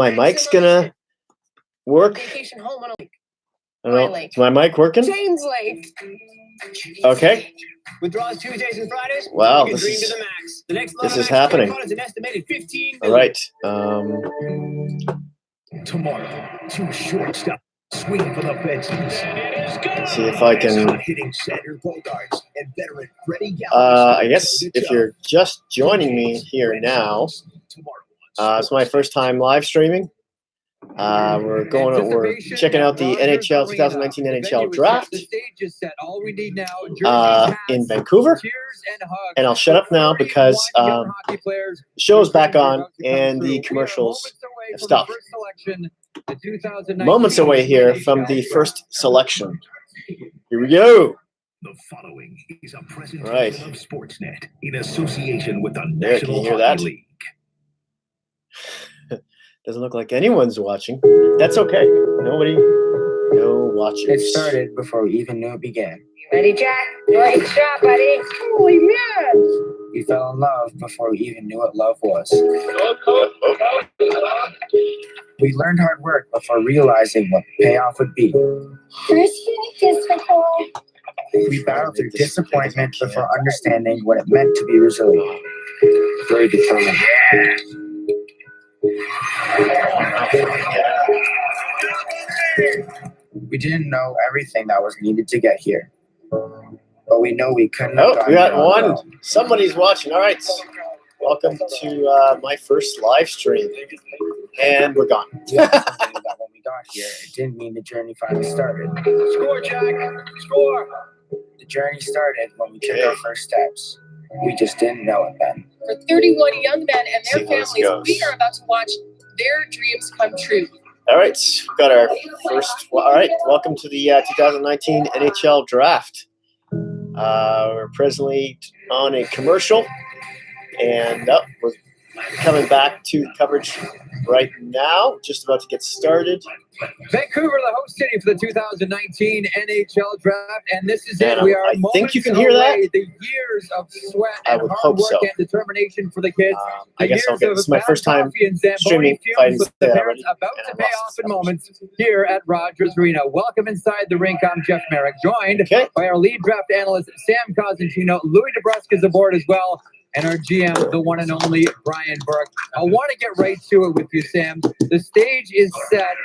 my mic's gonna work. Vacation home on a lake. I don't know. Is my mic working? James Lake. Okay. Withdraws Tuesdays and Fridays. Wow, You can this dream is- to the max. The next this Lotto is Max happening. jackpot is an estimated 15 All million. right. Tomorrow, two shortstop swing for the fences. See if I can. Hitting Sander Bogarts and veteran Freddie I guess if you're just joining me here now, it's my first time live streaming. We're checking out the NHL 2019 NHL draft in Vancouver, and I'll shut up now because the show's back on and the commercials have stopped. Moments away here from the first selection. Here we go. The following is a Right. presentation of Sportsnet in association with the There, can you National hear Hockey that? League. Doesn't look like anyone's watching. That's okay. No watchers. It started before we even knew it began. Ready, Jack? Great shot, buddy. Holy man! We fell in love before we even knew what love was. We learned hard work before realizing what payoff would be. First you kiss before. We battled through disappointment before understanding what it meant to be resilient. Very determined. We didn't know everything that was needed to get here. But we know we couldn't have Oh, gotten we got here one. alone. Somebody's watching. All right. Welcome to my first live stream. And we're gone. We also knew that when we got here, it didn't mean the journey finally started. Score, Jack. Score. The journey started when we took our first steps. We just didn't know it then. For 31 young men and See their how this families, goes. we are about to watch their dreams come true. All right. We've got our first. All right. Welcome to the 2019 NHL draft. We're presently on a commercial. And we're coming back to coverage right now. Just about to get started. Vancouver, the host city for the 2019 NHL draft, and this is it. And We are I think you can moments hear that. away. The years of sweat I and would hard hope work so. and determination for the kids. I guess I'll The get years this is of my bad first time coffee and Zamboni streaming. fumes If I didn't with say the that parents already, about and to I pay lost off the in moments here at Rogers Arena. Welcome inside the rink. I'm Jeff Merrick, joined Okay. by our lead draft analyst, Sam Cosentino. Louis DeBrusque is aboard as well. And our GM, the one and only Brian Burke. I want to get right to it with you, Sam. The stage is set.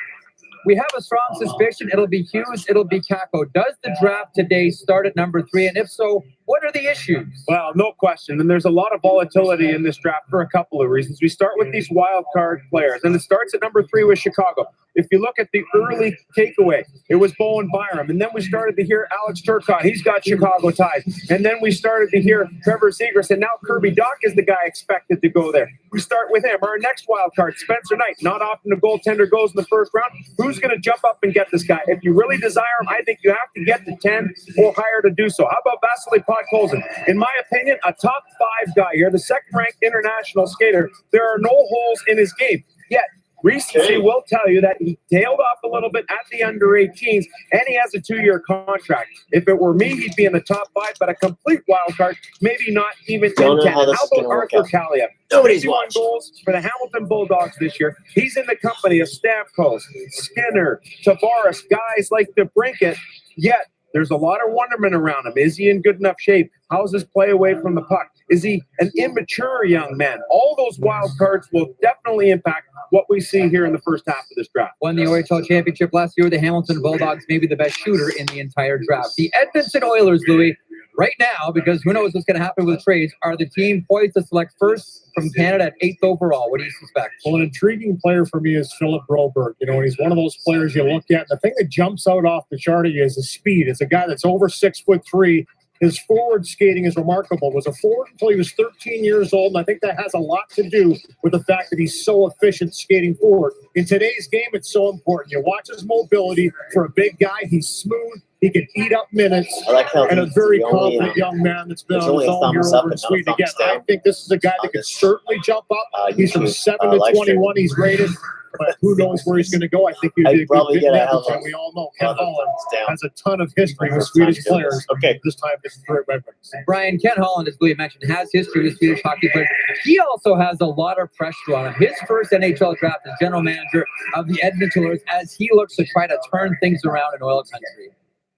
We have a strong suspicion it'll be Hughes, it'll be Kakko. Does the draft today start at number 3? And if so, what are the issues? Well, no question. And there's a lot of volatility in this draft for a couple of reasons. We start with these wild card players, and it starts at number 3 with Chicago. If you look at the early takeaway, it was Bowen Byram. And then we started to hear Alex Turcotte. He's got Chicago ties. And then we started to hear Trevor Zegras. And now Kirby Dach is the guy expected to go there. We start with him. Our next wild card, Spencer Knight. Not often a goaltender goes in the first round. Who's going to jump up and get this guy? If you really desire him, I think you have to get to 10 or higher to do so. How about Vasily Podkolzin? In my opinion, a top 5 guy here, the second-ranked international skater. There are no holes in his game. Yet, recency will tell you that he tailed off a little bit at the under-18s, and he has a 2-year contract. If it were me, he'd be in the top 5, but a complete wild card, maybe not even Don't in know 10. how this How is gonna about work Arthur out. Kaliyev? Nobody's 21 watching. goals for the Hamilton Bulldogs this year. He's in the company of Stamkos, Skinner, Tavares, guys like DeBrincat, yet there's a lot of wonderment around him. Is he in good enough shape? How's his play away from the puck? Is he an immature young man? All those wild cards will definitely impact what we see here in the first half of this draft. Won the OHL championship last year. The Hamilton Bulldogs may be the best shooter in the entire draft. The Edmonton Oilers, Louis, right now, because who knows what's going to happen with trades, are the team poised to select first from Canada at 8th overall. What do you suspect? Well, an intriguing player for me is Philip Broberg. You know, he's one of those players you look at. The thing that jumps out off the chart is his speed. It's a guy that's over 6'3". His forward skating is remarkable. Was a forward until he was 13 years old, and I think that has a lot to do with the fact that he's so efficient skating forward. In today's game, it's so important. You watch his mobility for a big guy. He's smooth. He can eat up minutes. I like how And a he's very the only, confident young man that's been there's on his only a own here thumbs up over in and not a Sweden. Again, thumbs down I think this is a guy that on could this, certainly jump up. He's from YouTube, 7 to live stream. 21. He's rated. But who knows where he's going to go? I think he'd I'd be a good probably fit get in a hell of Edmonton. a We all know Ken lot of Holland thumbs down. has a ton of history with First time Swedish doing players. this. Okay. This time, this is very Red Wings. Brian, Ken Holland, as Louis mentioned, has history with Swedish hockey players. He also has a lot of pressure on him. His first NHL draft as general manager of the Edmonton Oilers as he looks to try to turn things around in oil country.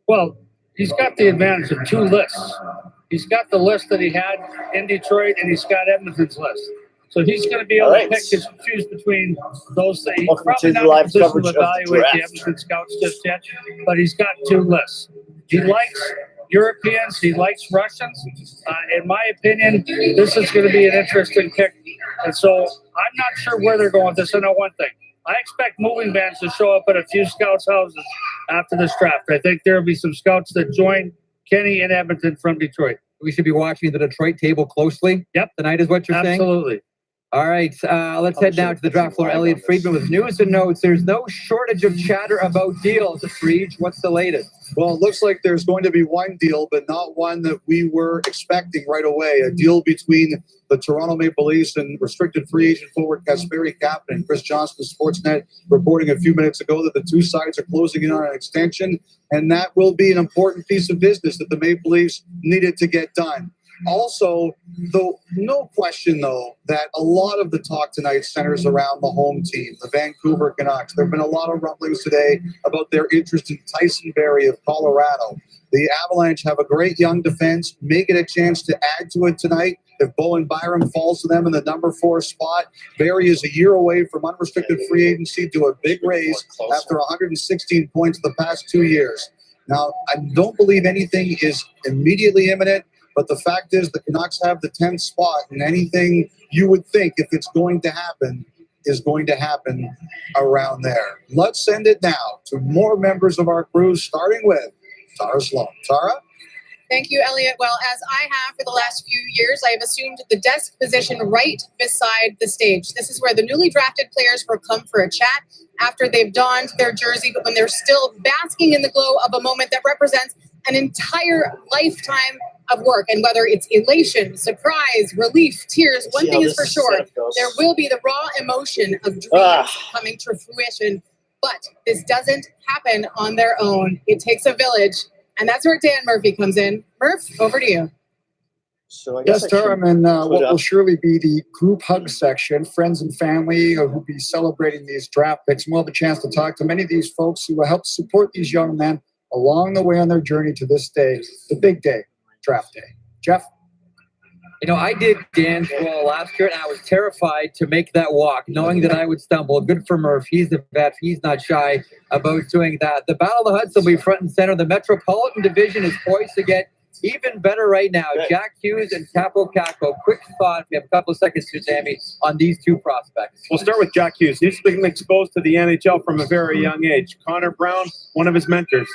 Well, he's got the advantage of 2 lists. He's got the list that he had in Detroit, and he's got Edmonton's list. So he's going to be able to pick and choose between those things. He's Welcome probably to the not in a live position coverage to of the evaluate the draft. Edmonton scouts just yet, but he's got 2 lists. He likes Europeans. He likes Russians. In my opinion, this is going to be an interesting pick. And so I'm not sure where they're going with this. I know one thing. I expect moving vans to show up at a few scouts' houses after this draft. I think there will be some scouts that join Kenny in Edmonton from Detroit. We should be watching the Detroit table closely. Yep. Tonight is what you're saying? Absolutely. All right, let's head now to the draft floor. Elliot Friedman with news and notes. There's no shortage of chatter about deals. Fried, what's the latest? Well, it looks like there's going to be one deal, but not one that we were expecting right away. A deal between the Toronto Maple Leafs and restricted free agent forward Kasperi Kapanen and Chris Johnston. Sportsnet reporting a few minutes ago that the 2 sides are closing in on an extension, and that will be an important piece of business that the Maple Leafs needed to get done. Also, though, no question, though, that a lot of the talk tonight centers around the home team, the Vancouver Canucks. There have been a lot of rumblings today about their interest in Tyson Barrie of Colorado. The Avalanche have a great young defense, may get a chance to add to it tonight. If Bowen Byram falls to them in the number 4 spot, Barrie is a year away from unrestricted free agency to a big raise after 116 points the past 2 years. Now, I don't believe anything is immediately imminent, but the fact is the Canucks have the 10th spot, and anything you would think, if it's going to happen, is going to happen around there. Let's send it now to more members of our crew, starting with Tara Sloan. Tara? Thank you, Elliot. Well, as I have for the last few years, I have assumed the desk position right beside the stage. This is where the newly drafted players will come for a chat after they've donned their jersey, but when they're still basking in the glow of a moment that represents an entire lifetime of work. And whether it's elation, surprise, relief, tears, one thing is for sure, there will be the raw emotion of dreams coming to fruition. But this doesn't happen on their own. It takes a village. And that's where Dan Murphy comes in. Murph, over to you. So I guess Yes, Tara, and what will surely be the group hug section, friends and family who will be celebrating these draft picks. And we'll have a chance to talk to many of these folks who will help support these young men along the way on their journey to this day, the big day, draft day. Jeff? You know, I did Dan's role last year, and I was terrified to make that walk, knowing that I would stumble. Good for Murph. He's the vet. He's not shy about doing that. The Battle of the Hudson will be front and center. The Metropolitan Division is poised to get even better right now. Jack Hughes and Capo Caco. Quick thought. We have a couple of seconds to Sammy on these 2 prospects. We'll start with Jack Hughes. He's been exposed to the NHL from a very young age. Connor Brown, one of his mentors.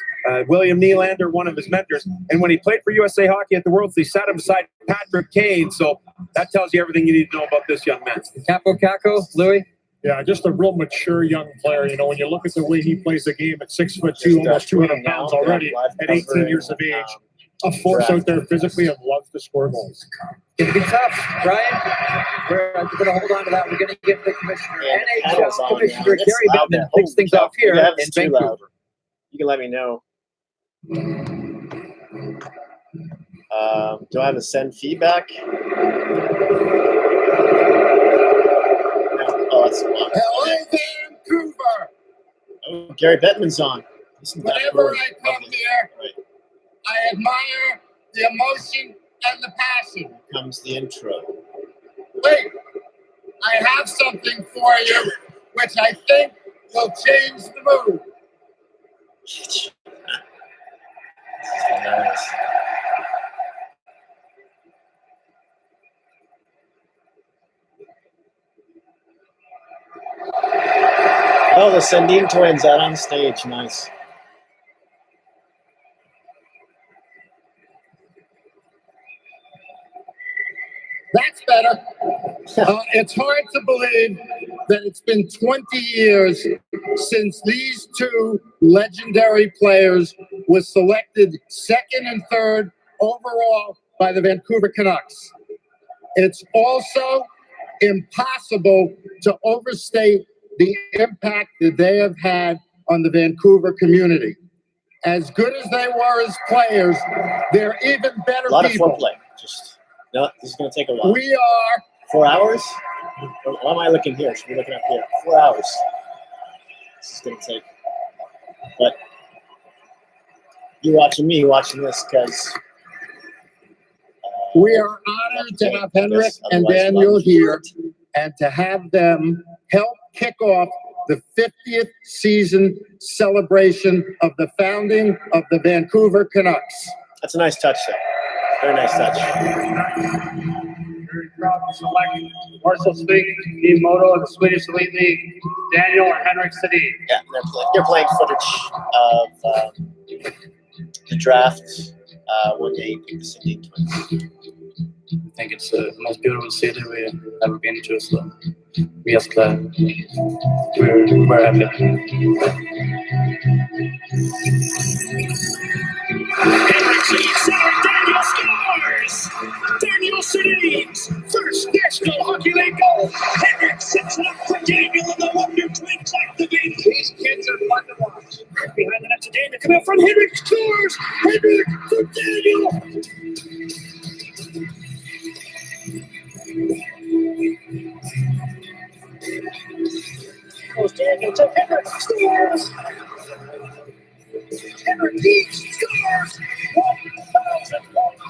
William Nylander, one of his mentors. And when he played for USA Hockey at the Worlds, he sat him beside Patrick Kane. So that tells you everything you need to know about this young man. Capo Caco, Louis? Yeah, just a real mature young player. You know, when you look at the way he plays the game at 6'2", almost 200 pounds already, at 18 years of age, a force out there physically and loves to score goals. It's going to be tough, Brian. We're going to hold on to that. We're going to give the commissioner, NHL Commissioner Gary Bettman, picks things off here in Vancouver. You can let me know. Do I have to send feedback? Oh, that's LA, Vancouver. Oh, Gary Bettman's on. Whenever I come here, I admire the emotion and the passion. Here comes the intro. Wait, I have something for you, which I think will change the mood. Nice. Oh, the Sedin twins out on stage. Nice. That's better. It's hard to believe that it's been 20 years since these two legendary players were selected second and third overall by the Vancouver Canucks. It's also impossible to overstate the impact that they have had on the Vancouver community. As good as they were as players, they're even better A lot people. of foreplay. No, this is going to take a while. We are 4 hours? Why am I looking here? Should be looking up here. 4 hours. This is going to take. But you watching me, watching this, because we are honored to have Henrik and Daniel here and to have them help kick off the 50th season celebration of the founding of the Vancouver Canucks. That's a nice touch there. Very nice touch. Very proud to select Marcel Spink, Team Moto, and the Swedish Elite League, Daniel and Henrik Sedin. Yeah, they're playing footage of the draft when they picked the Sedin twins. I think it's the most beautiful city we've ever been to, so we're just glad. We're happy. Daniel scores! Daniel Sedin's first National Hockey League goal. Henrik sets it up for Daniel and the Wonder Twins activate. These kids are fun to watch. Behind the net to Daniel, come out from Henrik scores! Henrik for Daniel! Goes Daniel to Henrik scores! Henrik scores!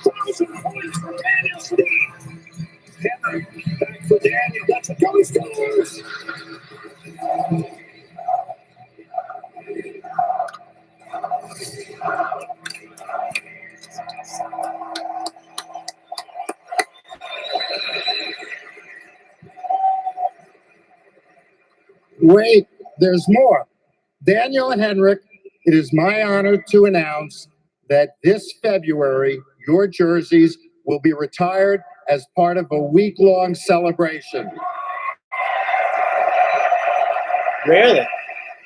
1,000 points for Daniel Sedin. Henrik back for Daniel. That's a goal. He scores! Wait, there's more. Daniel and Henrik, it is my honor to announce that this February, your jerseys will be retired as part of a week-long celebration. Rarely.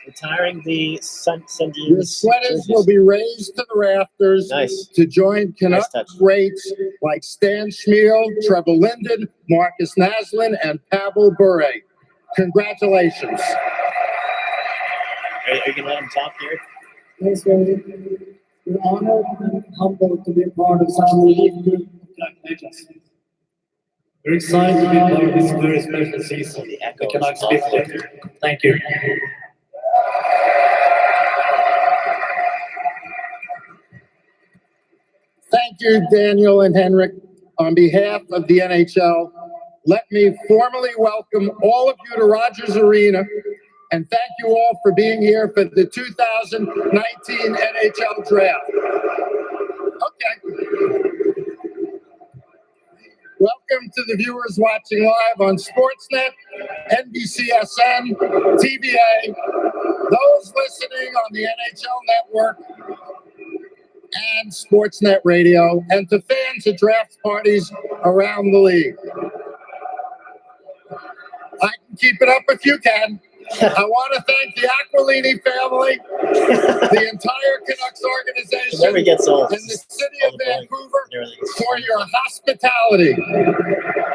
Retiring the Sedin. Your sweaters will be raised to the rafters to join Canuck greats like Stan Schmiel, Trevor Linden, Marcus Naslin, and Pavel Bure. Congratulations. Are you going to let him talk here? Yes, sir. We're honored and humbled to be a part of some really good Legends. We're excited to be part of this very special season. The Canucks 50. Thank you. Thank you, Daniel and Henrik. On behalf of the NHL, let me formally welcome all of you to Rogers Arena and thank you all for being here for the 2019 NHL Draft. Okay. Welcome to the viewers watching live on Sportsnet, NBCSN, TBA, those listening on the NHL Network, and Sportsnet Radio, and to fans at draft parties around the league. I can keep it up if you can. I want to thank the Aquilini family, the entire Canucks organization, Never gets old. and the city of Vancouver for your hospitality.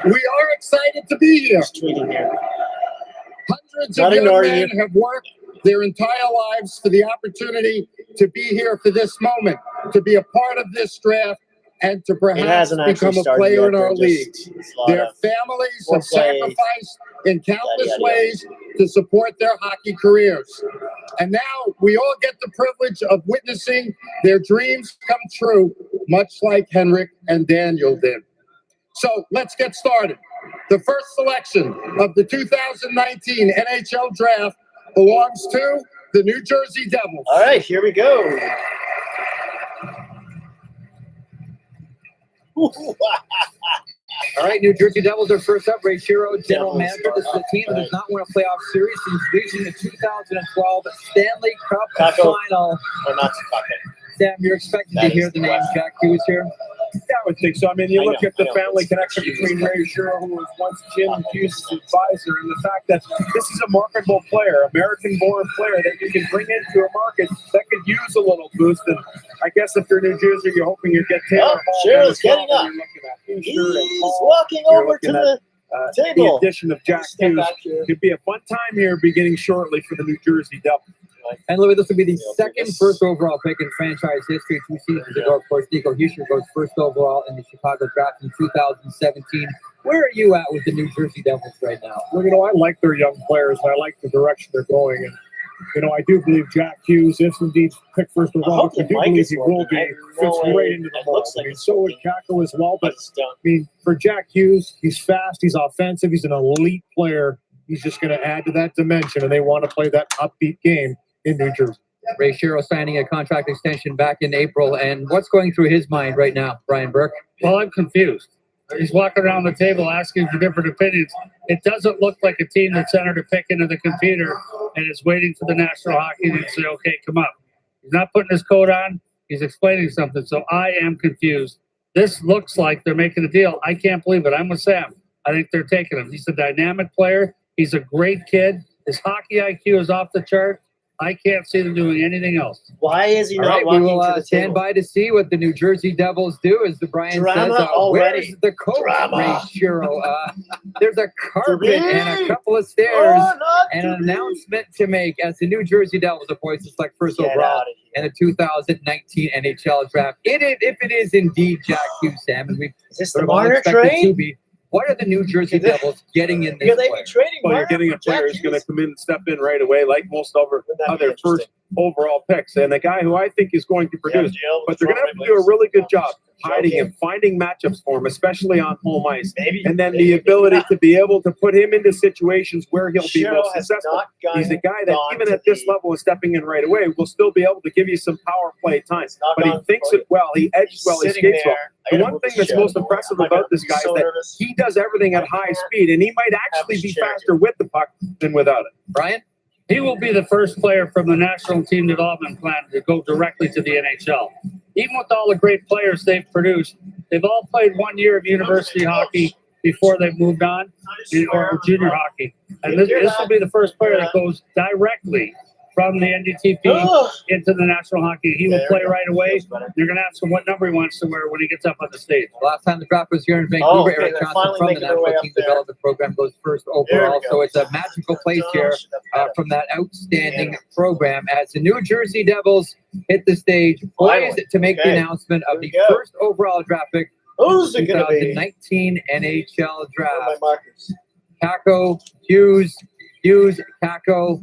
We are excited to be here. Hundreds of young men have worked their entire lives for the opportunity to be here for this moment, to be a part of this draft, and to perhaps become a player in our league. Their families have sacrificed in countless ways to support their hockey careers. And now we all get the privilege of witnessing their dreams come true, much like Henrik and Daniel did. So let's get started. The first selection of the 2019 NHL Draft belongs to the New Jersey Devils. All right, here we go. All right, New Jersey Devils are first up. Ray Shiro, general manager. This is a team that does not win a playoff series since reaching the 2012 Stanley Cup final. Or not Kako. Sam, you're expecting to hear the name Jack Hughes here? Yeah, I would think so. I mean, you I look know, at the I know. family connection between Ray Shero, who was once Jim Hughes' advisor, and the fact that this is a marketable player, American-born player that you can bring into a market that could use a little boost. And I guess if you're New Jersey, you're hoping you get Taylor Hall. Shero's getting well, up. and you're looking at He's Fisher and Hall. walking You're over to looking the The table. addition of Jack Step Hughes back here. could be a fun time here beginning shortly for the New Jersey Devils. And Louis, this will be the second first overall pick in franchise history. 2 seasons ago, of course, Nico Hischier goes first overall in the Chicago draft in 2017. Where are you at with the New Jersey Devils right now? Well, you know, I like their young players, and I like the direction they're going. And, you know, I do believe Jack Hughes, if indeed picked first overall, hope I the do mic believe is he working. will be. I have Fits no right way. into the It mold. looks I like mean, it's so would working. Kako as well. But, It's done. I mean, for Jack Hughes, he's fast, he's offensive, he's an elite player. He's just going to add to that dimension, and they want to play that upbeat game in New Jersey. Ray Shero signing a contract extension back in April. And what's going through his mind right now, Brian Burke? Well, I'm confused. He's walking around the table asking for different opinions. It doesn't look like a team that's entered a pick into the computer and is waiting for the National Hockey League to say, okay, come up. He's not putting his coat on. He's explaining something. So I am confused. This looks like they're making a deal. I can't believe it. I'm with Sam. I think they're taking him. He's a dynamic player. He's a great kid. His hockey IQ is off the chart. I can't see them doing anything else. Why is he All not right, we walking will to the stand table? by to see what the New Jersey Devils do. As the Brian Drama says, already. where's the coach, Drama. Ray Shero? There's a carpet and a couple of Oh, stairs not and to an me. announcement to make as the New Jersey Devils are poised to select first Get overall out of in here. the 2019 NHL draft. If it is indeed Jack Hughes, Sam, and we Is this sort the of all Marner expect it trade? to be, what are the New Jersey Could they- Devils getting in this Could they player? be trading Well, Marner you're getting for a player Jack who's going to Hughes? come in and step in right away, like most other Wouldn't that be first interesting? overall picks, and the guy who I think is going to Yeah, produce. Gio But they're going to have to do a really good job hiding him, finding matchups for him, especially on home ice, Maybe. and then maybe the ability not. to be able to put him into situations where he'll be Shero most has successful. not gone. He's a guy that gone even to at this the- level and stepping in right away will still be able to give you some power play time. It's not But he gone thinks for it well. He edges well. He sitting skates well. there. I The gotta one move thing the that's chair. most impressive I'm about this be guy is so that nervous. he does everything at I high can't speed, and he might actually this be chair faster with the puck than without it. Brian? He will be the first player from the national team development plan to go directly to the NHL. Even with all the great players they've produced, they've all played 1 year of university hockey before they've moved on, or junior hocky. And this will be the first player that goes directly from the NDTP into the National Hockey. He will play right away. You're going to ask him what number he wants to wear when he gets up on the stage. Last time the draft was here in Vancouver, okay, Eric they're Johnson finally from the making their way National up Team there. Development Program goes first There we overall. go. So it's a magical place here from that outstanding program as the New Jersey Devils hit the stage, poised Finally. to make the Okay. announcement of Here we the go. first overall draft pick Who's it going to be? 2019 NHL Where are my draft. markers? Kako, Hughes, Kako,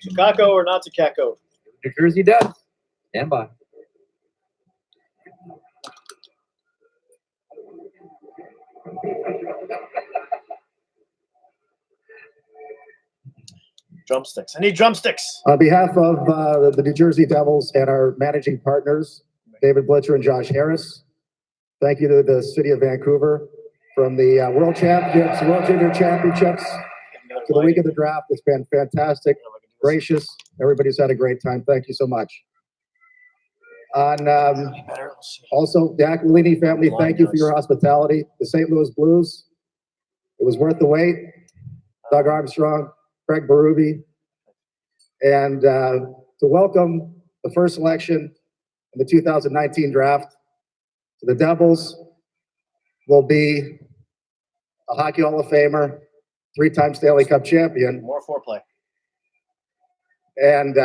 Chicago or not Chicago? New Jersey Devils. Stand by. Drumsticks. I need drumsticks. On behalf of the New Jersey Devils and our managing partners, David Blitzer and Josh Harris, thank you to the city of Vancouver from the World Championships, World Junior Championships to the week of the draft. It's been fantastic, gracious. Everybody's had a great time. Thank you so much. On also, the Aquilini family, thank you for your hospitality. The St. Louis Blues, it was worth the wait. Doug Armstrong, Craig Berube, and to welcome the first selection in the 2019 draft to the Devils will be a Hockey Hall of Famer, 3-time Stanley Cup champion, More foreplay. and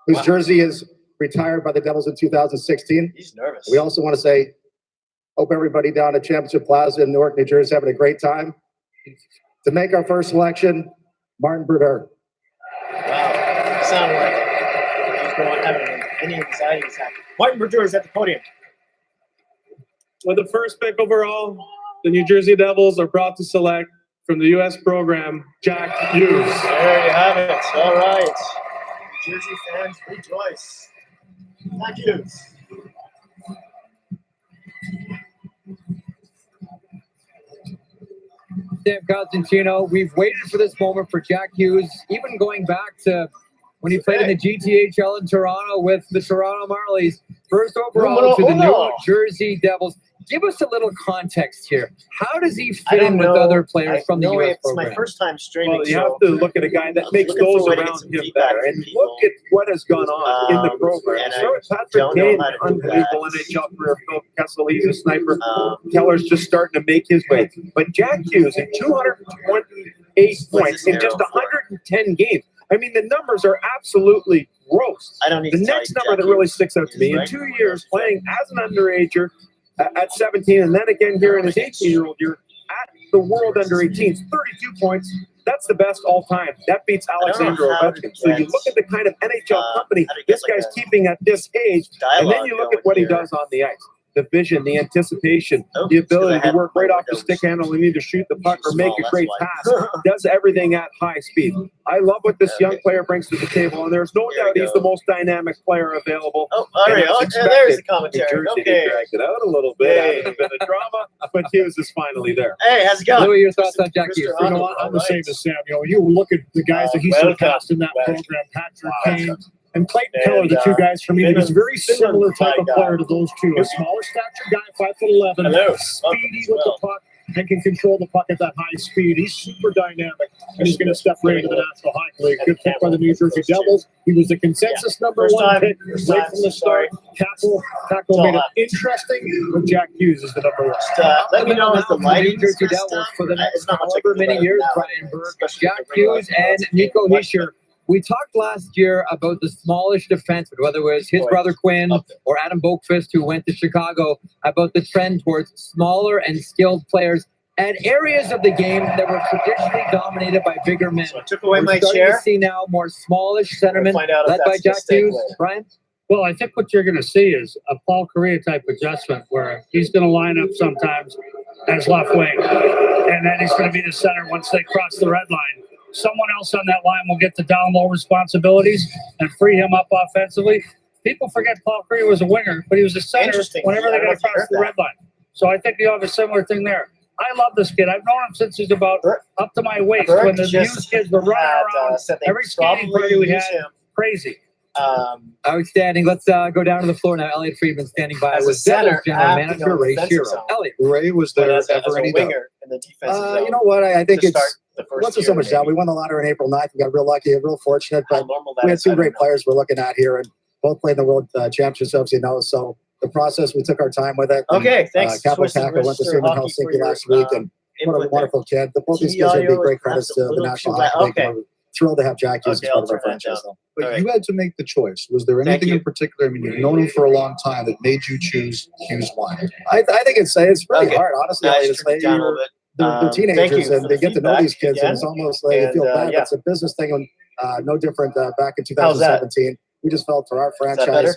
whose jersey is retired by the Devils in 2016. He's nervous. We also want to say, hope everybody down at Championship Plaza in Newark, New Jersey is having a great time. To make our first selection, Martin Brodeur. Wow. Sounded like he's going having any anxiety attack. Martin Brodeur is at the podium. With the first pick overall, the New Jersey Devils are proud to select from the U.S. program, Jack Hughes. There you have it. All right. New Jersey fans, rejoice. Jack Hughes. Sam Cosentino, we've waited for this moment for Jack Hughes, even going back to when he played in the GTHL in Toronto with the Toronto Marlies. First overall to the New Jersey Devils. Give us a little context here. How does he fit in with other players from the U.S. program? It's my first time streaming. Well, you have to look at a guy that makes those around him better. And look at what has gone on in the program. Start with Patrick Kane, unbelievable NHL career. Phil Kessel, he's a sniper. Keller's just starting to make his way. But Jack Hughes in 228 points in just 110 games. I mean, the numbers are absolutely gross. I don't need the next number that really sticks out to me, in 2 years playing as an underager at 17, and then again here in his 18-year-old year at the World Under-18s, 32 points. That's the best all time. That beats Alexander Ovechkin. So you look at the kind of NHL company this guy's keeping at this age, and then you look at what he does on the ice. The vision, the anticipation, the ability to work right off the stick handle and either shoot the puck or make a great pass. Does everything at high speed. I love what this young player brings to the table, and there's no doubt he's the most dynamic player available. Oh, all right. There's the commentary. Jersey dragged it out a little bit, a bit of drama, but Hughes is finally there. Hey, how's it going? Louis, your thoughts on Jack Hughes? You know, I'm the same as Sam. You know, you look at the guys that he surpassed in that program, Patrick Kane and Clayton Keller, the two guys for me. He's a very similar type of player to those two. A smaller stature guy, 5'11", speedy with the puck, and can control the puck at that high speed. He's super dynamic, and he's going to step right into the National Hockey League. Good pick by the New Jersey Devils. He was the consensus number one pick right from the start. Tackle made it interesting, but Jack Hughes is the number one. Let me know if the lighting New Jersey Devils for the next however many years, Brian Burke, Jack Hughes, and Nico Hischier. We talked last year about the smallish defenseman, whether it was his brother Quinn or Adam Boakfist, who went to Chicago, about the trend towards smaller and skilled players at areas of the game that were traditionally dominated by bigger men. So I took away my starting chair. to see now more smallish centermen led by Jack Hughes. Brian? Well, I think what you're going to see is a Paul Kariya type adjustment where he's going to line up sometimes as left wing, and then he's going to be the center once they cross the red line. Someone else on that line will get the down low responsibilities and free him up offensively. People forget Paul Kariya was a winger, but he was a center whenever they got across the red line. So I think you have a similar thing there. I love this kid. I've known him since he's about up to my waist. When the youth kids were running around, every skating party we had, crazy. Outstanding. Let's go down to the floor now. Elliot Friedman standing by with Devils general manager Ray Shero. Elliot. Ray, was there ever any doubt? You know what? I think it's what's there so much doubt. We won the lottery on April 9th. We got real lucky, real fortunate, but we had two great players we're looking at here, and both played in the World Championships, you know. So the process, we took our time with it. Okay, thanks. Capo Taco went to see him in Helsinki last week, and what a wonderful kid. Both these kids would be great credits to the National Hockey League. We're thrilled to have Jack Hughes as part of our franchise. But you had to make the choice. Was there anything in particular? I mean, you've known him for a long time that made you choose Hughes Wine. I think it's really hard, honestly. They're teenagers and they get to know these kids, and it's almost like you feel bad. It's a business thing, and no different back in 2017. We just felt for our franchise,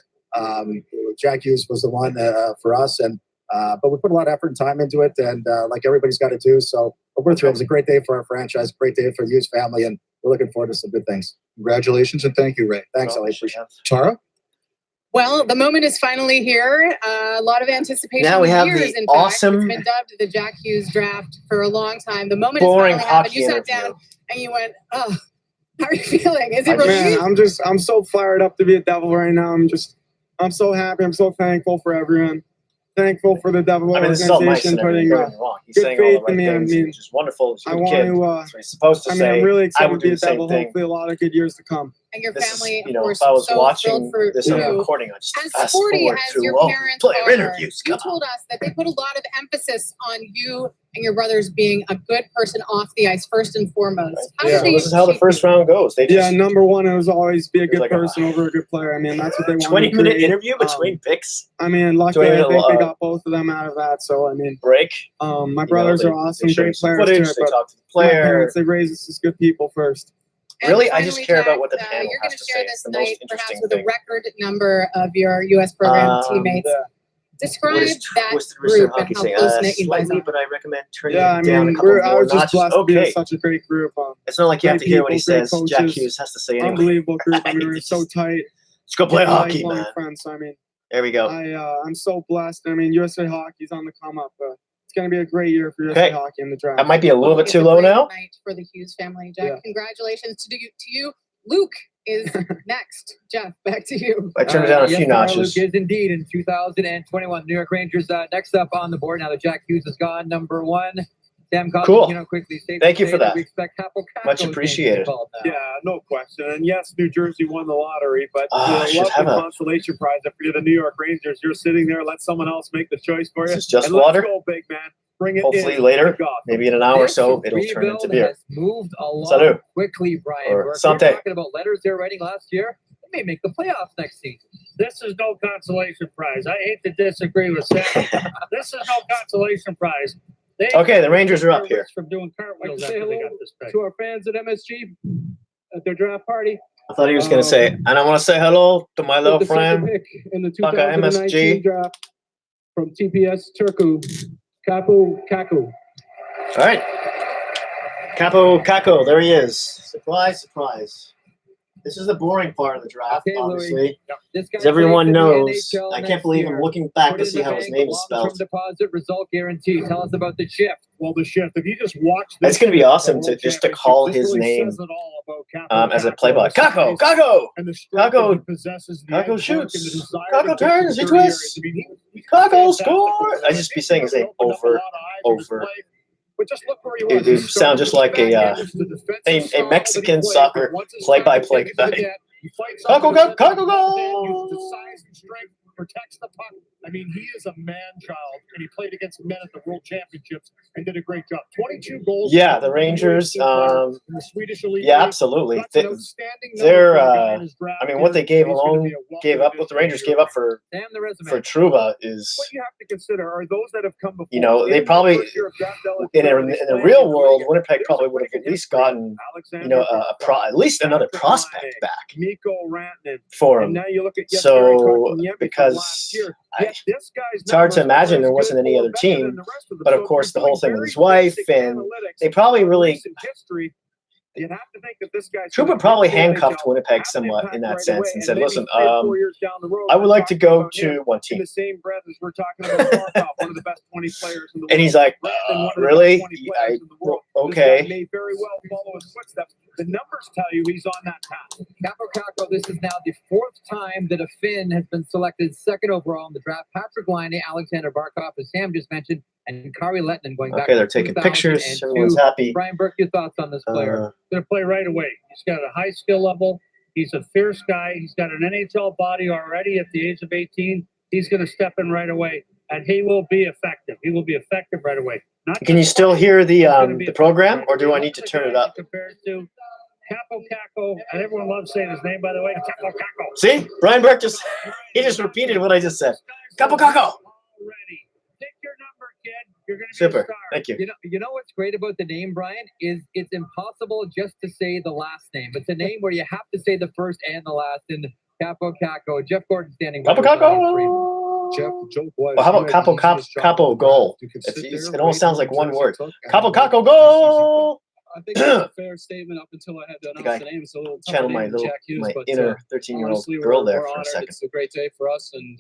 Jack Hughes was the one for us, and but we put a lot of effort and time into it, and like everybody's got to do. So we're thrilled. It was a great day for our franchise, great day for the Hughes family, and we're looking forward to some good things. Congratulations and thank you, Ray. Thanks, Ellie. Appreciate it. Tara? Well, the moment is finally here. A lot of anticipation. Now we have years, the awesome, it's been dubbed the Jack Hughes draft for a long time. The moment is finally happened. You sat down and you went, "Oh, how are you feeling? Is it relief?" Man, I'm so fired up to be a Devil right now. I'm so happy. I'm so thankful for everyone. Thankful for the Devil organization putting good faith in me. I mean, which is wonderful. I want to. That's what he's supposed to say. I'm really excited to be a same Devil. thing. Hopefully, a lot of good years to come. And your family, of course, if I was so watching for this you. recording, I'd just As fast sporty forward as through your all parents player are, interviews. you told us that they put a lot of emphasis on you and your brothers being a good person off the ice, first and foremost. This is how the first round goes. They just, number one, it was always be a good person over a good player. I mean, that's what they want. 20-minute interview between picks. I mean, luckily, I think they got both of them out of that. So, I mean, break. My brothers are awesome, great players. Footage, too, they talk to the player. My parents, they raised us as good people first. Really, I just care about what the panel you're has to say. It's the most perhaps interesting with thing. a record number of your U.S. program teammates. Describe that group and how close-knit you guys are. But I recommend turning I it down mean, a couple I more was just notches. blessed to be in such a great group. It's not like you have to hear what he great says. coaches, Jack Hughes has to say anyway. Unbelievable group. I mean, we're so tight. Let's go play hockey, lifelong man. Friends. I mean, there we go. I'm so blessed. I mean, USA Hockey's on the come up. It's going to be a great year for USA Hockey in the draft. That might be a little bit too low now. For the Hughes family, Jack. Congratulations to you, Luke. is next. Jeff, back to you. I turned it down a few yes, notches. Luke is indeed in 2021. New York Rangers next up on the board. Now that Jack Hughes is gone, number 1. Sam Cosmo, Cool. quickly safe Thank to you say for that. We expect Capo Much appreciated. Yeah, no question. And yes, New Jersey won the lottery, but I should have the a- consolation prize. If you're the New York Rangers, you're sitting there, let someone else make the choice for you. This is just and water. Let's go, big man. Bring it Hopefully in. later, Kick off. maybe in an hour or This so, it'll turn into rebuild beer. has moved along Salut. quickly, Brian. Or We're santé. talking about letters they're writing last year. They may make the playoffs next season. This is no consolation prize. I hate to disagree with Sam. This is no consolation prize. Okay, the Rangers are up here. From doing cartwheels Say after they hello got this pick. to our fans at MSG at their draft party. I thought he was going to say, and I want to say hello to my little With the second friend. pick in the Fuck, 2019 MSG. draft from TPS Turku, Capo Kaku. All right. Capo Caco, there he is. Surprise, surprise. This is the boring part of the draft, Okay, Louis. obviously. This guy As everyone plays in the knows, NHL I can't next believe year. I'm looking back Put to it in see the how his bank, name is long-term spelled. deposit, result guarantee. Tell us about the shift. Well, the shift. If you just watch, That's going to be awesome to just to call this his really name says it all about Capo as a Caco, play-by. the Caco, size Caco, and the strength Caco, that he possesses, the Caco edge work shoots. and the desire Caco to get turns, to he dirty areas. twists. I mean, he Caco fantastic score. with I just be saying his name opened up a lot over, of eyes on his over. play. But just look where he It was. would He sound just like started a with the defensive style a that Mexican he played, soccer but once his play-by-play time to get guy. to the net, he fights Caco, off the Caco, defense, Caco, uses his size and strength, protects the puck. I mean, he is a man-child, and he played against men at the World Championships and did a great job. 22 goals. Yeah, the Rangers. in the Swedish Elite Yeah, League. absolutely. That's an outstanding number They're. for a guy in his draft I mean, what they year. gave He's gonna alone, be a welcome gave up, what the addition Rangers to gave your up for Damn the resume. Trouba is, What you have to consider are those that have come before. you know, they In the probably first year of draft in eligibility, the playing real in the world, league, Winnipeg there's probably a would have pretty at least good gotten, Alexander you know, at least another Patrick prospect Laine, back Mikko Rantanen. for And him. now you look at So, Jesperi Kotkaniemi from because last year. I- Yet this guy's it's hard to numbers are imagine as there wasn't good any or other better than team, the rest of them. but So of if course the you're whole doing thing with his very wife, basic and analytics they probably on really, recent history, you'd have to think that this guy's Trouba gonna probably get to the handcuffed NHL, Winnipeg have an somewhat impact in that right sense away, and and said, maybe listen, 3 or 4 years down the road, I would we're like to talking go about him to one in team. the same breath as we're talking about Barkov, one of the best 20 players in the world. And he's like, Rantanen, one of the really? best 20 players in the world. This guy Okay. may very well follow his footsteps. The numbers tell you he's on that path. Capo Caco, this is now the 4th time that a Finn has been selected 2nd overall in the draft. Patrick Laine, Alexander Barkov, as Sam just mentioned, and Kari Lettinen going back Okay, to they're taking pictures. 2002. Everyone's happy. Brian Burke, your thoughts on this player? Going to play right away. He's got a high skill level. He's a fierce guy. He's got an NHL body already at the age of 18. He's going to step in right away, and he will be effective. He will be effective right away. Can you still hear the program, or do I need to turn it up? Compared to Capo Caco, and everyone loves saying his name, by the way. Capo Caco. See, Brian Burke he just repeated what I just said. Capo Caco. Already. Take your number, kid. You're going to be a Super. star. Thank you. You know what's great about the name, Brian, is it's impossible just to say the last name. It's a name where you have to say the first and the last. And Capo Caco, Jeff Gordon standing by. Capo Caco. Jeff, joke was. Well, how about Capo goal? It almost sounds like one word. Capo Caco goal. I think it's a fair statement up until I had to announce the name. It's a little tough Channel name my for little, Jack Hughes, my but, inner 13-year-old honestly, girl there we're for a honored. second. It's a great day for us, and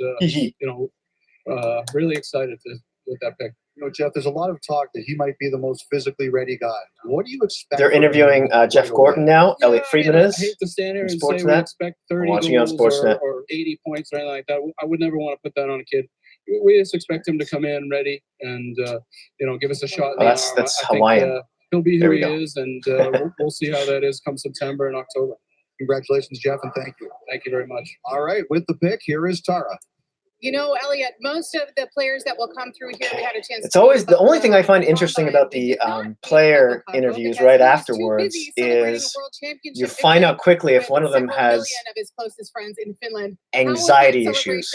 really excited with that pick. You know, Jeff, there's a lot of talk that he might be the most physically ready guy. What do you expect? They're from him interviewing Jeff right Gordon away? now. Elliot Friedman I is. hate to stand here and say we Sportsnet. expect 30 Watching on goals Sportsnet. or 80 points or anything like that. I would never want to put that on a kid. We just expect him to come in ready and give us a shot. In the arm. That's I Hawaiian. think, he'll be There who we he go. is, and we'll see how that is come September and October. Congratulations, Jeff, and thank you. Thank you very much. All right, with the pick, here is Tara. You know, Elliot, most of the players that will come through here, we had a chance. It's always the only thing I find interesting about the player interviews right afterwards is you find out quickly if one of them has of his closest friends in Finland. anxiety issues.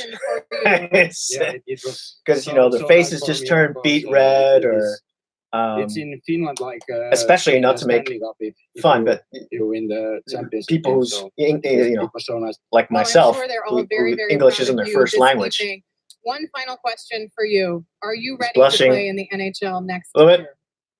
Because the faces just turn beet red, or it's in Finland, like especially not to make fun, but you win the championship. people who's like Well, myself, I'm sure they're all who very, very English proud isn't of their you first this language. evening. One final question for you: are you ready to blushing. play in the NHL next A little bit. year?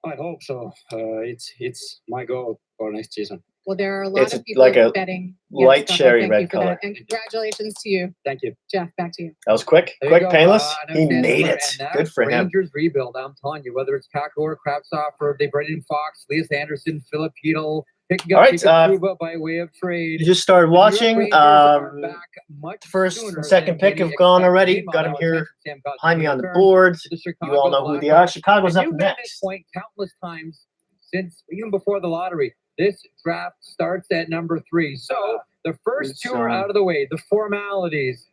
I hope so. It's my goal for next season. Well, there are a lot It's of people like a betting. light Scott, cherry thank red you for color. that. And congratulations to you. Thank you. Jeff, back to you. That was quick, There you go. painless. An He outstanding made player. it. And that Good for him. Rangers rebuild, I'm telling you, whether it's Caco or Krabsoffer, they brought in Fox, Elias Anderson, Philip Hedl, Picking All up right, Cuba by way of trade. You just started watching. Rangers are back much First sooner and second than pick many have gone expected. already. Meanwhile, Got them now here attention, Sam Costin behind me on the returns board. to the You Chicago all know who they are. Blackhawks. Chicago's And up you've made this next. point countless times since even before the lottery. This draft starts at number 3. So the first two are out of the way. The formalities.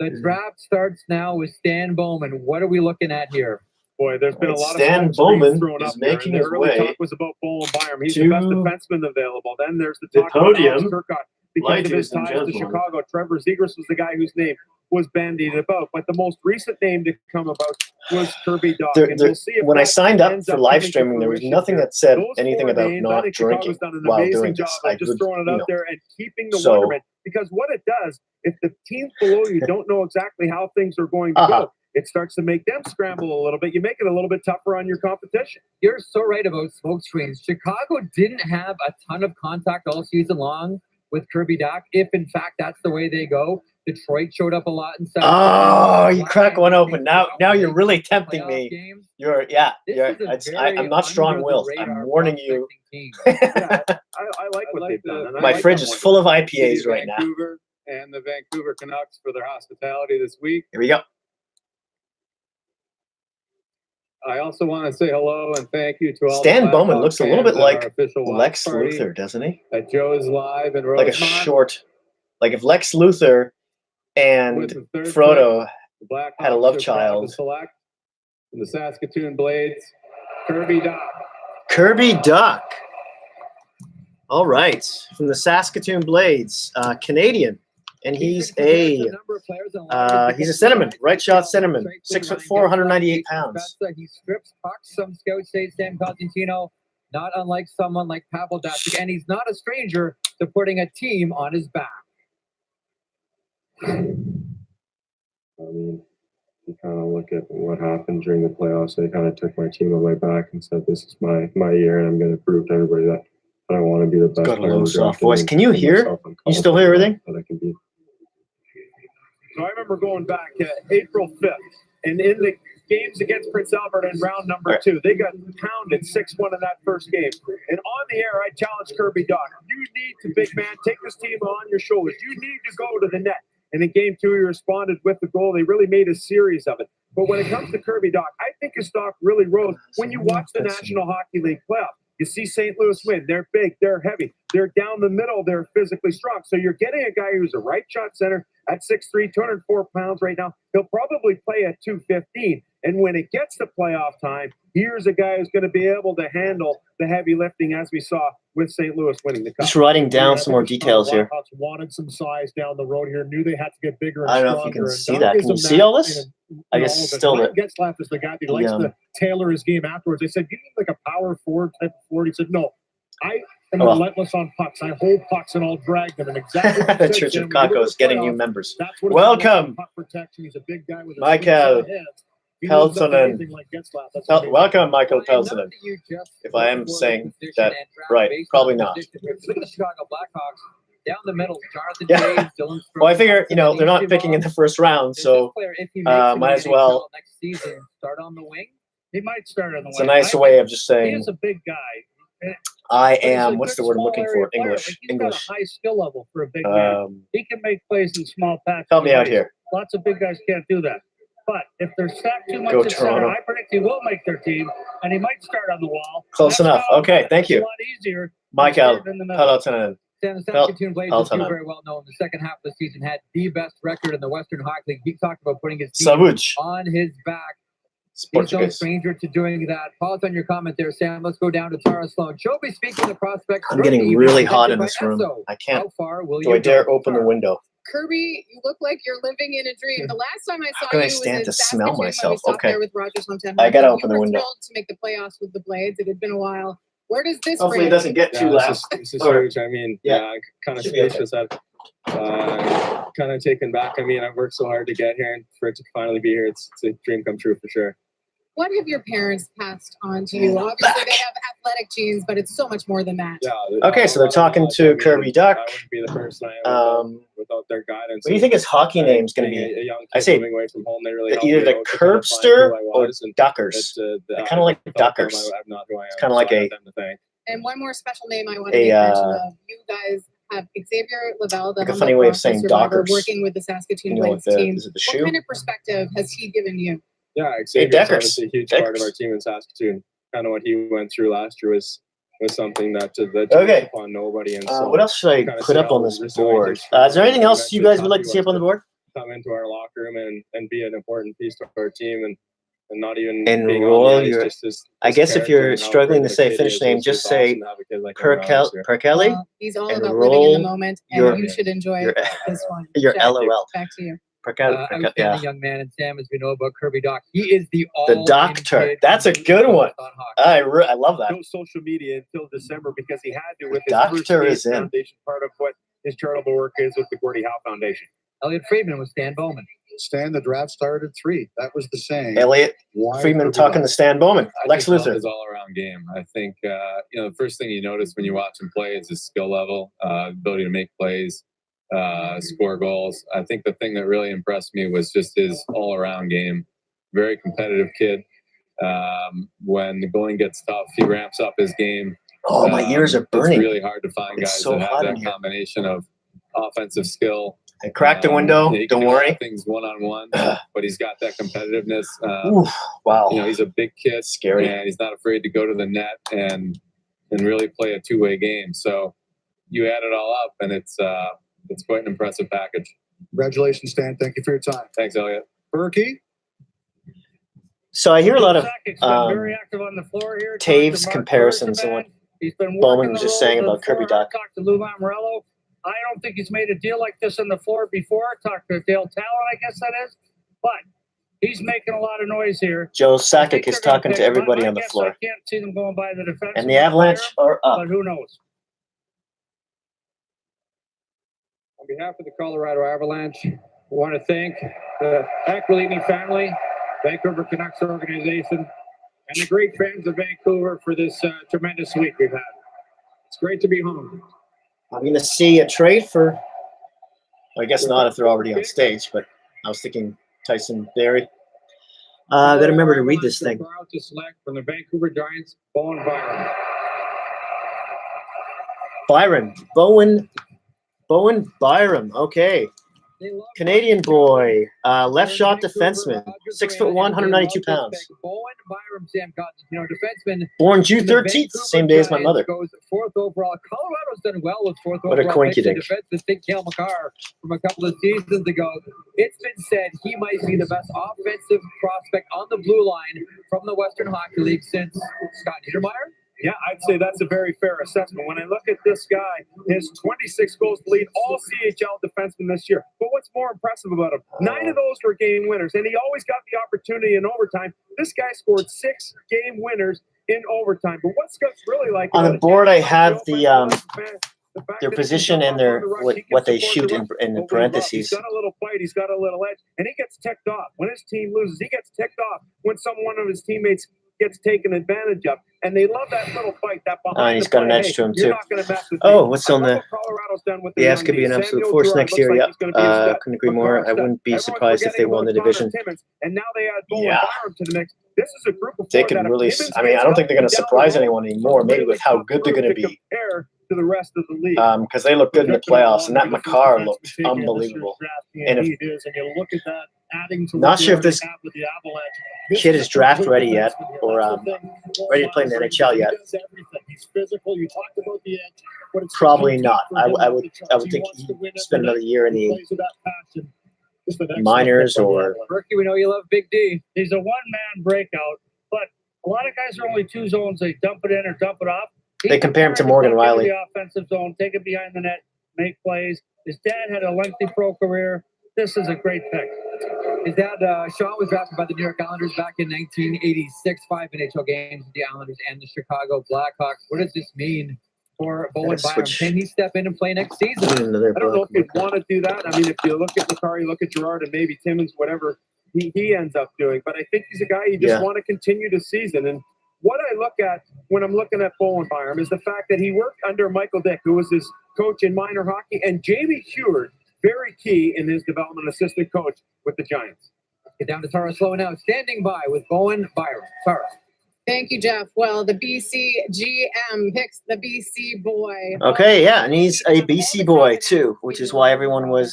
The draft starts now with Stan Bowman. What are we looking at here? Boy, there's been a lot Stan of Bowman thrown is up there. making And the his early way talk was about Bowen Byram. He's to the best defenseman available. Then there's the the talk about podium. Alex Turcotte because of his Ladies and ties to gentlemen. Chicago. Trevor Zegras was the guy whose name was bandied about. But the most recent name to come about was Kirby Dach. And we'll see if When I that signed up ends for up live coming to streaming, there was fruition nothing here. that said Those anything four about names, I not think drinking Chicago's done an while amazing doing job this. of I just would, throwing it you out know. there and keeping the So- wonderment. Because what it does, if the teams below you don't know exactly how things are going to go, it starts to make them scramble a little bit. You make it a little bit tougher on your competition. You're so right about smoke screens. Chicago didn't have a ton of contact all season long with Kirby Dach, if in fact that's the way they go. Detroit showed up a lot in South. Oh, you crack one open. Now you're really tempting me. I'm not strong-willed. I'm warning you. I like what they've done. And I My like fridge them is when full of they- IPAs right now. Vancouver and the Vancouver Canucks for their hospitality this week. Here we go. I also want to say hello and thank you to all Stan the Bowman Blackhawks looks a little fans bit at our like official watch Lex party Luthor, doesn't he? at Joe's Live in Like a Rosemont. short, like if Lex Luthor and With the third Frodo pick, the Blackhawks had a love are proud to child. select from the Saskatoon Blades, Kirby Dach. Kirby Dach. All right, from the Saskatoon Blades, Canadian, and he's a centerman, right shot centerman, 6'4", 198 pounds. He strips pucks. Some scouts say Sam Cosentino, not unlike someone like Pavel Datsyuk, and he's not a stranger to putting a team on his back. I mean, you kind of look at what happened during the playoffs. They kind of took my team on my back and said, "This is my year, and I'm going to prove to everybody that I want to be the best." Got a player little in the soft draft voice. and Can you give hear? myself Can you still hear everything? that I can be. So I remember going back to April 5th, and in the games against Prince Albert in round number 2, they got pounded 6-1 in that first game. And on the air, I challenged Kirby Dach. You need to, big man, take this team on your shoulders. You need to go to the net. And in game 2, he responded with the goal. They really made a series of it. But when it comes to Kirby Dach, I think his stock really rose when you watch the National Hockey League playoff. You see St. Louis win. They're big. They're heavy. They're down the middle. They're physically strong. So you're getting a guy who's a right shot center at 6'3", 204 pounds right now. He'll probably play at 215. And when it gets to playoff time, here's a guy who's going to be able to handle the heavy lifting, as we saw with St. Louis winning the cup. Just writing down some more details here. Blackhawks wanted some size down the road here. Knew they had to get bigger and I don't know if stronger. you can and see Dach that. gives Can you them see that all this? in I all guess of it. still Ryan Getzlaf is the guy that likes to tailor his game afterwards. They said, "You need like a power forward type of forward." He said, "No, I am relentless on pucks. I hold pucks and I'll drag them." And exactly what the he said, Church Sam, of when you go to Kakos the getting playoffs, new members. that's what it's all about, Welcome, puck protection. He's a big guy with a Michael swing set of hands. He lives up to Peltonen. anything like Getzlaf. That's amazing. Welcome, Michael Peltonen. If I am saying that right, probably not. Look at the Chicago Blackhawks down the middle. Jonathan Yeah. Taves, Dylan Well, I figure they're not picking in the first round, so might as well. next season start on the wing. He might start on the It's a nice way of just He saying is a big guy. I But he's a am. What's good the word I'm small looking area for? player. English. Like, he's English. got a high skill level for a big man. He can make plays in small patches. Help me out here. Lots of big guys can't do that. But if they're stacked too much Go at center, Toronto. I predict he will make their team, and he might start on the wall. Close That's enough. how Okay, thank it's you. a lot easier than Michael starting in the middle. Peltonen. San Saskatoon Blades, as you Peltonen. very well know, in the second half of the season had the best record in the Western Hockey League. He talked about putting his team Savuj. on his back. He's no Portuguese. stranger to doing that. Pause on your comment there, Sam. Let's go down to Tara Sloan. Shobi speaking of prospects. I'm getting really hot in this room. I can't. How far will Do you I dare go? open the window? Kirby, you look like you're living in a dream. The last time I saw How can you I was stand in to smell Saskatoon when myself? we stopped Okay. there with Rogers Hometown. I gotta You open the were window. thrilled to make the playoffs with the Blades. It had been a while. Where does this Hopefully it rank? doesn't get too loud. This is Or- huge. I mean, Yeah. kind of Should be okay. speechless. I've kind of taken back. I mean, I've worked so hard to get here, and for it to finally be here, it's a dream come true for sure. What have your parents passed on to you? Obviously, they have athletic genes, but it's so much more than that. Yeah. Okay, so they're talking to Kirby Dach. I wouldn't be the person I am without their guidance. What do you think his hockey name's going to Being be? a young I kid say moving away from home, they really helped either me the out to kind of find Curbster who I or was, and Duckers. I kind of like felt Duckers. I'm not who I am. It's kind of like so I a have them to thank. And one more special name I want to make mention of. You guys have Xavier Lavelle, the like a funny way of saying survivor, Dockers. working with the Saskatoon You know, Blades team. is it the What shoe? kind of perspective has he given you? Yeah, Hey, Xavier's Deckers. obviously a huge part of our team in Saskatoon. Kind of what he went through last year was something that Okay. upon nobody. And so What else should I kinda put see up how on this resilient board? his Is there anything else you mentally guys would like to tough see he up on the was board? come into our locker room and be an important piece to our team and not even And being roll on the ice, your. just his I guess if character you're and how struggling to good say of a kid finish he is. name, It's just awesome say to have a kid like him around us here. Perkelly. He's all And about living in the roll moment, and your- you should enjoy your- this one. your Jack, LOL. Back to you. Outstanding Yeah. young man, and Sam, as we know about Kirby Doc, he is the The Doctor. That's a good one. I love that. No social media until December because he had to with his Doctor First State is in. Foundation, part of what his charitable work is with the Gordie Howe Foundation. Elliot Friedman with Stan Bowman. Stan, the draft started 3. That was the saying. Elliot Why Friedman Kirby talking Doc? to Stan Bowman. I Lex just love Luthor. his all-around game. I think the first thing you notice when you watch him play is his skill level, ability to make plays, score goals. I think the thing that really impressed me was just his all-around game. Very competitive kid. When the going gets tough, he ramps up his game. Oh, my ears are burning. It's really hard to find It's guys so that have hot in that here. combination of offensive skill. I cracked the window. He Don't can do a lot worry. of things one-on-one, but he's got that competitiveness. Oof, wow. He's a big kid, Scary. and he's not afraid to go to the net and really play a two-way game. So you add it all up, and it's quite an impressive package. Congratulations, Stan. Thank you for your time. Thanks, Elliot. Berkey? So I hear a lot of Sakic's been very active on the floor here. Taves Talked to Mark comparisons and Bergevin. what He's been Bowman working was the just role saying of the about Kirby forward. Doc. Talked to Lou Lamoriello. I don't think he's made a deal like this on the floor before. Talked to Dale Talon, I guess that is. But he's making a lot of noise here. Joe I think Sakic is they're gonna talking to pick him. everybody I on the guess floor. I can't see them going by the defense. And the Avalanche are up. But who knows? On behalf of the Colorado Avalanche, I want to thank the Aquilini family, Vancouver Canucks organization, and the great fans of Vancouver for this tremendous week we've had. It's great to be home. I'm going to see a trade for, well, I guess not if they're already on stage, but I was thinking Tyson Berry. I got to remember to read this thing. Proud to select from the Vancouver Giants, Bowen Byram. Bowen Byram. Okay. Canadian boy, left shot defenseman, 6'1", 192 pounds. Bowen Byram, Sam Cotton, defenseman. Born June 13th, same day as my mother. Goes 4th overall. Colorado's done well with 4th What a overall. coinkydink. Defenseman, think Cale Makar from a couple of seasons ago. It's been said he might be the best offensive prospect on the blue line from the Western Hockey League since Scott Niedermayer. Yeah, I'd say that's a very fair assessment. When I look at this guy, his 26 goals to lead all CHL defensemen this year. But what's more impressive about him, 9 of those were game winners, and he always got the opportunity in overtime. This guy scored 6 game winners in overtime. But what Scott's really like On the board, I have their position and their what they shoot in the parentheses. He's got a little fight. He's got a little edge, and he gets ticked off when his team loses. He gets ticked off when one of his teammates gets taken advantage of, and they love that little fight. That behind He's the got an play. edge Hey, to him you're too. not gonna mess with Oh, me. what's I on love the? what Colorado's done with the The Avs young could be an Ds. absolute Samuel force Girard next looks year. like Yep. he's gonna be a stud. Couldn't agree more. I wouldn't be Everyone's surprised if they forgetting won the about Connor division. Timmins, and now they add Bowen Yeah. Byram to the mix. This is a group of They four could that if really. Timmins I mean, I don't think they're going to gets surprise down the anyone anymore. Maybe with how good they're going to be, compare to the rest of the league. because they look good in the playoffs, and that Makar looked unbelievable. And if not sure if this kid is draft ready yet or ready to play in the NHL yet. He's physical. You talked about the edge, but it's Probably not. I would think he'd spend another year in the minors or. Berkey, we know you love Big D. He's a one-man breakout, but a lot of guys are only 2 zones. They dump it in or dump it off. They compare him to Morgan Riley. The offensive zone, take it behind the net, make plays. His dad had a lengthy pro career. This is a great pick. His dad, Sean, was drafted by the New York Islanders back in 1986. 5 NHL games with the Islanders and the Chicago Blackhawks. What does this mean for Bowen Byram? Can he step in and play next season? I don't know if you'd want to do that. I mean, if you look at Makar, you look at Girard, and maybe Timmins, whatever he ends up doing. But I think he's a guy you just want to continue to season. And what I look at when I'm looking at Bowen Byram is the fact that he worked under Michael Dick, who was his coach in minor hockey, and Jamie Heward, very key in his development, assistant coach with the Giants. Get down to Tara Slow now, standing by with Bowen Byram. Tara. Thank you, Jeff. Well, the BC GM picks the BC boy. Okay, yeah, and he's a BC boy too, which is why everyone was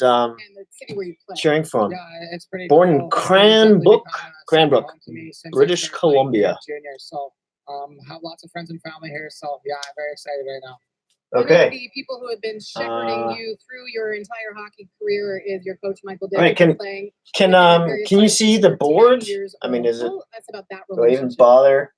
cheering for him. Yeah, it's pretty Born in cool. Cranbrook, To me since British I started playing Columbia. junior. So have lots of friends and family here. So yeah, I'm very excited right now. Okay. The people who have been shepherding you through your entire hockey career is your coach Michael All right, David. can you see the board? I mean, is it? That's about that Do I even bother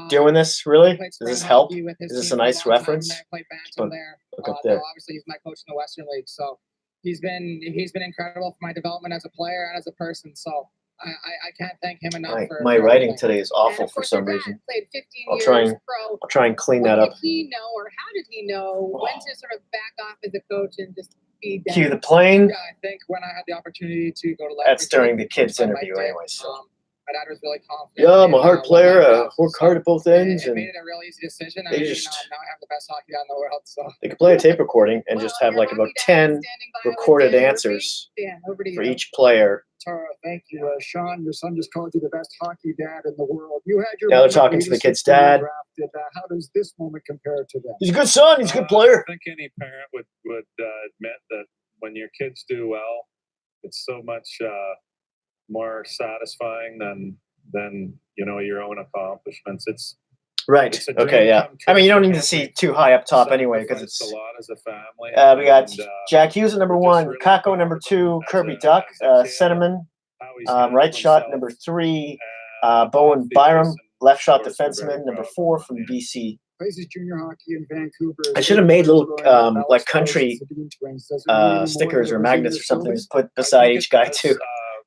doing this? Really? Does this help? Is this a nice reference? Look up there. Obviously, he's my coach in the Western League, so he's been incredible for my development as a player and as a person. So I can't thank him enough. My writing today is awful for some reason. Played 15 I'll years try and clean that up. What did he know, or how did he know when to sort of back off as a coach and just be down? Cue the plane. Yeah, I think when I had the opportunity to go to That's during the kids' interview, anyways. my dad was really confident. Yeah, I'm a hard player. Work hard at both ends, and Made it a real easy decision. they I just now I have the best hockey dad in the world. So they could play a tape recording and just have like about 10 recorded answers for each player. Tara, thank you. Sean, your son just called you the best hockey dad in the world. You had your Now they're moment talking when to you the were kid's 16 dad. drafted. How does this moment compare to that? He's a good son. He's a good player. I think any parent would admit that when your kids do well, it's so much more satisfying than your own accomplishments. It's Right. It's a Okay. dream Yeah. come I mean, you don't true need for to see every too high up top anyway, because it's. a lot as a family. We got and, Jack Hughes at number 1, Kako number 2, Kirby Duck, Sedin, right shot number 3, Bowen Byram, left shot defenseman number 4 from BC. Plays junior hockey in Vancouver. I should have made little like country stickers or magnets or something to put beside each guy too.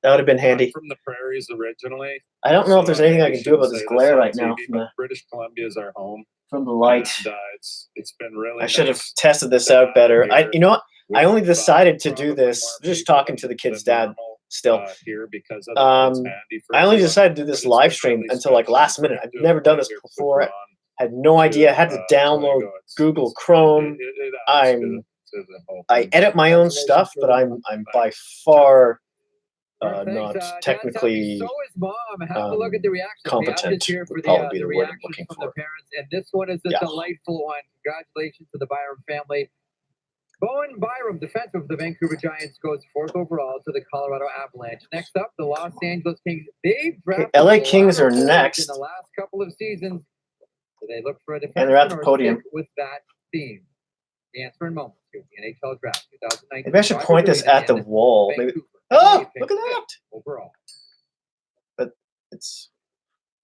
That would have been handy. From the prairies originally. I don't know if there's anything I can do about this glare right now. But British Columbia is our home. From the light. And, it's been really. I should have tested this out better. You know what? I only decided to do this. Just talking to the kid's dad still. Here because I only decided to do this live stream until like last minute. I've never done this before. I had no idea. I had to download Google Chrome. I edit my own stuff, but I'm by far not technically So is mom. Have a look at the reaction. competent. Here for Would the, probably be the the word I'm reaction looking from for. the parents, and this one is a delightful one. Congratulations to the Byram family. Bowen Byram, defensive of the Vancouver Giants, goes 4th overall to the Colorado Avalanche. Next up, the Los Angeles Kings. They've drafted LA Kings are in next, the last couple of seasons. Do they look for a defenseman and they're at the or podium. stick with that theme? The answer in moments here. The NHL Draft 2019. Maybe I should point this at the wall. Maybe. Vancouver. Oh, look at that! Overall. But it's.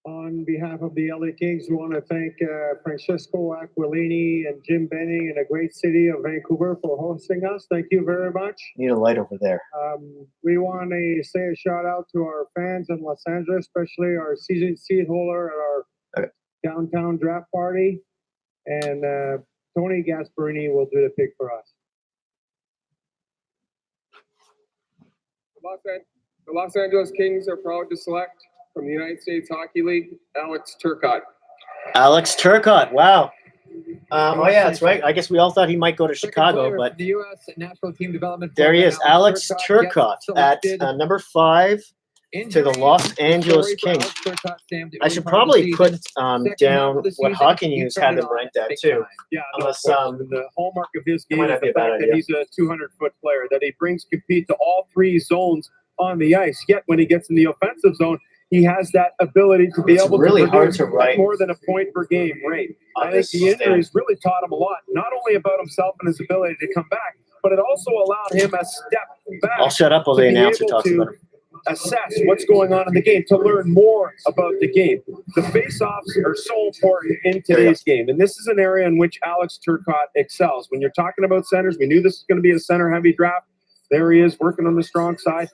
On behalf of the LA Kings, we want to thank Francesco Aquilini and Jim Benning in the great city of Vancouver for hosting us. Thank you very much. Need a light over there. We want to say a shout out to our fans in Los Angeles, especially our season seat holder at our downtown draft party. And Tony Gasparini will do the pick for us. The Los Angeles Kings are proud to select from the United States Hockey League, Alex Turcotte. Alex Turcotte. Wow. Oh yeah, that's right. I guess we all thought he might go to Chicago, but the U.S. National Team Development. there he is, Alex Turcotte at number 5 to the Los Angeles Kings. I should probably put down what Hockey News had them ranked at too. Yeah, unless the hallmark of his game might is not be the a bad fact that idea. he's a 200-foot player, that he brings compete to all 3 zones on the ice. Yet when he gets in the offensive zone, he has that ability to be It's able really to hard produce to write more than a point per game rate. I think the injuries really taught him a lot, not only about himself and his ability to come back, but it also allowed him a step back. I'll shut up while the announcer talks about it. Assess what's going on in the game, to learn more about the game. The face-offs are so important in today's game, and this is an area in which Alex Turcotte excels. When you're talking about centers, we knew this was going to be a center-heavy draft. There he is, working on the strong side.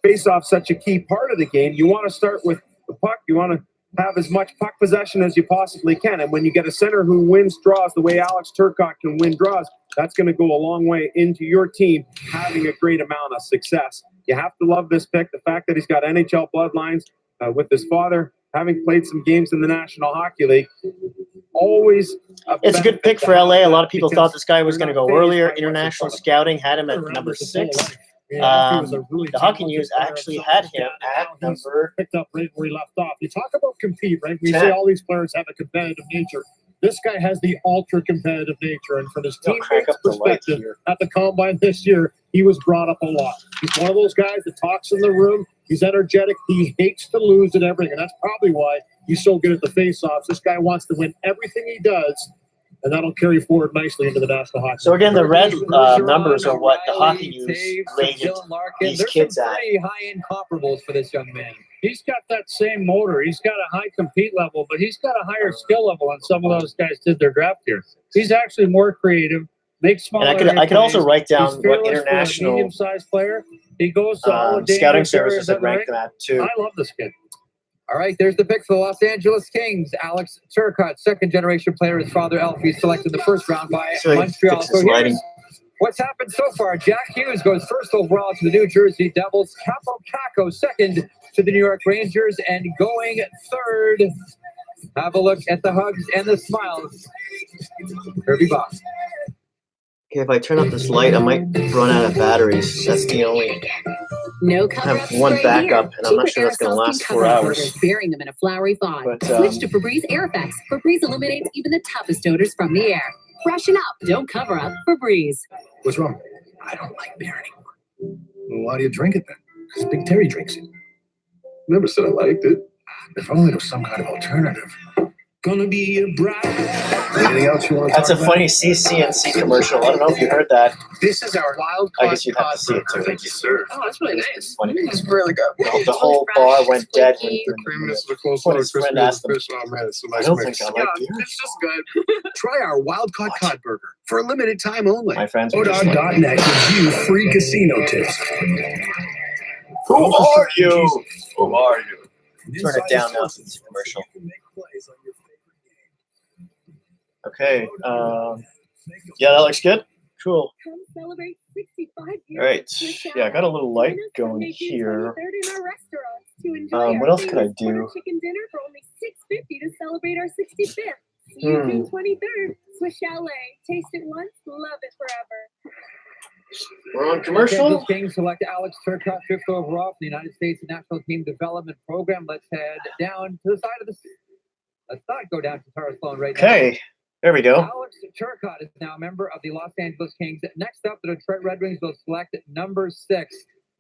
Face-off such a key part of the game. You want to start with the puck. You want to have as much puck possession as you possibly can. And when you get a center who wins draws the way Alex Turcotte can win draws, that's going to go a long way into your team having a great amount of success. You have to love this pick. The fact that he's got NHL bloodlines with his father, having played some games in the National Hockey League. Always It's a good pick for LA. A lot of people thought this guy was going to go earlier. International scouting had him at number 6. The Hockey News actually had him at number picked up right where he left off. You talk about compete, right? We 10. say all these players have a competitive nature. This guy has the ultra competitive nature, and from his teammates' perspective, at the combine this year, he was brought up a lot. He's one of those guys that talks in the room. He's energetic. He hates to lose at everything, and that's probably why he's so good at the face-offs. This guy wants to win everything he does, and that'll carry forward nicely into the National Hockey. So again, the red numbers are what the Hockey News rated these kids at. Pretty high-end comparables for this young man. He's got that same motor. He's got a high compete level, but he's got a higher skill level than some of those guys did their draft here. He's actually more creative, makes smaller. And I could also write down what international medium-sized player. He goes to all the scouting services that rank that too. I love this kid. All right, there's the pick for the Los Angeles Kings. Alex Turcotte, second-generation player. His father, Alfie, selected the first round by Montreal. So here's what's happened so far. Jack Hughes goes first overall to the New Jersey Devils. Capo Caco second to the New York Rangers. And going third, have a look at the hugs and the smiles. Kirby Boss. Okay, if I turn off this light, I might run out of batteries. That's the only. I have one backup, and I'm not sure that's going to last 4 hours. Burying them in a flowery fog. But, Switch to Febreze Air Effects. Febreze eliminates even the toughest odors from the air. Freshen up, don't cover up. Febreze. What's wrong? I don't like beer anymore. Well, why do you drink it then? Because Big Terry drinks it. Never said I liked it. If only there was some kind of alternative. Gonna be a bride. Anything else you want to That's a funny CCNC commercial. I don't know if you heard that. This is our wild I guess you'd have to see it too. Thank you, sir. Oh, that's really nice. Funny. It's really good. The whole bar went dead when Minutes of the when his friend asked them. Oh, man, it's a I nice don't mix. think I like beer. It's just good. Try our wild caught cod burger for a limited time only. My friends were just like, ODOG.net gives you free casino tips. Who are you? Who are you? Turn it down now since it's a commercial. Okay. Yeah, that looks good. Cool. Come celebrate 65 years. All right. Yeah, I got a little light going here. What else could I do? Chicken dinner for only $6.50 to celebrate our 65th. See you June 23rd. Swiss Chalet. Taste it once, love it forever. We're on commercial. The Kings select Alex Turcotte, fifth overall from the United States National Team Development Program. Let's head down to the side of the. Let's not go down to Tara Sloan right now. Okay. There we go. Alex Turcotte is now a member of the Los Angeles Kings. Next up, the Detroit Red Wings will select number 6.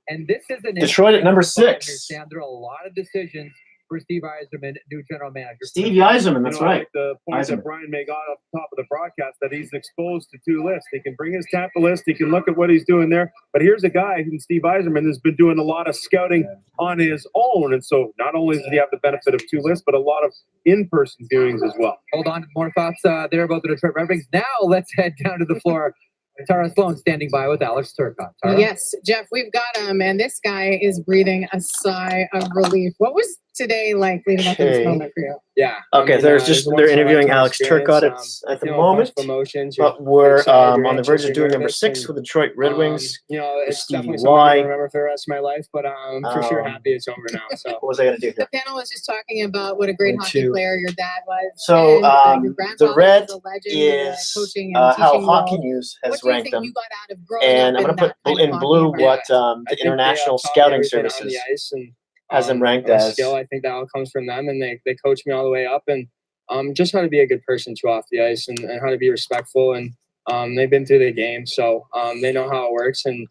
And this is an Detroit at number 6. I understand there are a lot of decisions for Steve Yzerman, new general manager. Steve Yzerman, that's I right. like the point that Brian made off the top of the broadcast that he's exposed to 2 lists. He can bring his Tampa list. He can look at what he's doing there. But here's a guy, Steve Yzerman, has been doing a lot of scouting on his own. And so not only does he have the benefit of 2 lists, but a lot of in-person viewings as well. Hold on. More thoughts there about the Detroit Red Wings. Now let's head down to the floor. Tara Sloan standing by with Alex Turcotte. Tara? Yes, Jeff, we've got him, and this guy is breathing a sigh of relief. What was today like leading up to this moment for you? Yeah. Okay, they're interviewing Alex Turcotte at the moment, but we're on the verge of doing number 6 with the Detroit Red Wings. It's Stevie definitely something I'm Y. gonna remember for the rest of my life, but I'm for sure happy it's over now. So what was I going to do here? The panel was just talking about what a great hockey player your dad was. So and, your the grandfather red was a legend is coaching and how teaching Hockey role. News What has do you ranked think them. you got out of growing And up I'm going to put in blue what the International Scouting Services has them ranked as. Skill, I think that all comes from them, and they coach me all the way up, and just how to be a good person too off the ice, and how to be respectful, and they've been through the game, so they know how it works, and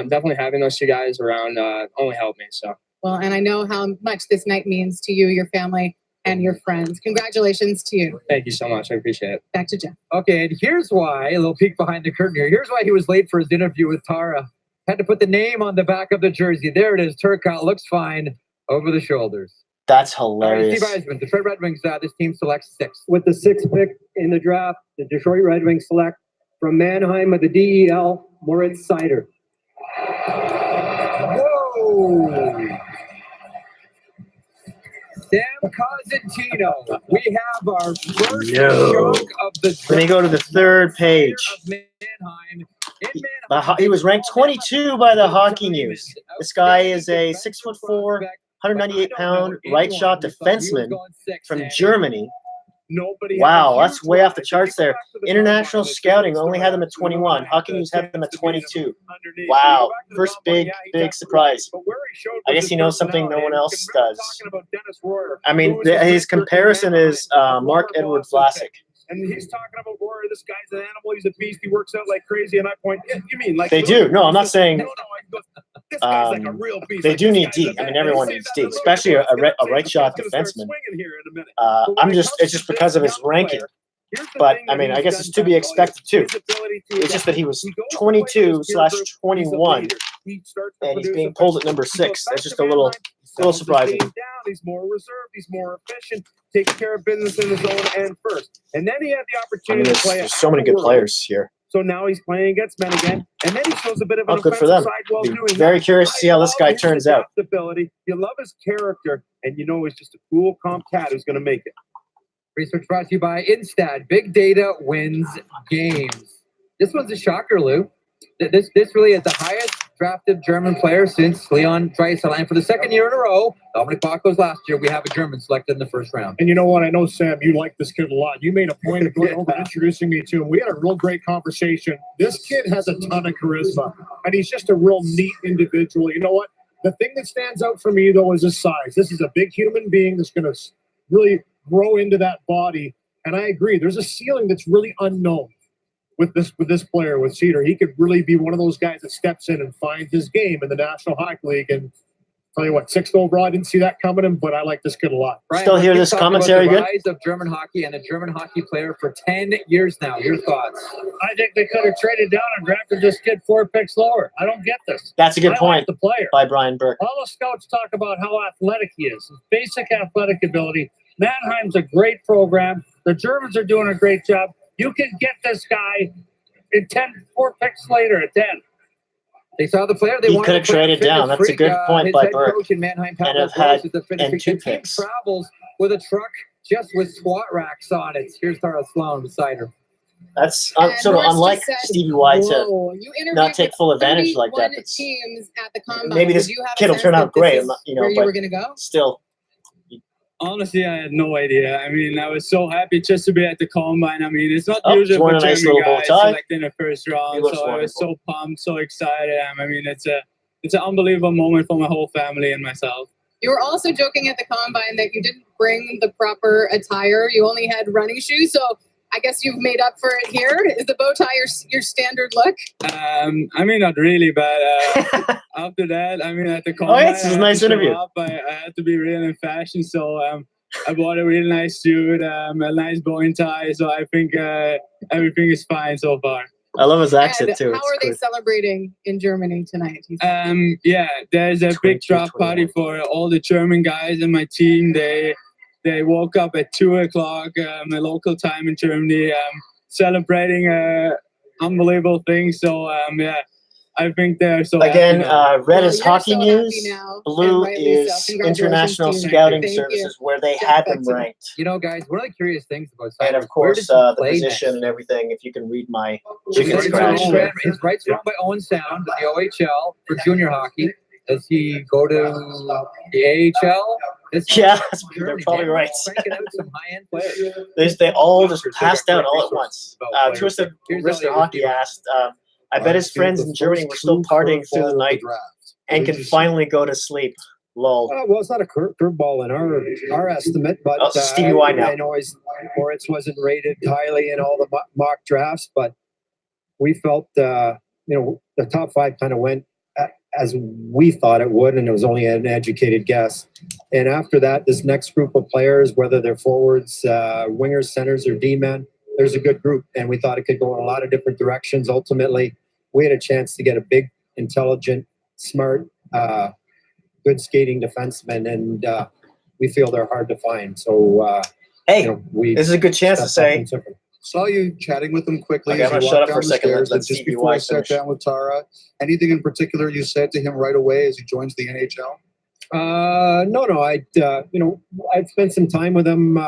definitely having those 2 guys around only helped me. So Well, and I know how much this night means to you, your family, and your friends. Congratulations to you. thank you so much, I appreciate it. Back to Jeff. Okay, and here's why, a little peek behind the curtain here. Here's why he was late for his interview with Tara. Had to put the name on the back of the jersey. There it is. Turcotte looks fine over the shoulders. That's All right, hilarious. Steve Yzerman, Detroit Red Wings, this team selects 6. With the 6th pick in the draft, the Detroit Red Wings select from Mannheim of the DEL, Moritz Seider. Whoa! Sam Cosentino. We have our first chunk of the Let me go to the 3rd page. He was ranked 22 by the Hockey News. This guy is a 6'4", 198-pound right shot defenseman from Germany. Nobody. Wow, that's way off the charts there. International scouting only had them at 21. Hockey News had them at 22. Wow, first big surprise. I guess he knows something no one else does. I mean, his comparison is Mark-Edward Vlasic. And he's talking about Warrior. This guy's an animal. He's a beast. He works out like crazy. And I point, you mean like they do? No, I'm not saying. This guy's like a real beast. They do need D. I mean, everyone needs D, especially a right shot defenseman. It's just because of his ranking. But I mean, I guess it's to be expected too. It's just that he was 22/21, and he's being pulled at number 6. That's just a little surprising. He's more reserved. He's more efficient. Takes care of business in his own end first. And then he had the opportunity to play. There's so many good players here. So now he's playing against men again, and then he shows a bit of an good for them. side while doing that. Very curious to see how this guy turns out. Ability. You love his character, and you know he's just a cool, calm cat who's going to make it. Research brought to you by Instat. Big data wins games. This one's a shocker, Lou. This really is the highest drafted German player since Leon Draisaitl. And for the second year in a row, Dominic Bacco's last year, we have a German selected in the first round. And you know what? I know, Sam, you like this kid a lot. You made a point of going over and introducing me to him. We had a real great conversation. This kid has a ton of charisma, and he's just a real neat individual. You know what? The thing that stands out for me, though, is his size. This is a big human being that's going to really grow into that body. And I agree. There's a ceiling that's really unknown with this player, with Cedar. He could really be one of those guys that steps in and finds his game in the National Hockey League. And tell you what, 6th overall, I didn't see that coming, but I like this kid a lot. Brian, still hear this commentary good? The rise of German hockey and a German hockey player for 10 years now. Your thoughts? I think they could have traded down and drafted this kid 4 picks lower. I don't get this. That's a good point. Like the player. By Brian Burke. All the scouts talk about how athletic he is, his basic athletic ability. Mannheim's a great program. The Germans are doing a great job. You can get this guy in 4 picks later at 10. They saw the player. They could have traded down. That's a good point by Burke. Coach in Mannheim, and have had and 2 he picks. Travels with a truck just with squat racks on it. Here's Tara Sloan beside her. That's sort of unlike Stevie Y to not take full advantage like that. But teams at the combine. Maybe this kid will turn out great. Where you were going to go? Still. Honestly, I had no idea. I mean, I was so happy just to be at the combine. I mean, it's not usual for German guys selected in the first round. So I was so pumped, so excited. I mean, it's an unbelievable moment for my whole family and myself. You were also joking at the combine that you didn't bring the proper attire. You only had running shoes. So I guess you've made up for it here. Is the bow tie your standard look? I mean, not really, but after that, I mean, at the combine, this is a nice interview. I had to be real in fashion, so I bought a really nice suit, a nice bow and tie. So I think everything is fine so far. I love his accent too. How are they celebrating in Germany tonight? Yeah, there's a big draft party for all the German guys in my team. They woke up at 2:00, my local time in Germany, celebrating unbelievable things. So yeah, I think they're so again. Red is Hockey News. Blue is International Scouting Services, where they had them ranked. You know, guys, one of the curious things about and of course the position and everything. If you can read my chicken scratch. His rights are owned by Owen Sound, the OHL for junior hockey. Does he go to the AHL? Yeah, they're probably right. Some high-end players. They all just passed out all at once. Twisted Wrist Hockey asked, I bet his friends in Germany were still partying through the night and can finally go to sleep. Lol. Well, it's not a curveball in our estimate, but Stevie Y now. I know Moritz wasn't rated highly in all the mock drafts, but we felt the top 5 kind of went as we thought it would, and it was only an educated guess. And after that, this next group of players, whether they're forwards, wingers, centers, or D-men, there's a good group, and we thought it could go in a lot of different directions. Ultimately, we had a chance to get a big, intelligent, smart, good skating defenseman, and we feel they're hard to find. So, this is a good chance to say. Saw you chatting with him quickly. Okay, I'm gonna shut up for a second. Let's just before I sat down with Tara, anything in particular you said to him right away as he joins the NHL? No. I'd spent some time with him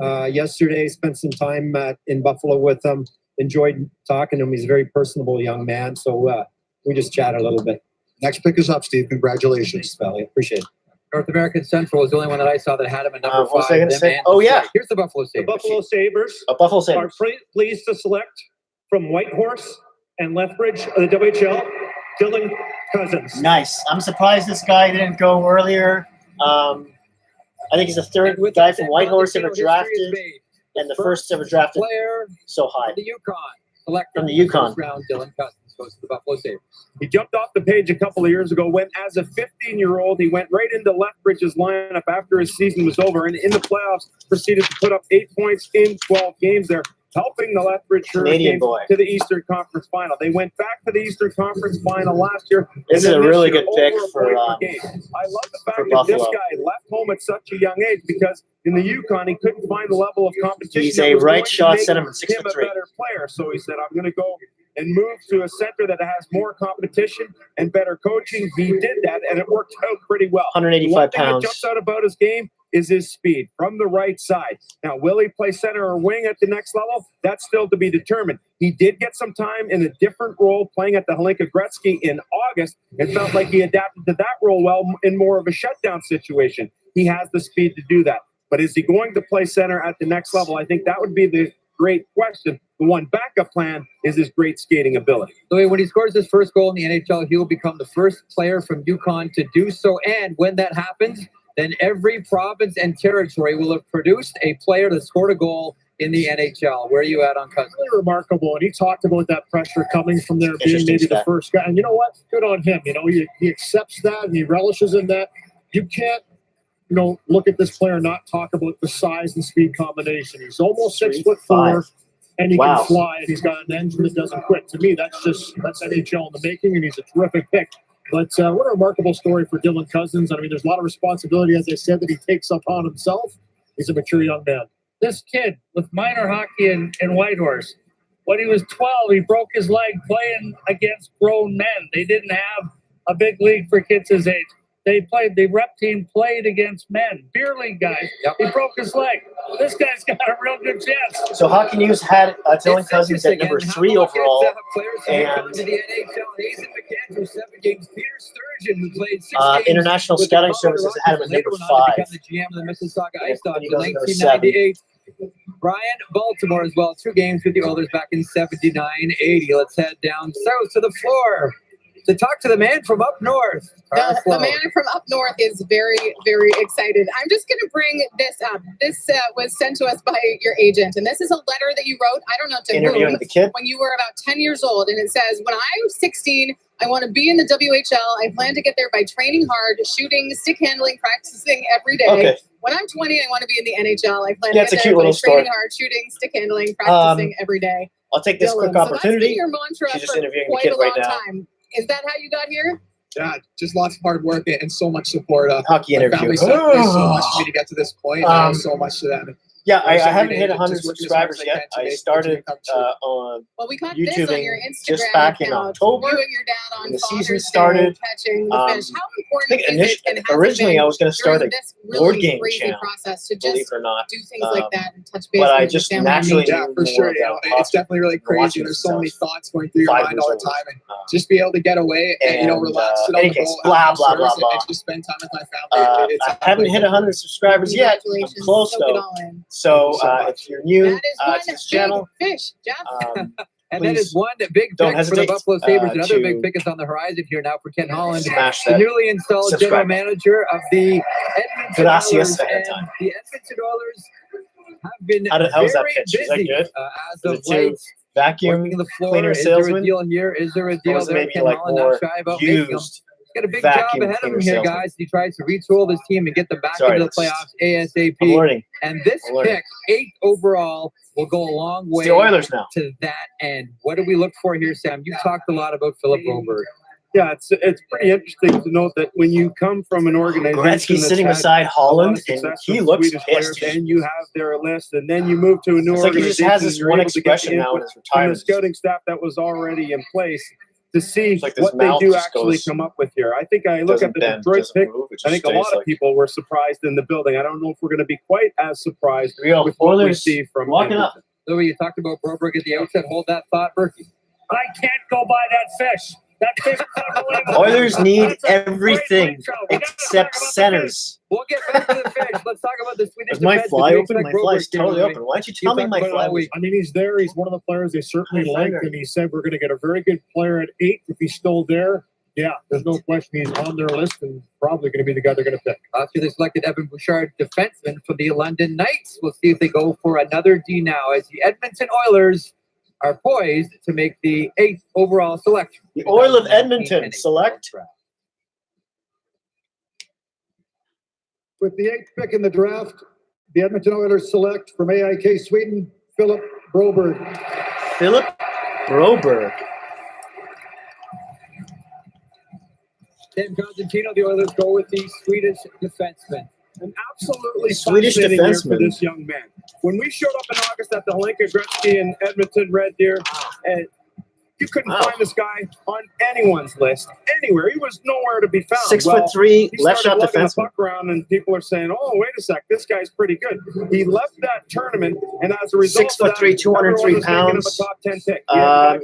yesterday. Spent some time in Buffalo with him. Enjoyed talking to him. He's a very personable young man. So we just chatted a little bit. Next pick is up, Steve. Congratulations, Valley. Appreciate it. North American Central was the only one that I saw that had him at number What was I 5. gonna them say? and Oh, Detroit. yeah. Here's the Buffalo The Sabres. Buffalo Sabres Buffalo are Sabres. pleased to select from Whitehorse and Lethbridge of the WHL, Dylan Cousins. Nice. I'm surprised this guy didn't go earlier. I think he's the third guy from Whitehorse ever drafted, and the first ever drafted player so high. the Yukon. Selected From the Yukon. First round, Dylan Cousins goes to the Buffalo Sabres. He jumped off the page a couple of years ago when, as a 15-year-old, he went right into Lethbridge's lineup after his season was over, and in the playoffs proceeded to put up 8 points in 12 games there, helping the Lethbridge Canadian Hurricanes boy. to the Eastern Conference Final. They went back to the Eastern Conference Final last year. This and is then a really year, good pick over a for, point per game. I love the fact that this Buffalo. guy left home at such a young age because in the Yukon he couldn't find the level of competition. He's that a was right going to shot make centerman, him 6'3". a better player. So he said, I'm going to go and move to a center that has more competition and better coaching. He did that, and it worked out pretty well. 185 One thing pounds. that jumps out about his game is his speed from the right side. Now, will he play center or wing at the next level? That's still to be determined. He did get some time in a different role playing at the Hlinka Gretzky in August. It felt like he adapted to that role well in more of a shutdown situation. He has the speed to do that. But is he going to play center at the next level? I think that would be the great question. The one backup plan is his great skating ability. So when he scores his first goal in the NHL, he will become the first player from Yukon to do so. And when that happens, then every province and territory will have produced a player that scored a goal in the NHL. Where are you at on Cousins? Really remarkable. And he talked about that pressure coming from there, being Interesting maybe the stat. first guy. And you know what? Good on him. You know, he accepts that and he relishes in that. You can't, you know, look at this player and not talk about the size and speed combination. He's almost 6'4", and he Wow. can fly, and he's got an engine that doesn't quit. To me, that's NHL in the making, and he's a terrific pick. But what a remarkable story for Dylan Cousins. I mean, there's a lot of responsibility, as I said, that he takes upon himself. He's a mature young man. This kid with minor hockey in Whitehorse, when he was 12, he broke his leg playing against grown men. They didn't have a big league for kids his age. The rep team played against men, beer league guys. Yep. He broke his leg. This guy's got a real good chance. So Hockey News had Dylan It's Cousins at interesting, number and 3 have a look at, overall. players who have come And to the NHL. Nathan McAndrew, 7 games. Peter Sturgeon, who played 6 games. International with the Scouting Colorado Services had him at Rockies, later number went on to 5. become the GM of the Mississauga And Ice Dogs he in goes to number 7. 1998. Brian Baltimore as well. 2 games with the Oilers back in 79-80. Let's head down south to the floor to talk to the man from up north. The man from up north is very, very excited. I'm just going to bring this up. This was sent to us by your agent, and this is a letter that you wrote, I don't know to Interviewing whom, the kid? when you were about 10 years old, and it says, when I'm 16, I want to be in the WHL. I plan to get there by training hard, shooting, stick handling, practicing every day. Okay. When I'm 20, I want to be in the NHL. I plan Yeah, to it's a get there cute by little training story. hard, shooting, stick handling, practicing every day. I'll take this Dylan, quick so that's opportunity. been your mantra She's just for interviewing the quite kid a right long now. time. Is that how you got here? Yeah, just lots of hard work and so much support. Hockey my interview. family sacrificed so much for me to get to this point. And I owe so much to them. Yeah, I Every haven't day, hit just 100 working as hard as subscribers I yet. can to I make started it come true. on Well, we caught this on YouTubing your Instagram just back in account. October. You and your dad on when the Father's season Day started. catching the fish. How I important think is it, and has originally it been I was going to start during a this board really game crazy channel, process to believe just it or not. do things like that and touch base But I with your just family and naturally nature? Yeah, for sure. You know, it's definitely really crazy. There's so many thoughts going through your 5 mind all the years old. time, and just be able to get away and you know relax, sit on any the case, boat, blah, have blah, blah, and blah. just spend time with my family. It's I haven't hit 100 subscribers yet. I'm Congratulations. close Soak it though. all in. So if you're new That is one to this big channel, fish, Jeff. And that is one big don't pick for the hesitate, Buffalo Sabres. Another to big pick is on the horizon here now for Ken Holland, smash the that newly installed subscribe general button. manager of the Edmonton Gracias Oilers. ahead of And time. the Edmonton Oilers have been How was that very pitch? Was that busy good? as Was of it too late. vacuum Working the floor. cleaner Is there a salesman? deal here? Is there a Or deal was it there? maybe Ken like Holland more not shy about making them. used He's got a big job vacuum ahead of cleaner him here, salesman? guys. He tries to retool this team and get them back Sorry, into the it's- playoffs ASAP. I'm learning. And this I'm learning. pick, 8th overall, will go a long way the Oilers now. to that end. What do we look for here, Sam? You talked a lot about Philip Broberg. Yeah, it's pretty interesting to note that when you come from an organization Gretzky's that's sitting had beside a lot of Holland, and success he with looks Swedish players, pissed. and you have their list, and then you move to a new It's like he just organization. has this you're one able to get the expression now in input his from retirement. the scouting staff that was already in place to see like this what they mouth do just actually goes- come up with here. I think I look doesn't at the bend, Detroit doesn't pick. move, it I just think a lot stays of like- people were surprised in the building. I don't know if we're going to be quite as surprised Here we go. with what we Oilers see from walking up. Edmonton. Louis, you talked about Broberg at the outset. Hold that thought, Berkey. I can't go by that fish. That fish is unbelievable. Oilers need That's a great everything lake trout. We gotta except talk about the centers. We'll get back to the fish. Let's talk about the Swedish Is my defense. fly Did you open? expect My fly is Broberg here, totally Louis? open. Why don't you You tell me talked my about it fly all was week. I mean, he's there. He's one of the players they certainly I liked, figured. and he said we're going to get a very good player at 8 if he's still there. Yeah, there's no question he's on their list and probably going to be the guy they're going to pick. After they selected Evan Bouchard, defenseman for the London Knights. We'll see if they go for another D now as the Edmonton Oilers are poised to make the 8th overall selection. The Oil of Edmonton select. With the 8th pick in the draft, the Edmonton Oilers select from AIK Sweden, Philip Broberg. Philip Broberg. Sam Cosentino, the Oilers go with the Swedish defenseman. An absolutely Swedish fascinating year for defenseman. this young man. When we showed up in August at the Hlinka Gretzky in Edmonton Red Deer, and you couldn't Wow. find this guy on anyone's list anywhere. He was nowhere to be found. 6'3", he left started shot lugging the defenseman. puck around, and people are saying, "Oh, wait a sec, this guy's pretty good." He left that tournament, and as a result, 6'3", 203 pounds. He,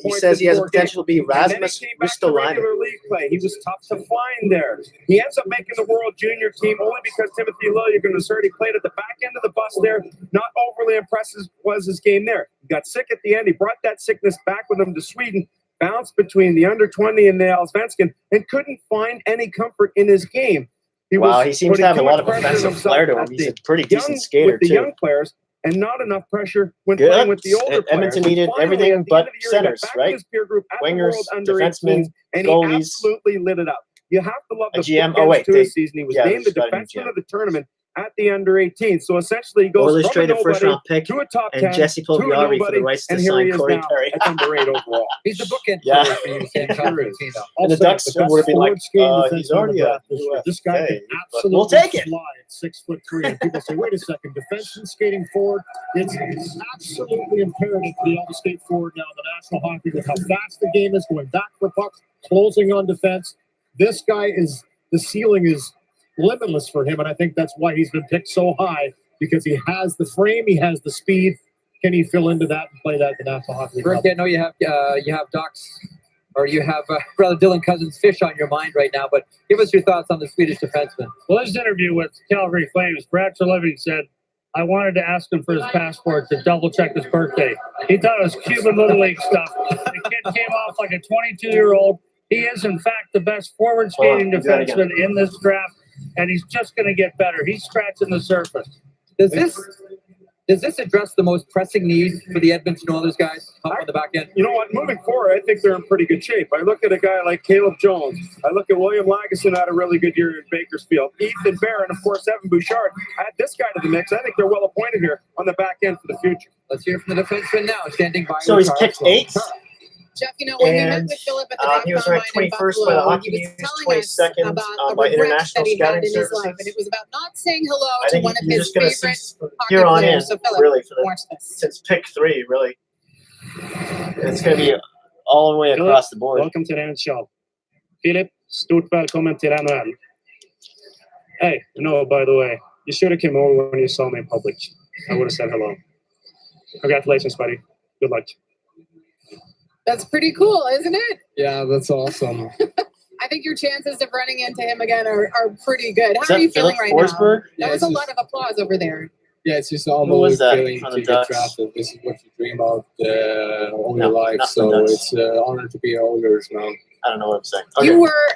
He says he has the potential to be Rasmus Ristolainen. regular league play. He was tough to find there. He ends up making the World Junior team only because Timothy Liljegren was hurt. He played at the back end of the bus there. Not overly impressive was his game there. He got sick at the end. He brought that sickness back with him to Sweden, bounced between the under-20 and the Allsvenskan, and couldn't find any comfort in his game. Wow, he seems to have a putting lot too of much pressure on offensive himself flair to him. at He's a the pretty young- decent skater, with the too. young players, and not enough pressure when Good. playing with the older players. Edmonton needed And finally, everything at the but end of the year, he got centers, back right? with his peer group at the Wingers, World Under defensemen, 18s, and he goalies. absolutely lit it up. You have to love A the GM. bookends Oh, wait, to they- his season. He was yeah, named the there's got a new defenseman GM. of the tournament at the under 18. So essentially, he goes Oilers from a traded first nobody round pick to a top and 10 Jesse to a Puljujarvi for nobody, the rights to and here sign he is Corey now Perry. at number 8 overall. He's the bookend Yeah. player for you, Sam Cosentino. And the Ducks would have been like, he's already a This guy UFA, can but absolutely we'll take it. fly at 6'3", and people say, "Wait a second, defenseman skating forward." It's absolutely imperative to be able to skate forward now in the National Hockey with how fast the game is, going back for pucks, closing on defense. This guy is the ceiling is limitless for him, and I think that's why he's been picked so high because he has the frame, he has the speed. Can he fill into that and play that at the National Hockey League? Rick, I know you have Ducks, or you have brother Dylan Cousins fish on your mind right now, but give us your thoughts on the Swedish defenseman. Well, his interview with Calgary Flames, Brad Treliving said, "I wanted to ask him for his passport to double check his birthday. He thought it was Cuban Little League stuff. The kid came off like a 22-year-old. He is, in fact, the best forward skating defenseman in this draft, and he's just going to get better. He's scratching the surface." Does this address the most pressing needs for the Edmonton Oilers guys up on the back end? You know what? Moving forward, I think they're in pretty good shape. I look at a guy like Caleb Jones. I look at William Lagesson had a really good year in Bakersfield. Ethan Bear, and of course, Evan Bouchard. Add this guy to the mix. I think they're well appointed here on the back end for the future. Let's hear from the defenseman now, standing by. So he's picked 8. Jeff, you know, when we met And with Philip at the draft he was combine ranked in 21st by the Buffalo, Hockey he News, was telling us 22nd about a by regret International that he had Scouting in his Services. life, and it was about not saying hello I to think one of you're his just going to favorite see hockey here on in, players. So Philip, really, for watch the, this. since pick 3, really. It's going to be all the way across the board. Welcome to the NHL. Philip, stort välkommen till NHL. Hey, no, by the way, you should have come over when you saw me in public. I would have said hello. Congratulations, buddy. Good luck. That's pretty cool, isn't it? Yeah, that's awesome. I think your chances of running into him again are pretty good. How Is are that you feeling Philip right Forsberg? now? That was a lot of applause over there. Yeah, it's just Who was almost that feeling from to the get Ducks? drafted. This is what you dream of all your No, life. not the So Ducks. it's an honor to be Oilers now. I don't know what I'm saying. You were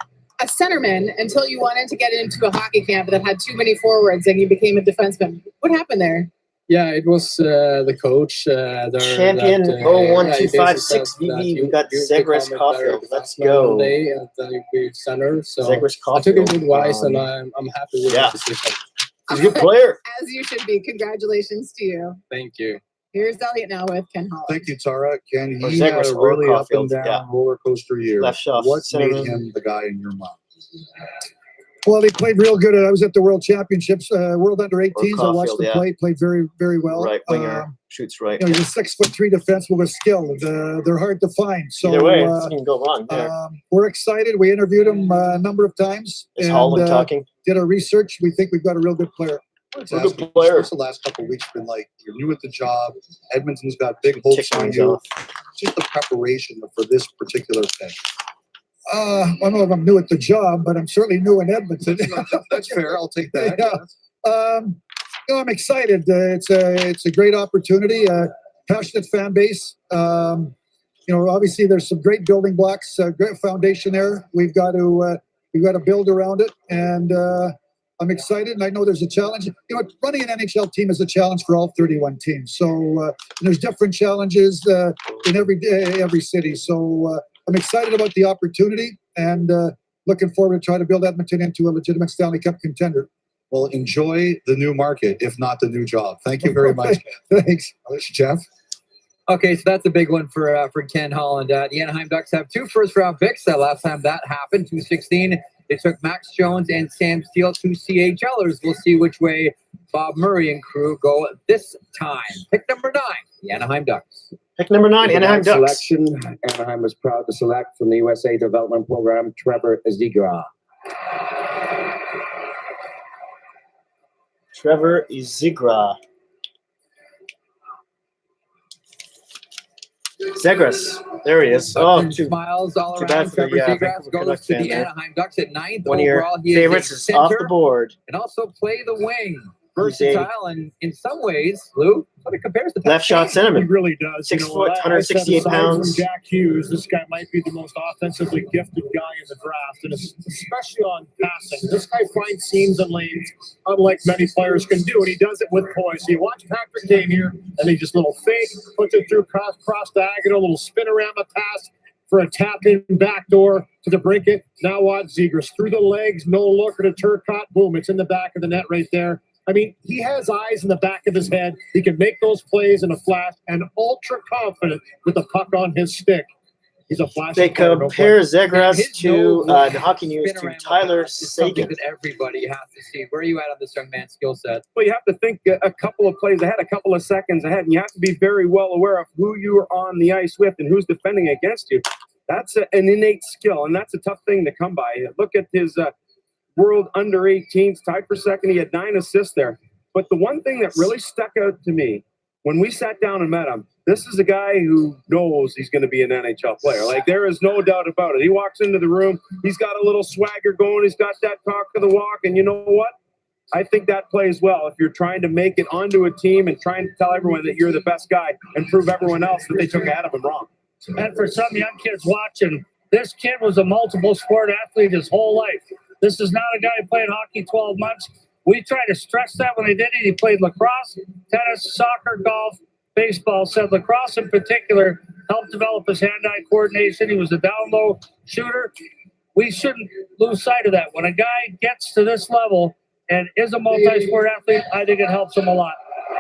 a centerman until you wanted to get into a hockey camp that had too many forwards and you became a defenseman. What happened there? Yeah, it was the coach. Champion 01256 VV. We got Zegras Caulfield. Let's go. Day, and then you be center. So Zegras I took Caulfield. it advice, and I'm happy with yeah. the decision. He's a good player. As you should be. Congratulations to you. Thank you. Here's Elliot now with Ken Holland. Thank you, Tara. Ken, Or he had Zegras a or really up Caulfield, and down yeah. roller coaster year. Left shot, What center made room. him the guy in your mind? Well, he played real good. I was at the World Championships, World Under 18s. I watched Caulfield, him yeah. play. Played very, very well. Right winger. Shoots right. You know, he's a 6'3" defenseman with skill. They're hard to find. So Either way, it can go wrong there. we're excited. We interviewed him a number of times. Is Holland talking? Did our research. We think we've got a real good player. What's the last couple of weeks been like? You're new at the job. Edmonton's got big hopes on you. Just the preparation for this particular pick. I don't know if I'm new at the job, but I'm certainly new in Edmonton. That's fair. I'll take that. Yeah. I'm excited. It's a great opportunity. Passionate fan base. Obviously there's some great building blocks, great foundation there. We've got to build around it, and I'm excited. And I know there's a challenge. Running an NHL team is a challenge for all 31 teams. So there's different challenges in every city. So I'm excited about the opportunity, and looking forward to trying to build Edmonton into a legitimate Stanley Cup contender. Well, enjoy the new market, if not the new job. Thank you very much. Thanks. Jeff? Okay, so that's a big one for Ken Holland. The Anaheim Ducks have 2 first-round picks. Last time that happened, 2016, they took Max Jones and Sam Steele, 2 CHLers. We'll see which way Bob Murray and crew go this time. Pick number 9, the Anaheim Ducks. Pick number 9, Anaheim Ducks. Selection, Anaheim was proud to select from the USA Development Program, Trevor Zigra. Trevor Zigra. Zegras. There he is. Smiles all too around. bad for Trevor the Zegras goes Canucks to fan the there. Anaheim Ducks at 9th One of your overall. He favorites is is off the board. And also play the wing. He's a Versatile, and in some ways, Lou, what it compares to left shot He centerman. really does. 6 foot, I said 168 aside pounds. From Jack Hughes, this guy might be the most offensively gifted guy in the draft, and especially on passing. This guy finds seams and lanes unlike many players can do, and he does it with poise. So you watch Patrick Kane here, and he just little fake, puts it through cross diagonal, little spinorama pass for a tap-in backdoor to the Brinket. Now watch Zegras through the legs, no look at a Turcotte. Boom, it's in the back of the net right there. I mean, he has eyes in the back of his head. He can make those plays in a flash, and ultra confident with the puck on his stick. He's a flash. They compare Zegras to the Hockey News to Tyler Seguin. That everybody has to see. Where are you at on this young man's skill set? Well, you have to think a couple of plays ahead, a couple of seconds ahead, and you have to be very well aware of who you are on the ice with and who's defending against you. That's an innate skill, and that's a tough thing to come by. Look at his World Under 18s, tied for second. He had 9 assists there. But the one thing that really stuck out to me when we sat down and met him, this is a guy who knows he's going to be an NHL player. Like, there is no doubt about it. He walks into the room. He's got a little swagger going. He's got that talk of the walk. And you know what? I think that plays well if you're trying to make it onto a team and trying to tell everyone that you're the best guy and prove everyone else that they took ahead of him wrong. And for some young kids watching, this kid was a multiple sport athlete his whole life. This is not a guy who played hockey 12 months. We try to stress that when he did it. He played lacrosse, tennis, soccer, golf, baseball. Said lacrosse in particular helped develop his hand-eye coordination. He was a down-low shooter. We shouldn't lose sight of that. When a guy gets to this level and is a multi-sport athlete, I think it helps him a lot.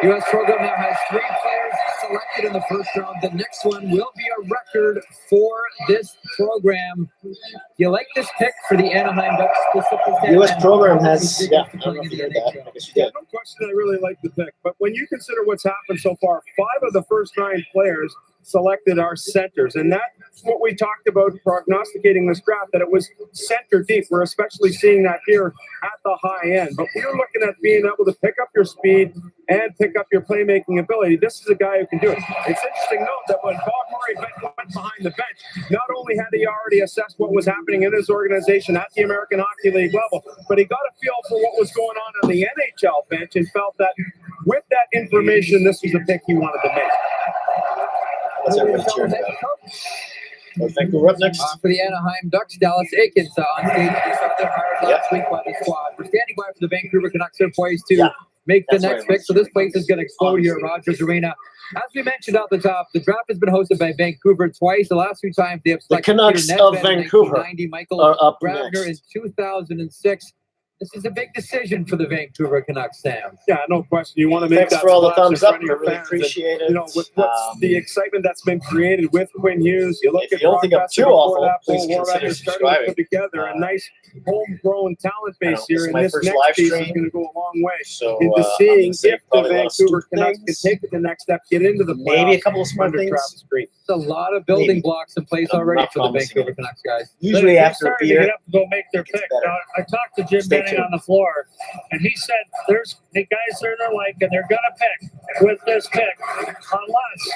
U.S. program now has 3 players selected in the first round. The next one will be a record for this program. Do you like this pick for the Anaheim Ducks specifically? U.S. program has, yeah, I don't know if you heard that. I guess you Yeah, did. no question. I really like the pick. But when you consider what's happened so far, 5 of the first 9 players selected are centers. And that's what we talked about prognosticating this draft, that it was center deep. We're especially seeing that here at the high end. But we're looking at being able to pick up your speed and pick up your playmaking ability. This is a guy who can do it. It's interesting to note that when Bob Murray went behind the bench, not only had he already assessed what was happening in his organization at the American Hockey League level, but he got a feel for what was going on the NHL bench and felt that with that information, this was a pick he wanted to make. Let's everybody cheer for that. Well, thank you. We're up next. For the Anaheim Ducks, Dallas Aikens on stage. They started hired last week by the squad. We're standing by for the Vancouver Canucks. They're poised to make the next pick. So this place is going to explode here at Rogers Arena. As we mentioned at the top, the draft has been hosted by Vancouver twice. The last 2 times they have selected The Canucks Peter of Nedved in Vancouver 1990, Michael are up Grabner next. in 2006. This is a big decision for the Vancouver Canucks, Sam. Yeah, no question. You want to make Thanks that for all the splash in thumbs up. front of We your really fans. appreciate it. You know, with what's the excitement that's been created with Quinn Hughes. You look If at you don't think I'm Brock too Besser before awful, that, please Paul Horvath consider is starting to subscribing. put together a nice homegrown talent I know, base this here, is and my this first next live piece is stream. going to go a long way So, into I'm seeing gonna say if the probably a lot of Vancouver stupid Canucks can things. take it the next step, get into the Maybe a playoffs couple of smart under things. Travis Green. There's a lot of building Maybe. blocks in place I'm already not for the promising Vancouver it. Canucks, guys. Usually They're after a starting to beer, get up to go make their it gets pick. better. Now, I talked to Jim Stay sitting on the floor, and he said, "There's the guys there they're like, and they're gonna pick with this pick, unless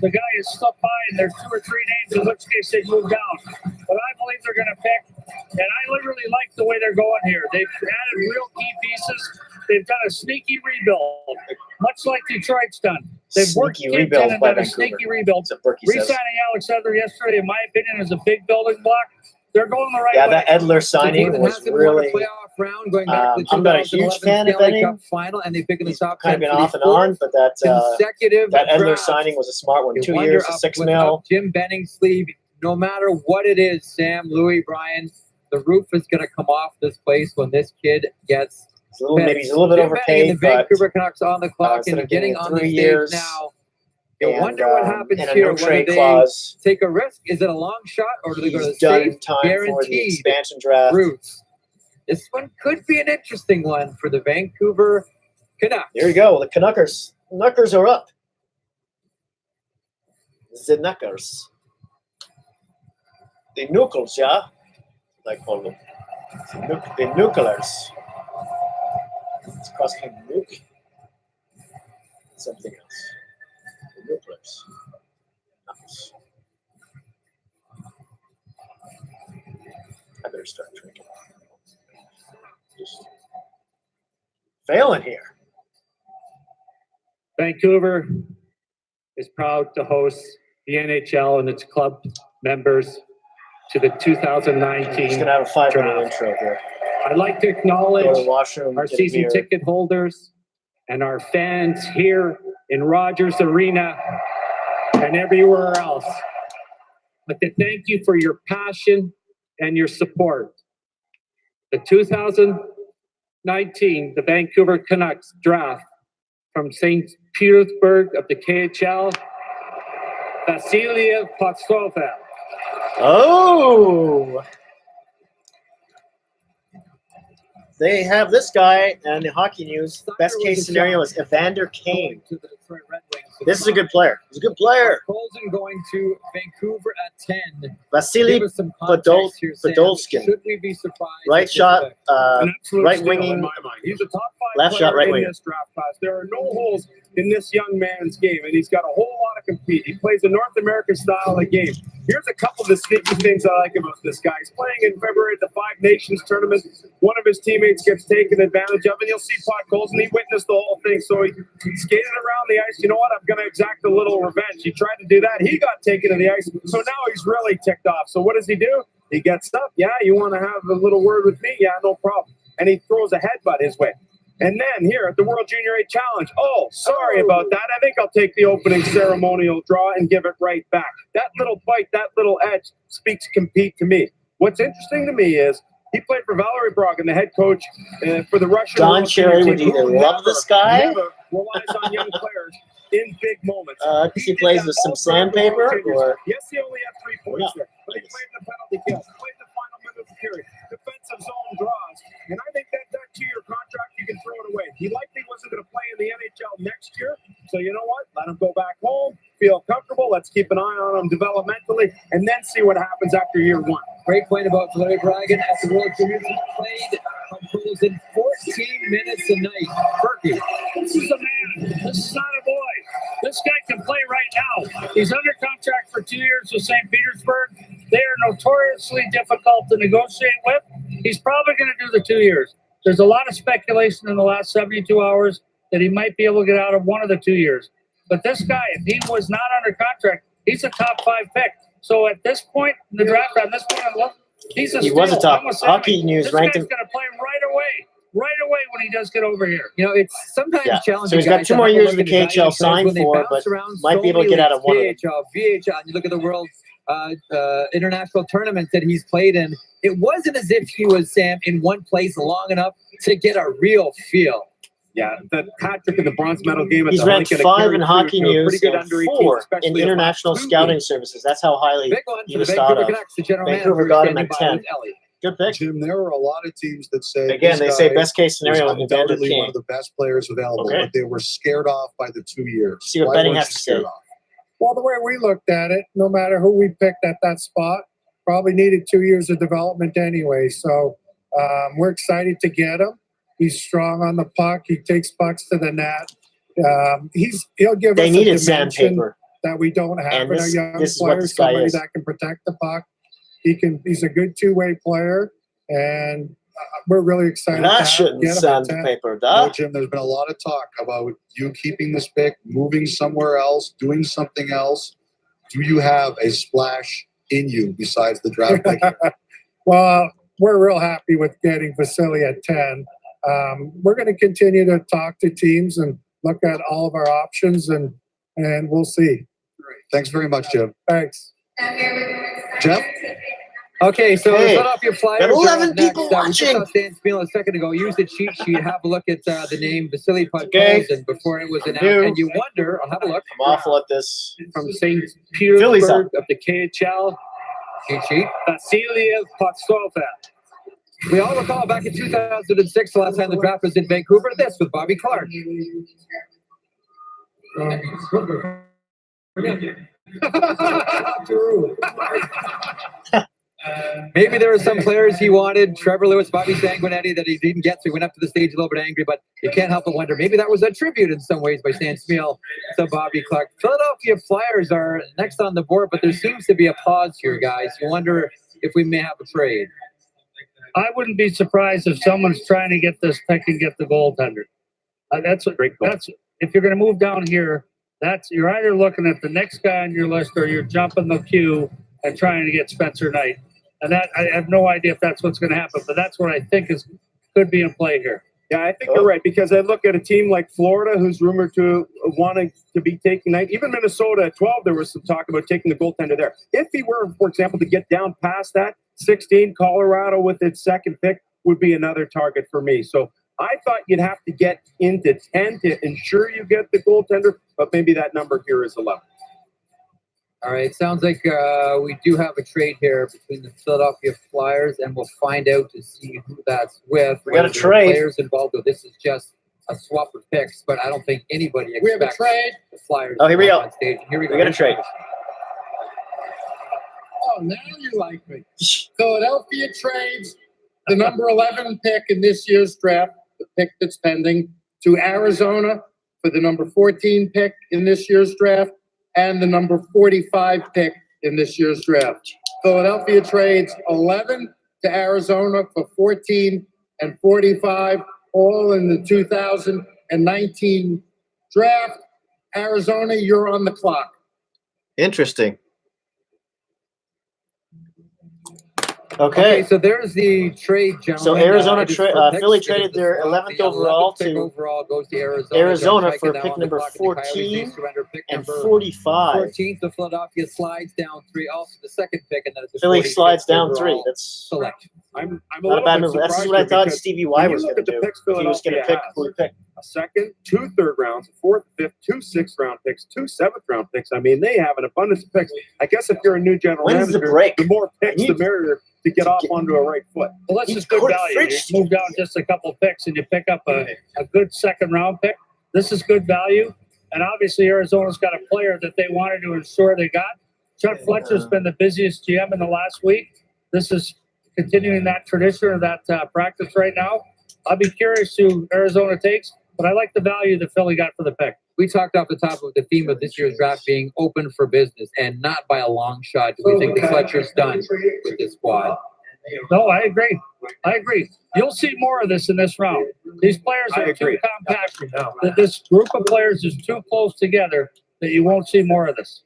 the guy is slipped by and there's 2 or 3 names, in which case they move down. But I believe they're gonna pick, and I literally like the way they're going here. They've added real key pieces. They've done a sneaky rebuild, much like Detroit's done. They've worked kids in and done a sneaky rebuild. Re-signing Alex Edler yesterday, in my opinion, is a big building block. They're going the right way. Yeah, that Edler signing was really. Round, going back to the I'm not a huge fan of Stanley Benning. Cup final, and they pick in the top Kind of 10 been for off the and on, but that consecutive that Edler draft. signing was a smart one. You 2 wonder years, up $6 with million. up Jim Benning's sleeve, no matter what it is, Sam, Louis, Brian, the roof is going to come off this place when this kid gets. Maybe he's a little bit Jim Benning overpaid, and the Vancouver Canucks on the clock instead and of getting getting on the 3 stage years now. You and, wonder what happens and a here. no Whether trade they clause. take a risk. Is it a long shot, or do they go to the He's done in safe, time for the guaranteed expansion draft. routes? This one could be an interesting one for the Vancouver Canucks. There you go. The Canuckers are up. The Knuckers. The Knuckles, yeah? I call them. The Knucklers. It's crossing Nuke. Something else. The Knucklers. Knuckles. I better start drinking. Just failing here. Vancouver is proud to host the NHL and its club members to the 2019 He's gonna have a 5-minute draft. intro here. I'd like to acknowledge Go to the washroom, our get a season beer. ticket holders and our fans here in Rogers Arena and everywhere else. But to thank you for your passion and your support. The 2019, the Vancouver Canucks draft from St. Petersburg of the KHL, Vasilia Podstropha. Oh! They have this guy, and the hockey news, best case scenario is Evander Kane. This is a good player. He's a good player. Colson going to Vancouver at 10. Vasily Give us some context here, Sam. Podolskin. Should we be surprised? Right at this shot, pick? An absolute right steal winging, in my mind. He's a top 5 left player shot, right in winger. this draft class. There are no holes in this young man's game, and he's got a whole lot to compete. He plays a North American style of game. Here's a couple of the sneaky things I like about this guy. He's playing in February at the Five Nations tournament. One of his teammates gets taken advantage of, and you'll see Pot goals, and he witnessed the whole thing. So he skated around the ice. You know what? I'm going to exact a little revenge. He tried to do that. He got taken to the ice. So now he's really ticked off. So what does he do? He gets up. Yeah, you want to have a little word with me? Yeah, no problem. And he throws a headbutt his way. And then here at the World Junior A Challenge, oh, sorry about that. I think I'll take the opening ceremonial draw and give it right back. That little bite, that little edge speaks compete to me. What's interesting to me is he played for Valery Brogin, the head coach for the Russian Don World Junior Cherry team, would either who love this guy. never relies on young players in big moments. Because he plays with some sandpaper, or Yes, he only had 3 points there, but he played the penalty kill, played the final minute of the period, defensive zone draws, and I think that 2-year contract, you can throw it away. He likely wasn't going to play in the NHL next year, so you know what? Let him go back home, feel comfortable. Let's keep an eye on him developmentally, and then see what happens after year 1. Great point about Valery Brogin at the World Juniors. He played goals in 14 minutes a night. Berkey. This is a man. This is not a boy. This guy can play right now. He's under contract for 2 years with St. Petersburg. They are notoriously difficult to negotiate with. He's probably going to do the 2 years. There's a lot of speculation in the last 72 hours that he might be able to get out of 1 of the 2 years. But this guy, if he was not under contract, he's a top 5 pick. So at this point in the draft, on this point, he's a he was a steal. top I'm a hockey news this ranked guy's him. going to play right away when he does get over here. You know, it's sometimes challenging. So he's got guys 2 to more have a years look with the at his KHL value signed when they for, bounce but around might so be able to many get out of one of them. VHL, and you look at the world international tournaments that he's played in. It wasn't as if he was, Sam, in one place long enough to get a real feel. Yeah, the hat-trick in the bronze medal game. At He's the ranked Lincoln 5 in Academy, hockey you know, news pretty good and under 18s, 4 in especially the international last 2 scouting games. services. That's how highly Big one he for the was Vancouver thought of. Canucks. The general Vancouver manager got him standing at by 10. with Ellie. Good pick. Jim, there are a lot of teams that say Again, this they say guy best case scenario was with Evander undoubtedly one Kane. of the best players available, Okay. but they were scared off by the 2 years. See what Why Benning weren't has you to scared say. off? Well, the way we looked at it, no matter who we picked at that spot, probably needed 2 years of development anyway. So We're excited to get him. He's strong on the puck. He takes pucks to the net. He'll give us a dimension sandpaper that we don't have in our young this is what players. this guy Somebody is. that can protect the puck. He's a good two-way player, and we're really excited. That to shouldn't get him at 10. sandpaper, No, duh. Jim, there's been a lot of talk about you keeping this pick, moving somewhere else, doing something else. Do you have a splash in you besides the draft pick? Well, we're real happy with getting Vasily at 10. We're going to continue to talk to teams and look at all of our options, and we'll see. Great. Thanks very much, Jim. Thanks. Jeff? Okay, so Hey, Philadelphia Flyers. got 11 are next. people We just watching. saw Stan Spiel a second ago. Use the cheat sheet. Have a look at the name Vasily Okay. Podkolzin before it was announced, New. and you wonder. I'll have a look. I'm awful at this. From St. Philly's up. Petersburg of the KHL, Cheat sheet. Vasily Podkolzin. We all recall back in 2006, the last time the draft was in Vancouver. This with Bobby Clark. Maybe there were some players he wanted, Trevor Lewis, Bobby Sanguinetti, that he didn't get, so he went up to the stage a little bit angry, but you can't help but wonder, maybe that was a tribute in some ways by Stan Spiel to Bobby Clark. Philadelphia Flyers are next on the board, but there seems to be a pause here, guys. You wonder if we may have a trade. I wouldn't be surprised if someone's trying to get this pick and get the goaltender. That's a great goal. That's if you're going to move down here. You're either looking at the next guy on your list or you're jumping the queue and trying to get Spencer Knight. And that I have no idea if that's what's going to happen, but that's what I think could be in play here. Yeah, I think you're right, because I look at a team like Florida, who's rumored to wanting to be taking Knight. Even Minnesota at 12, there was some talk about taking the goaltender there. If he were, for example, to get down past that, 16, Colorado with its second pick would be another target for me. So I thought you'd have to get into 10 to ensure you get the goaltender, but maybe that number here is 11. All right, sounds like we do have a trade here between the Philadelphia Flyers, and we'll find out to see who that's with. We got a Whether there are trade. Players involved, though. This is just a swap of picks, but I don't think anybody We have a expects trade. the Flyers. Oh, here we to come go. on stage. Here we go. We got a trade. Oh, now you like me. Philadelphia trades the number 11 pick in this year's draft, the pick that's pending, to Arizona for the number 14 pick in this year's draft and the number 45 pick in this year's draft. Philadelphia trades 11 to Arizona for 14 and 45, all in the 2019 draft. Arizona, you're on the clock. Interesting. Okay. So there's the trade, gentlemen. So Arizona, It is for picks. Philly It is traded the their 11th 11th overall pick to overall goes to Arizona. Arizona John for Chaika now pick on the number clock, and the Coyotes 14 surrender pick and number 45. 14, so Philadelphia slides down 3. Also, the second pick, and then it's a Philly 45th slides down 3. overall That's selection. I'm not a bad move. That's what I thought Stevie Y was going to do. If he was going to pick who he picked. A second, 2 third rounds, a fourth, fifth, 2 sixth round picks, 2 seventh round picks. I mean, they have an abundance of picks. I guess if you're a new general When's the manager, break? the more picks, the merrier to get off onto a right foot. Well, that's just good value. You move down just a couple picks and you pick up a good second round pick. This is good value. And obviously, Arizona's got a player that they wanted to ensure they got. Chuck Fletcher's been the busiest GM in the last week. This is continuing that tradition or that practice right now. I'll be curious who Arizona takes, but I like the value that Philly got for the pick. We talked off the top of the theme of this year's draft being open for business, and not by a long shot do we think the Fletcher's done with this squad. No, I agree. You'll see more of this in this round. These players are too compact. This group of players is too close together that you won't see more of this.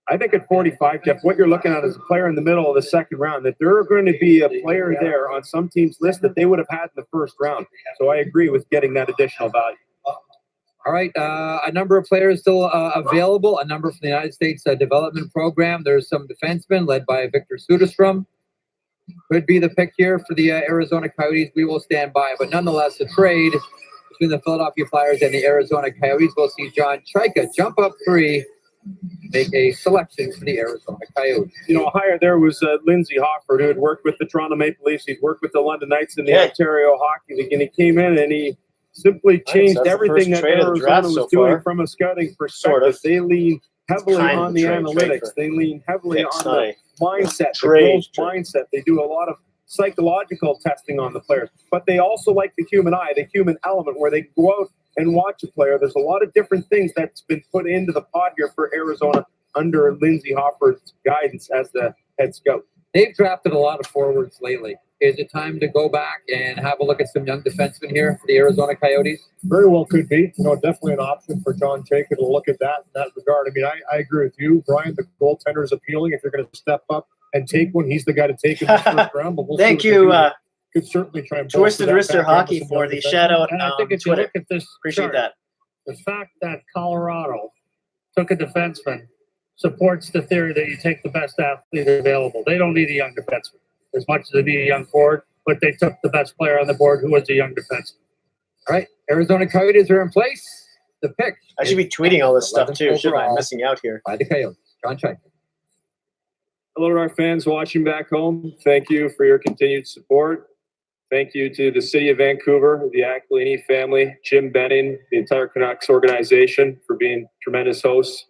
I think at 45, Jeff, what you're looking at is a player in the middle of the second round, that there are going to be a player there on some teams' list that they would have had in the first round. So I agree with getting that additional value. All right, a number of players still available, a number from the United States Development Program. There's some defensemen led by Victor Soderstrom. Could be the pick here for the Arizona Coyotes. We will stand by. But nonetheless, a trade between the Philadelphia Flyers and the Arizona Coyotes. We'll see John Chaika jump up 3, make a selection for the Arizona Coyotes. You know, higher there was Lindsey Hofford, who had worked with the Toronto Maple Leafs. He'd worked with the London Knights in the Ontario Hockey League, and he came in and he simply changed everything that Arizona was doing from a scouting perspective. They lean heavily on the analytics. They lean heavily on the mindset, the growth mindset. They do a lot of psychological testing on the players, but they also like the human eye, the human element, where they go out and watch a player. There's a lot of different things that's been put into the pot here for Arizona under Lindsey Hopper's guidance as the head scout. They've drafted a lot of forwards lately. Is it time to go back and have a look at some young defensemen here for the Arizona Coyotes? Very well could be. Definitely an option for John Jacob to look at that in that regard. I mean, I agree with you, Brian. The goaltender is appealing. If you're going to step up and take one, he's the guy to take in the first round. But we'll Thank you, could certainly try and Twisted Wrister Hockey for the shout out And I think if Twitter. you look at this Appreciate chart, that. the fact that Colorado took a defenseman supports the theory that you take the best athlete available. They don't need a young defenseman as much as they need a young forward, but they took the best player on the board who was a young defenseman. All right, Arizona Coyotes are in place. The pick. I should be tweeting all this stuff too, shouldn't I? I'm overall missing out here. by the Coyotes. John Jacob. Hello to our fans watching back home. Thank you for your continued support. Thank you to the City of Vancouver, the Aquilini family, Jim Benning, the entire Canucks organization for being tremendous hosts.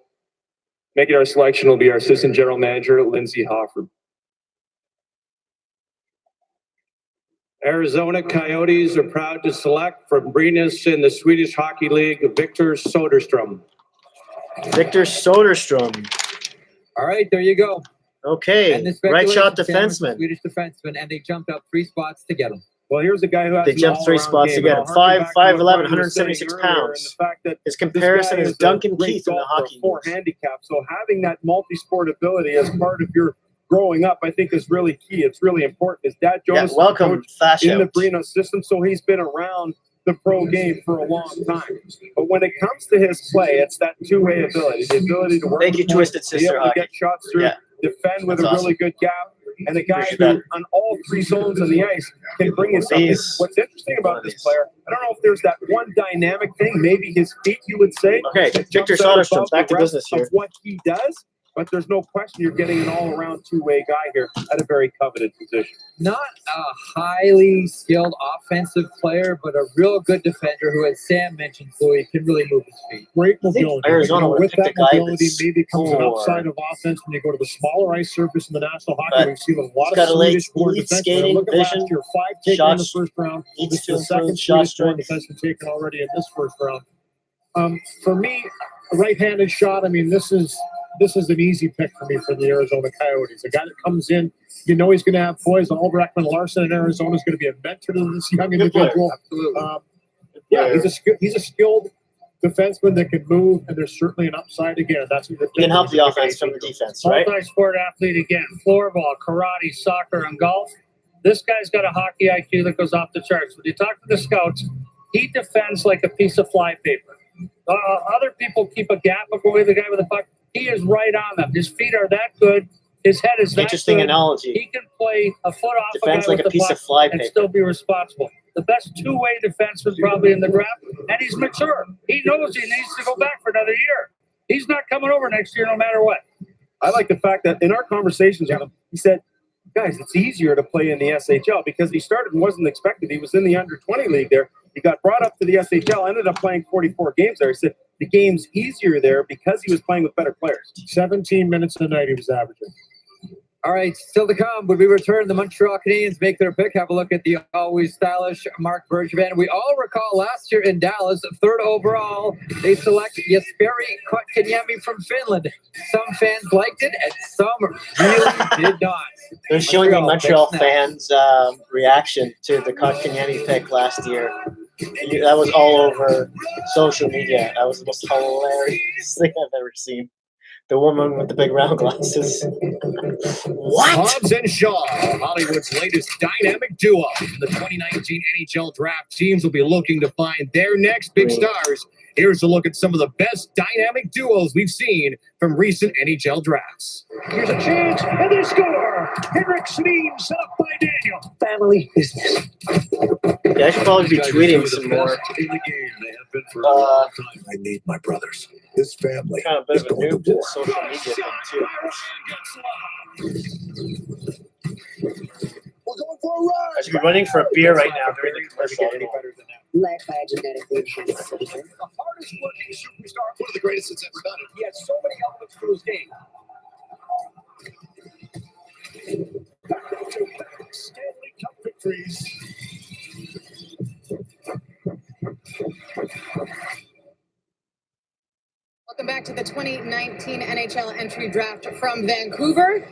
Making our selection will be our Assistant General Manager, Lindsey Hopper. Arizona Coyotes are proud to select from Brynäs in the Swedish Hockey League, Victor Soderstrom. Victor Soderstrom. All right, there you go. Okay, And the right shot speculation, Sam, defenseman. Swedish defenseman, and they jumped up 3 spots to get him. Well, here's a guy who has They an jumped 3 all-around spots to game. get And him. I'll harken 5'11", back to what Brian was saying 176 earlier, and pounds. the fact that His this comparison guy is a Duncan great Keith in the golfer, hockey four news. handicap. So having that multi-sport ability as part of your growing up, I think, is really key. It's really important. His dad, Jonas, is a welcome, coach Fascio. in the Brynäs system, so he's been around the pro game for a long time. But when it comes to his play, it's that two-way ability, the ability to work. Thank you, the point, Twisted be Sister able to Hockey. get shots through, Yeah. defend with That's a really awesome. good gap, and a guy Appreciate who, that. on all 3 zones of the ice, can bring you something. These- What's interesting about this player, I don't know if there's that one dynamic thing, maybe his feet, you would say. Okay, that Victor jumps out Soderstrom, above back the to rest business here. of what he does, but there's no question you're getting an all-around two-way guy here at a very coveted position. Not a highly skilled offensive player, but a real good defender who, as Sam mentioned, Louis, can really move his feet. Great mobility. Arizona would with pick that the guy mobility, that's maybe comes an score. upside of offense when you go to the smaller ice surface in the National Hockey But League. We've seen a lot he's of got elite Swedish-born elite defensemen. skating, Look at vision, last year, 5 taken in the shots, first round. needs This is to the second improve shot Swedish-born strength. defenseman taken already in this first round. For me, a right-handed shot. I mean, this is an easy pick for me for the Arizona Coyotes. A guy that comes in, he's going to have poise. Albrechtman Larson in Arizona is going to be a mentor to this young individual. Yeah, he's a skilled defenseman that can move, and there's certainly an upside again. That's what He can help the offense from the defense, right? Multi-sport athlete again, floorball, karate, soccer, and golf. This guy's got a hockey IQ that goes off the charts. When you talk to the scouts, he defends like a piece of flypaper. Other people keep a gap away the guy with the puck. He is right on them. His feet are that good. His head is that Interesting good. analogy. He can play a foot off Defends a guy like with a the piece puck of flypaper. and still be responsible. The best two-way defenseman probably in the draft, and he's mature. He knows he needs to go back for another year. He's not coming over next year no matter what. I like the fact that in our conversations with him, he said, guys, it's easier to play in the SHL because he started and wasn't expected. He was in the under-20 league there. He got brought up to the SHL, ended up playing 44 games there. He said the game's easier there because he was playing with better players. 17 minutes a night he was averaging. All right, still to come. When we return, the Montreal Canadiens make their pick. Have a look at the always stylish Mark Bergevin. We all recall last year in Dallas, 3rd overall, they select Jesperi Kotkaniemi from Finland. Some fans liked it, and some really did not. They're showing the Montreal picks next. fans' reaction to the Kotkaniemi pick last year. That was all over social media. That was the most hilarious thing I've ever seen. The woman with the big round glasses. What? Hobbs and Shaw, Hollywood's latest dynamic duo. In the 2019 NHL draft, teams will be looking to find their next big stars. Here's a look at some of the best dynamic duos we've seen from recent NHL drafts. Here's a chance, and they score. Henrik Sedin set up by Daniel. Family business. Yeah, I should probably be tweeting some more. In the game, they have been for a long time. I need my brothers. This family Kind of a bit is of a going to noob to war. the social media thing too. We're going for a ride. I should be running for a beer right now during the commercial. Led by a genetically enhanced leader. The hardest working superstar, one of the greatest that's ever done it. He has so many elements to his game. Stanley victories. Welcome back to the 2019 NHL entry draft from Vancouver.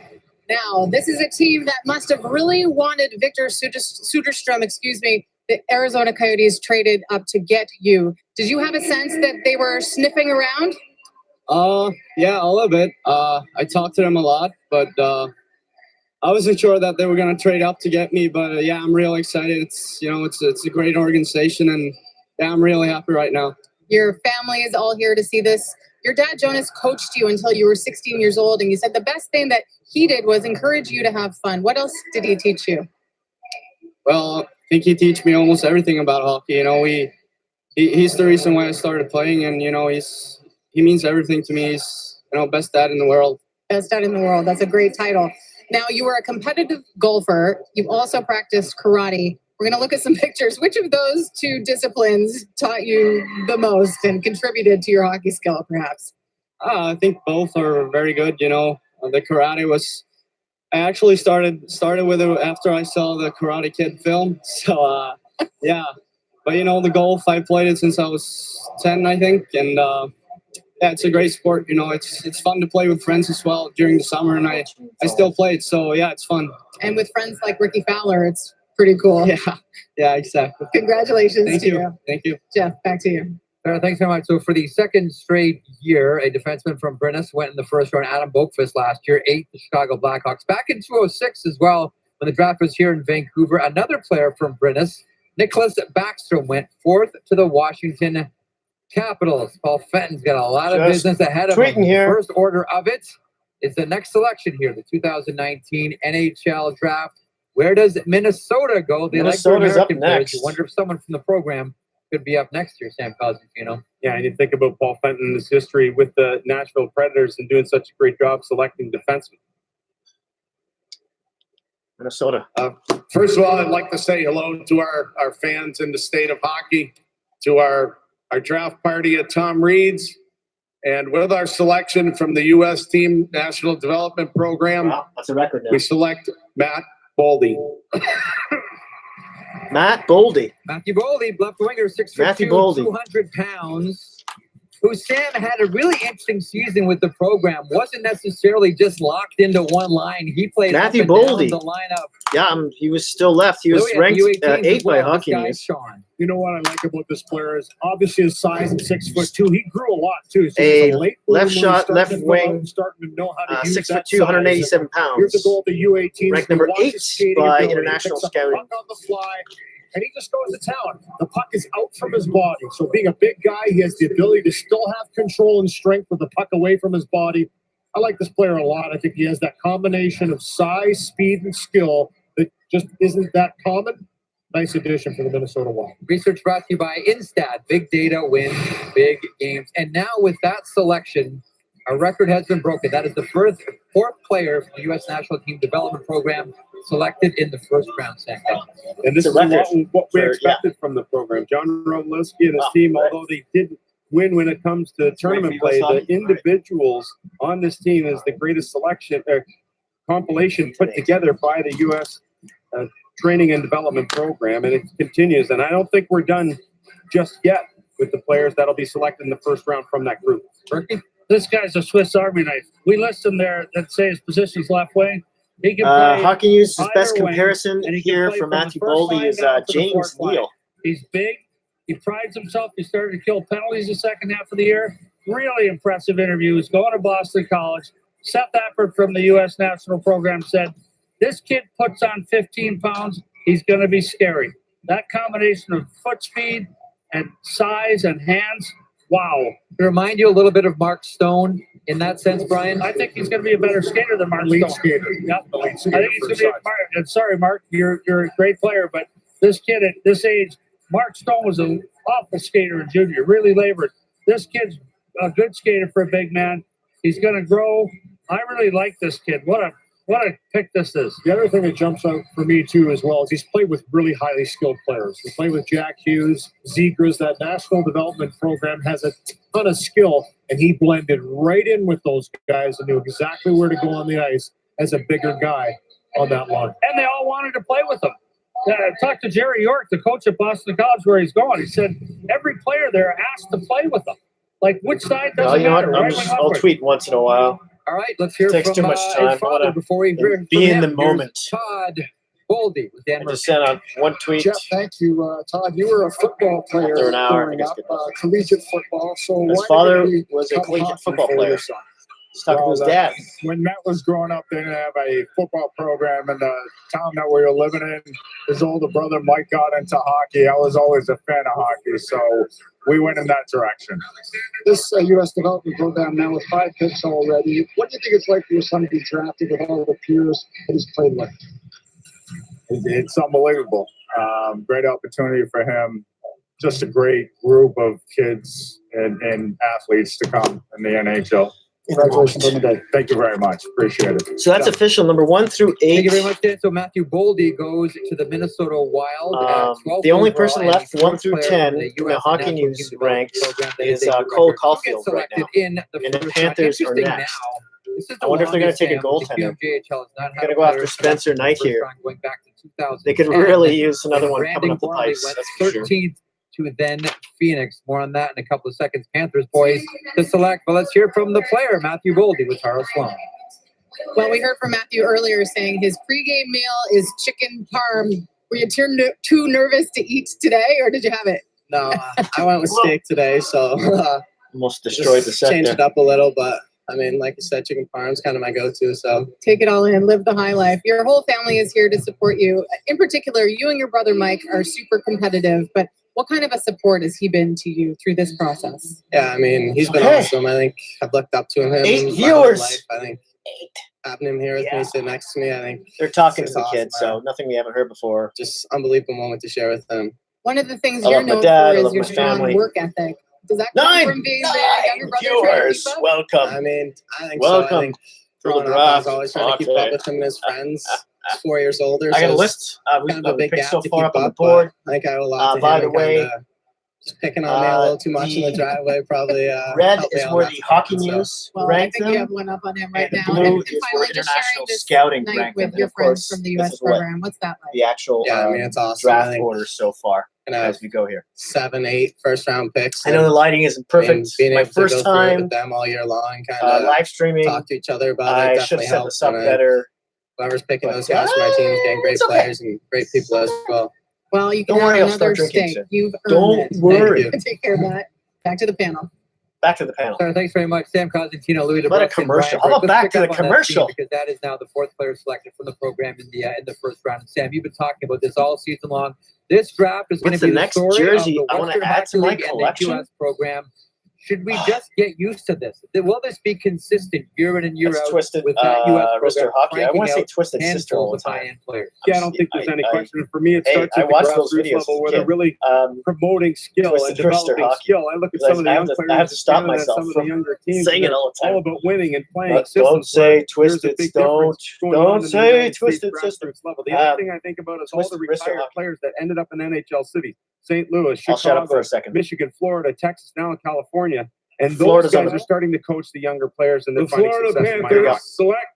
Now, this is a team that must have really wanted Victor Soderstrom, the Arizona Coyotes traded up to get you. Did you have a sense that they were sniffing around? Yeah, a little bit. I talked to them a lot, but I wasn't sure that they were going to trade up to get me. But yeah, I'm real excited. It's a great organization, and yeah, I'm really happy right now. Your family is all here to see this. Your dad, Jonas, coached you until you were 16 years old, and you said the best thing that he did was encourage you to have fun. What else did he teach you? Well, I think he taught me almost everything about hockey. He's the reason why I started playing, and he means everything to me. He's best dad in the world. Best dad in the world. That's a great title. Now, you were a competitive golfer. You've also practiced karate. We're going to look at some pictures. Which of those two disciplines taught you the most and contributed to your hockey skill, perhaps? I think both are very good. The karate was. I actually started with it after I saw the Karate Kid film. So yeah, but the golf, I played it since I was 10, I think, and yeah, it's a great sport. It's fun to play with friends as well during the summer, and I still play it. So yeah, it's fun. And with friends like Ricky Fowler, it's pretty cool. Yeah, exactly. Congratulations Thank to you. you. Thank you. Jeff, back to you. Thanks so much. So for the second straight year, a defenseman from Brynäs went in the first round. Adam Boqvist last year, 8th the Chicago Blackhawks. Back in 2006 as well, when the draft was here in Vancouver, another player from Brynäs, Nicholas Backstrom, went 4th to the Washington Capitals. Paul Fenton's got a lot of business ahead of him. Here. First order of it is the next selection here, the 2019 NHL draft. Where does Minnesota go? They like their American players. You wonder if someone from the program could be up next year, Sam Cosentino. Yeah, and you think about Paul Fenton's history with the Nashville Predators and doing such a great job selecting defensemen. Minnesota. First of all, I'd like to say hello to our fans in the state of hockey, to our draft party at Tom Reed's, and with our selection from the U.S. Team National Development Program, wow, that's a record now. We select Matt Boldy. Matt Boldy. Matthew Boldy, left winger, 6'2", 200 pounds. Who, Sam, had a really interesting season with the program. Wasn't necessarily just locked into one line. He played Matthew up and Boldy. down the lineup. Yeah, he was still left. He was ranked 8 by Hockey News. You know what I like about this player is obviously his size at 6'2". He grew a lot too. So a he's a late left shot, left wing, starting to know how to use 6'2", 187 pounds. Here's a goal at the U18. Ranked number 8 by International Scouting. On the fly, and he just goes to town. The puck is out from his body. So being a big guy, he has the ability to still have control and strength with the puck away from his body. I like this player a lot. I think he has that combination of size, speed, and skill that just isn't that common. Nice addition for the Minnesota Wild. Research brought to you by Instat. Big data wins big games. And now with that selection, a record has been broken. That is the fourth player from the U.S. National Team Development Program selected in the first round, Sam. And this is what we expected from the program. John Romlewski and his team, although they didn't win when it comes to tournament play, the individuals on this team is the greatest selection compilation put together by the U.S. Training and Development Program, and it continues. And I don't think we're done just yet with the players that'll be selected in the first round from that group. Berkey? This guy's a Swiss Army knife. We list him there that say his position's left wing. He can play Hockey News' best either comparison wing, and he can here play for from the Matthew first Boldy line is down to the James fourth line. Neal. He's big. He prides himself. He started to kill penalties the second half of the year. Really impressive interviews. Going to Boston College. Seth Appert from the U.S. National Program said, this kid puts on 15 pounds. He's going to be scary. That combination of foot speed and size and hands, wow. To remind you a little bit of Mark Stone in that sense, Brian? I think he's going to be a better skater than Mark Stone. Skater. Yep. I think he's going to be and sorry, Mark, you're a great player, but this kid at this age, Mark Stone was an awful skater in junior, really labored. This kid's a good skater for a big man. He's going to grow. I really like this kid. What a pick this is. The other thing that jumps out for me, too, as well, is he's played with really highly skilled players. He's played with Jack Hughes, Zegras. That National Development Program has a ton of skill, and he blended right in with those guys and knew exactly where to go on the ice as a bigger guy on that line. And they all wanted to play with him. talked to Jerry York, the coach at Boston College, where he's going. He said every player there asked to play with them. Like, which side doesn't matter? I'll tweet once in a while. All right, let's hear Takes from too much time. his father before we hear from be in him. the Here's moment. Todd Boldy with Dan I just sent out one tweet. Jeff, thank you. Todd, you were a football player After an hour, growing I guess up, collegiate football. So His why father did he was a come collegiate hockey football for player. your son? Stuck with his dad. When Matt was growing up, they didn't have a football program in the town that we were living in. His older brother, Mike, got into hockey. I was always a fan of hockey, so we went in that direction. This U.S. development program now with 5 picks already. What do you think it's like for your son to be drafted with all the peers that he's played with? It's unbelievable. Great opportunity for him. Just a great group of kids and athletes to come in the NHL. Congratulations on the day. Thank you very much. Appreciate it. So that's official, number 1 through 8. Thank you very much, Dan. So Matthew Boldy goes to the Minnesota Wild. At 12 the only overall, person and left, the 1 fourth through player 10, from the in the US Hockey National News Team Development ranks Program that is a good Cole record. Caulfield He'll right get now. selected in the And the first round. Panthers are Interesting next. now, this is I wonder if they're going to take a longest, Sam, goaltender. the QMJHL has not had Gonna a go after player Spencer selected in the Knight first here. round going back to 2010. They could really use another one Brandon coming up the Gorley pipes. went That's for sure. 13th to then Phoenix. More on that in a couple of seconds. Panthers boys to select. But let's hear from the player, Matthew Boldy with Charles Sloan. Well, we heard from Matthew earlier saying his pregame meal is chicken parm. Were you too nervous to eat today, or did you have it? No, I went with steak today, so Almost destroyed the set changed there. it up a little. But I mean, like you said, chicken parm is kind of my go-to. So Take it all in, live the high life. Your whole family is here to support you. In particular, you and your brother Mike are super competitive, but what kind of a support has he been to you through this process? yeah, I mean, he's been Okay. awesome. I think I've looked up to him. 8 my whole viewers. life. I think having him here with me, sitting next to me, I think They're talking to it's the awesome, kids, so man. nothing we haven't heard before. Just unbelievable moment to share with them. One of the things I you're love my known dad, I for is love your my strong family. work ethic. Does that come from being the younger brother trying to Viewers, keep up? welcome. I mean, I think Welcome so. I think to the growing up, I was draft. always trying to keep Okay. up with him and his friends. He's 4 years older. I got a it's list. We kind of a big picked gap so to far keep up on the up, but board. I think I owe a lot to By him. the and way, kinda just picking on me a little too much in the driveway probably. Red helped me is out where that the department, Hockey so. News Well, I ranks think you them. have one up on him right And now. the blue And is finally, where just sharing international this scouting night ranks with them. your And of friends course, from the this U.S. is what program. What's that like? the actual Yeah, I mean, it's awesome. I draft think order so far gonna have as we go here. 7, 8 first-round picks. I know the lighting isn't perfect. And being My able to first go through it time with them all year long, kind of live streaming. talk to each other about it. I should Definitely have set helps. this up and better. whoever's picking But, those guys for my team is getting great it's okay. players and great people as well. Well, you can Don't have worry, I'll another start drinking steak. soon. You've earned Don't it. worry. Thank you. Take care of that. Back to the panel. Back to the panel. So thanks very much, Sam Cosentino, Louis What a DeBrusk, and commercial. Brian How about Burke. back Let's to pick the up on that commercial? theme because that is now the 4th player selected from the program in the first round. And Sam, you've been talking about this all season long. This draft is going What's to be the the next story jersey of the I wanna Western add Hockey to my League and the collection? U.S. program. Should we just get used to this? Will this be consistent year in and year That's out Twisted with that U.S. Wrister program Hockey. I want to say cranking Twisted out Sister all handfuls the of time. high-end players? Yeah, I don't think there's any question. For me, it Hey, starts I at the watched those grassroots videos level where as a they're kid. really promoting skill and Twisted Wrister developing Hockey. skill. I look at Because some of the I young have to players in stop Canada and myself some of the from younger teams. saying it They're all the time. all about winning and playing But systems. don't say where there's a Twisted. big Don't difference going on in the say United States Twisted Sister. grassroots level. The other thing I think about is all the Twisted Wrister retired Hockey. players that ended up in NHL cities. St. Louis, I'll shut up Chicago, for a second. Michigan, Florida, Texas, now in California. And those Florida's on guys the- are starting to coach the younger players, and they're The finding Florida success in my Panthers hockey. select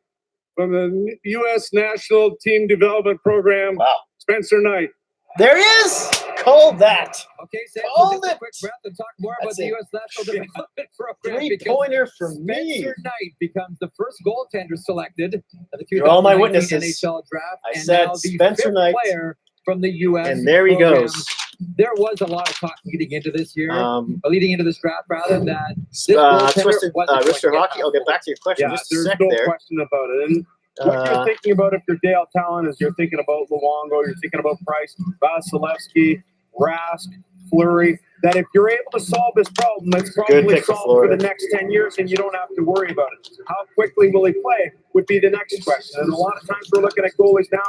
from the U.S. National Team Development Program, Spencer Knight. There he is. Call that. Okay, Sam, Call so just it. a quick breath and talk more about That's the it. U.S. National Development Program. Three-pointer because for me. Spencer Knight becomes the first goaltender selected at the You're all my 2019 witnesses. NHL draft, I and said now the Spencer 5th Knight. player from the U.S. And there he program. goes. There was a lot of talk leading into this year, leading into this draft, rather, that this goaltender Twisted wasn't going to Wrister get Hockey. I'll get back to your question Yeah, just a there's sec no there. question about it. And what you're thinking about if you're Dale Talon is you're thinking about Luongo, you're thinking about Price, Vasilevsky, Rask, Fleury, that if you're able to solve this problem, it's probably pick for solved for the Florida. next 10 years and you don't have to worry about it. How quickly will he play would be the next question. And a lot of times we're looking at goalies now,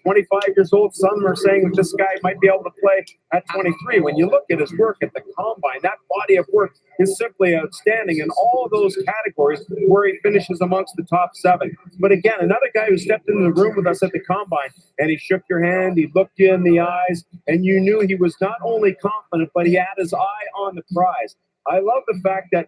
25 years old. Some are saying that this guy might be able to play at 23. When you look at his work at the combine, that body of work is simply outstanding in all of those categories where he finishes amongst the top 7. But again, another guy who stepped into the room with us at the combine and he shook your hand, he looked you in the eyes, and you knew he was not only confident, but he had his eye on the prize. I love the fact that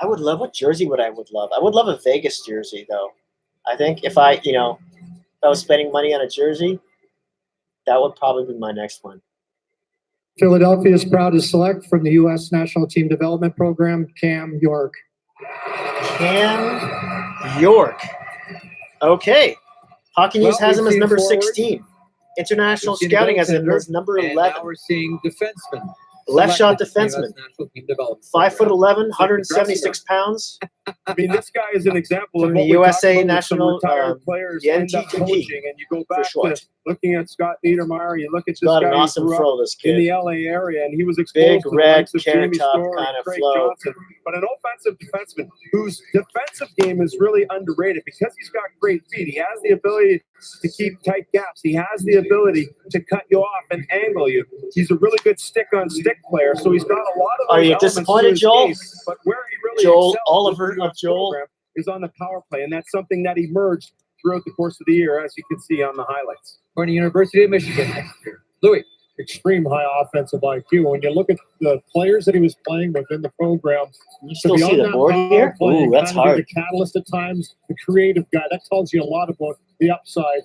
I would love, what jersey would I love? I would love a Vegas jersey, though. I think if I was spending money on a jersey, that would probably be my next one. Philadelphia is proud to select from the U.S. National Team Development Program, Cam York. Cam York. Okay. Hockey News has him as number 16. International Scouting has him as number 11. And now we're seeing defenseman. Left shot Selected defenseman. US National Team Development 5'11", 176 pounds. I mean, this guy is an example From of the what we talked USA about with some national, retired players the end up NTDP, coaching, and you go for back short. to looking at Scott Niedermayer. You look at this Got guy an who awesome grew up throw, this in kid. the LA area, and he was Big exposed to the red likes of carrot Jamie top Story, kind of Craig flow. Johnson, but an offensive defenseman whose defensive game is really underrated because he's got great feet. He has the ability to keep tight gaps. He has the ability to cut you off and angle you. He's a really good stick-on-stick player, so he's got a lot of those Are you elements to disappointed, his Joel? game, but where he really Joel excels Oliver with the of Joel program is on the power play, and that's something that emerged throughout the course of the year, as you can see on the highlights. Going to University of Michigan next year. Louis. Extreme high offensive IQ. When you look at the players that he was playing within the program, you still see the board here? Ooh, that's hard. The catalyst at times, the creative guy. That tells you a lot about the upside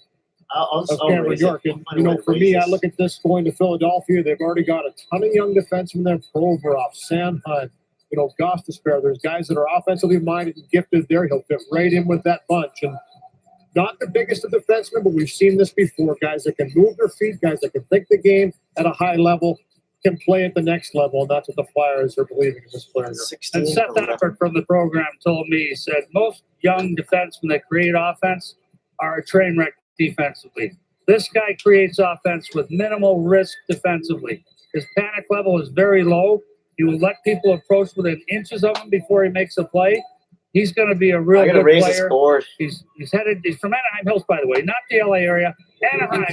of Cameron York. And for me, I look at this going to Philadelphia. They've already got a ton of young defensemen there. Provorov, Sanheim, Gostisbehere. There's guys that are offensively minded and gifted there. He'll fit right in with that bunch. And not the biggest of defensemen, but we've seen this before. Guys that can move their feet, guys that can think the game at a high level, can play at the next level, and that's what the Flyers are believing in this player. And Seth Appert from the program told me, he said, most young defensemen that create offense are a train wreck defensively. This guy creates offense with minimal risk defensively. His panic level is very low. He will let people approach within inches of him before he makes a play. He's going to be a real good player. He's from Anaheim Hills, by the way, not the LA area. Anaheim.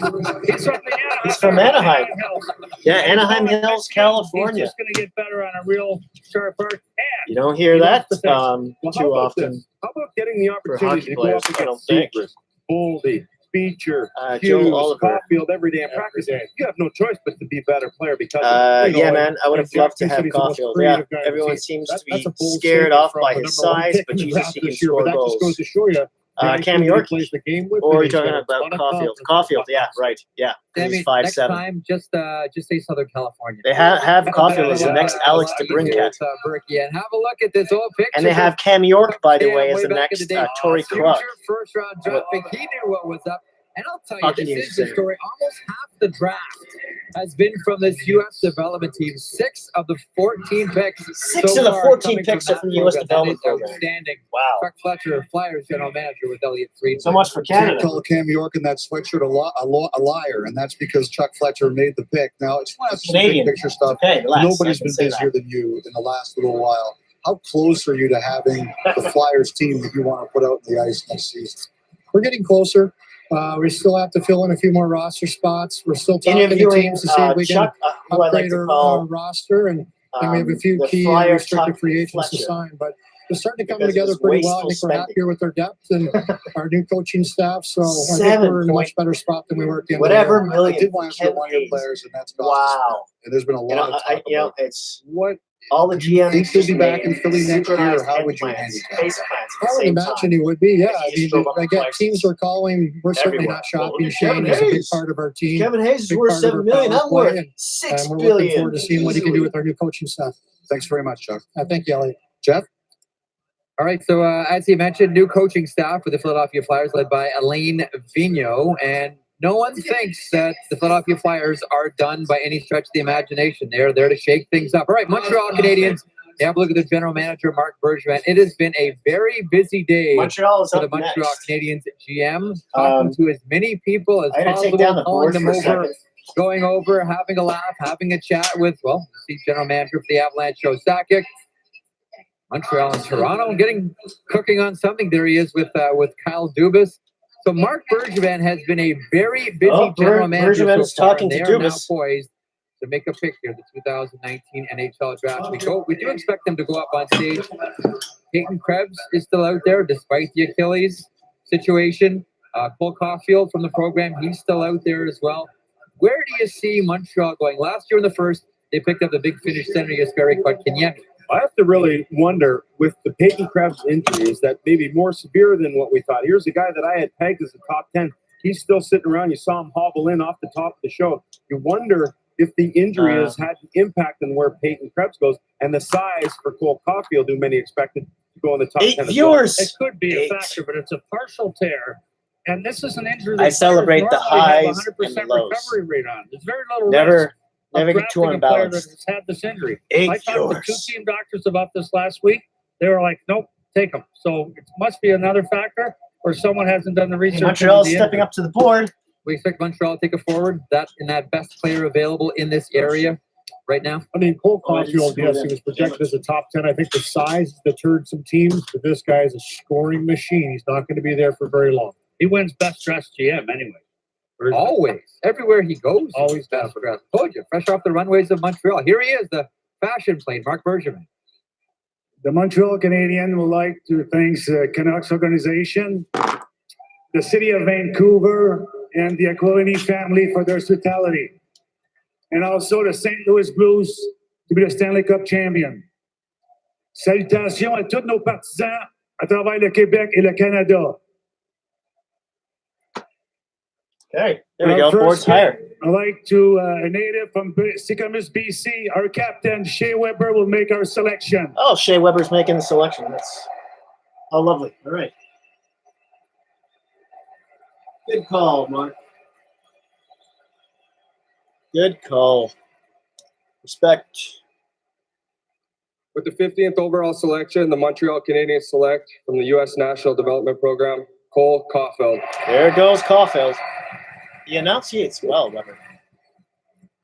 He's from the Anaheim. He's from Anaheim. Hills. Yeah, Anaheim Hills, California. He's just going to get better on a real sharp arc. And you don't hear that too often. How about getting the for opportunity hockey to go players, up I don't against think. Seabrook, Boldy, Beecher, Joel Hughes, Oliver. Caulfield every day in practice? You have no choice but to be a better player because yeah, man, I would have loved to have Caulfield. Yeah, everyone seems to be scared off by his size, but Jesus, he can score goals. Just goes to show you. Cam York, plays the game with, or are you talking about Caulfield? Caulfield, yeah, right, yeah. He's 5'7". Next time, just say Southern California. They have Caulfield as the next Alex DeBrincat. And have a look at this old picture. And they have Cam York, by the way, as the next Torrey Krug. First round draft pick. He knew what was up. And I'll tell you, Hockey this News is the Center. story. Almost half the draft has been from this U.S. development team. 6 of the 14 picks. Six of the 14 picks are from the U.S. development program. Outstanding. Wow. Chuck Fletcher, Flyers general manager with Elliott Friedman. So much for Canada. Call Cam York in that sweatshirt a liar, and that's because Chuck Fletcher made the pick. Now, it's one of the big picture stuff. Okay, relax. Nobody's been busier than you in the last little while. How close are you to having the Flyers team that you want to put out in the ice next season? We're getting closer. We still have to fill in a few more roster spots. We're still talking to teams to see if we can upgrade our roster, and we have a few key restricted free agents to sign. But we're starting to come together pretty well. I think we're happier with our depth and our new coaching staff. So I think we're in a much better spot than we were at the end of the year. I did want to show one of your players, and that's wow. And there's been a lot of talk about it's what all the GMs think he'll be back in Philly next year. How would you handicap? I would imagine he would be, yeah. I mean, again, teams are calling. We're certainly not shopping. Shane is a big part of our team. Kevin Hayes is big worth part of our $7 million. power I'm play, worth and $6 we're billion. looking forward to seeing what he can do with our new coaching staff. Thanks very much, Chuck. Thank you, Elliot. Jeff? All right, so as he mentioned, new coaching staff for the Philadelphia Flyers led by Alain Vigneault, and no one thinks that the Philadelphia Flyers are done by any stretch of the imagination. They're there to shake things up. All right, Montreal Canadiens. You have a look at the general manager, Marc Bergevin. It has been a very busy day for the Montreal Canadiens GM, talking to as many people as possible, calling them over, going over, having a laugh, having a chat with, the general manager for the Avalanche, Joe Sakic. Montreal and Toronto cooking on something. There he is with Kyle Dubas. So Marc Bergevin has been a very busy general manager so far, and they are now poised to make a pick here, the 2019 NHL draft. We do expect them to go up on stage. Peyton Krebs is still out there despite the Achilles situation. Cole Caulfield from the program, he's still out there as well. Where do you see Montreal going? Last year in the first, they picked up the big Finnish center, Jesperi Kotkaniemi. I have to really wonder with the Peyton Krebs injury, is that maybe more severe than what we thought? Here's a guy that I had pegged as a top 10. He's still sitting around. You saw him hobble in off the top of the show. You wonder if the injury has had an impact on where Peyton Krebs goes, and the size for Cole Caulfield, who many expected to go in the top 10. Viewers. It could be a factor, but it's a partial tear. And this is an injury that I celebrate the highs have 100% and the lows. recovery rate on. There's very little Never risk get too of drafting a player that unbalanced. has had this injury. 8 I talked to viewers. 2 team doctors about this last week. They were like, nope, take him. So it must be another factor, or someone hasn't done the research. Montreal's stepping up to the board. We expect Montreal to take a forward. That best player available in this area right now. I mean, Cole Caulfield, yes, he was projected as a top 10. I think the size deterred some teams, but this guy is a scoring machine. He's not going to be there for very long. He wins best dressed GM anyway. Always. Everywhere he goes. Always best dressed. Told you, fresh off the runways of Montreal. Here he is, the fashion plane, Mark Bergevin. The Montreal Canadiens would like to thank the Canucks organization, the city of Vancouver, and the Aquilini family for their hospitality. And also the St. Louis Blues to be the Stanley Cup champion. Salutations à tous nos partisans à travers le Québec et le Canada. Okay, there we go. Board's higher. I'd like to, a native from Sycamus, BC, our captain, Shea Weber, will make our selection. Oh, Shea Weber's making the selection. That's lovely. All right. Good call, Mark. Good call. Respect. With the 15th overall selection, the Montreal Canadiens select from the U.S. National Development Program, Cole Caulfield. There goes Caulfield. He enunciates well, Weber.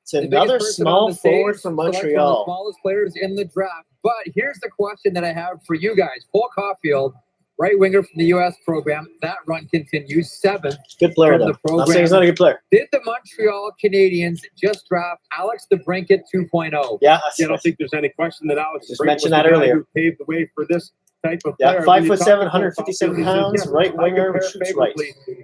It's another small forward from Montreal. The smallest players in the draft. But here's the question that I have for you guys. Cole Caulfield, right winger from the U.S. program. That run continues. 7th. Good player, from though. the program. I'll say he's not a good player. Did the Montreal Canadiens just draft Alex DeBrincat 2.0? Yeah. I don't think there's any question that Alex just mentioned that earlier. Who paved the way for this type of player. Yeah, 5'7", 157 pounds, right winger, shoots right.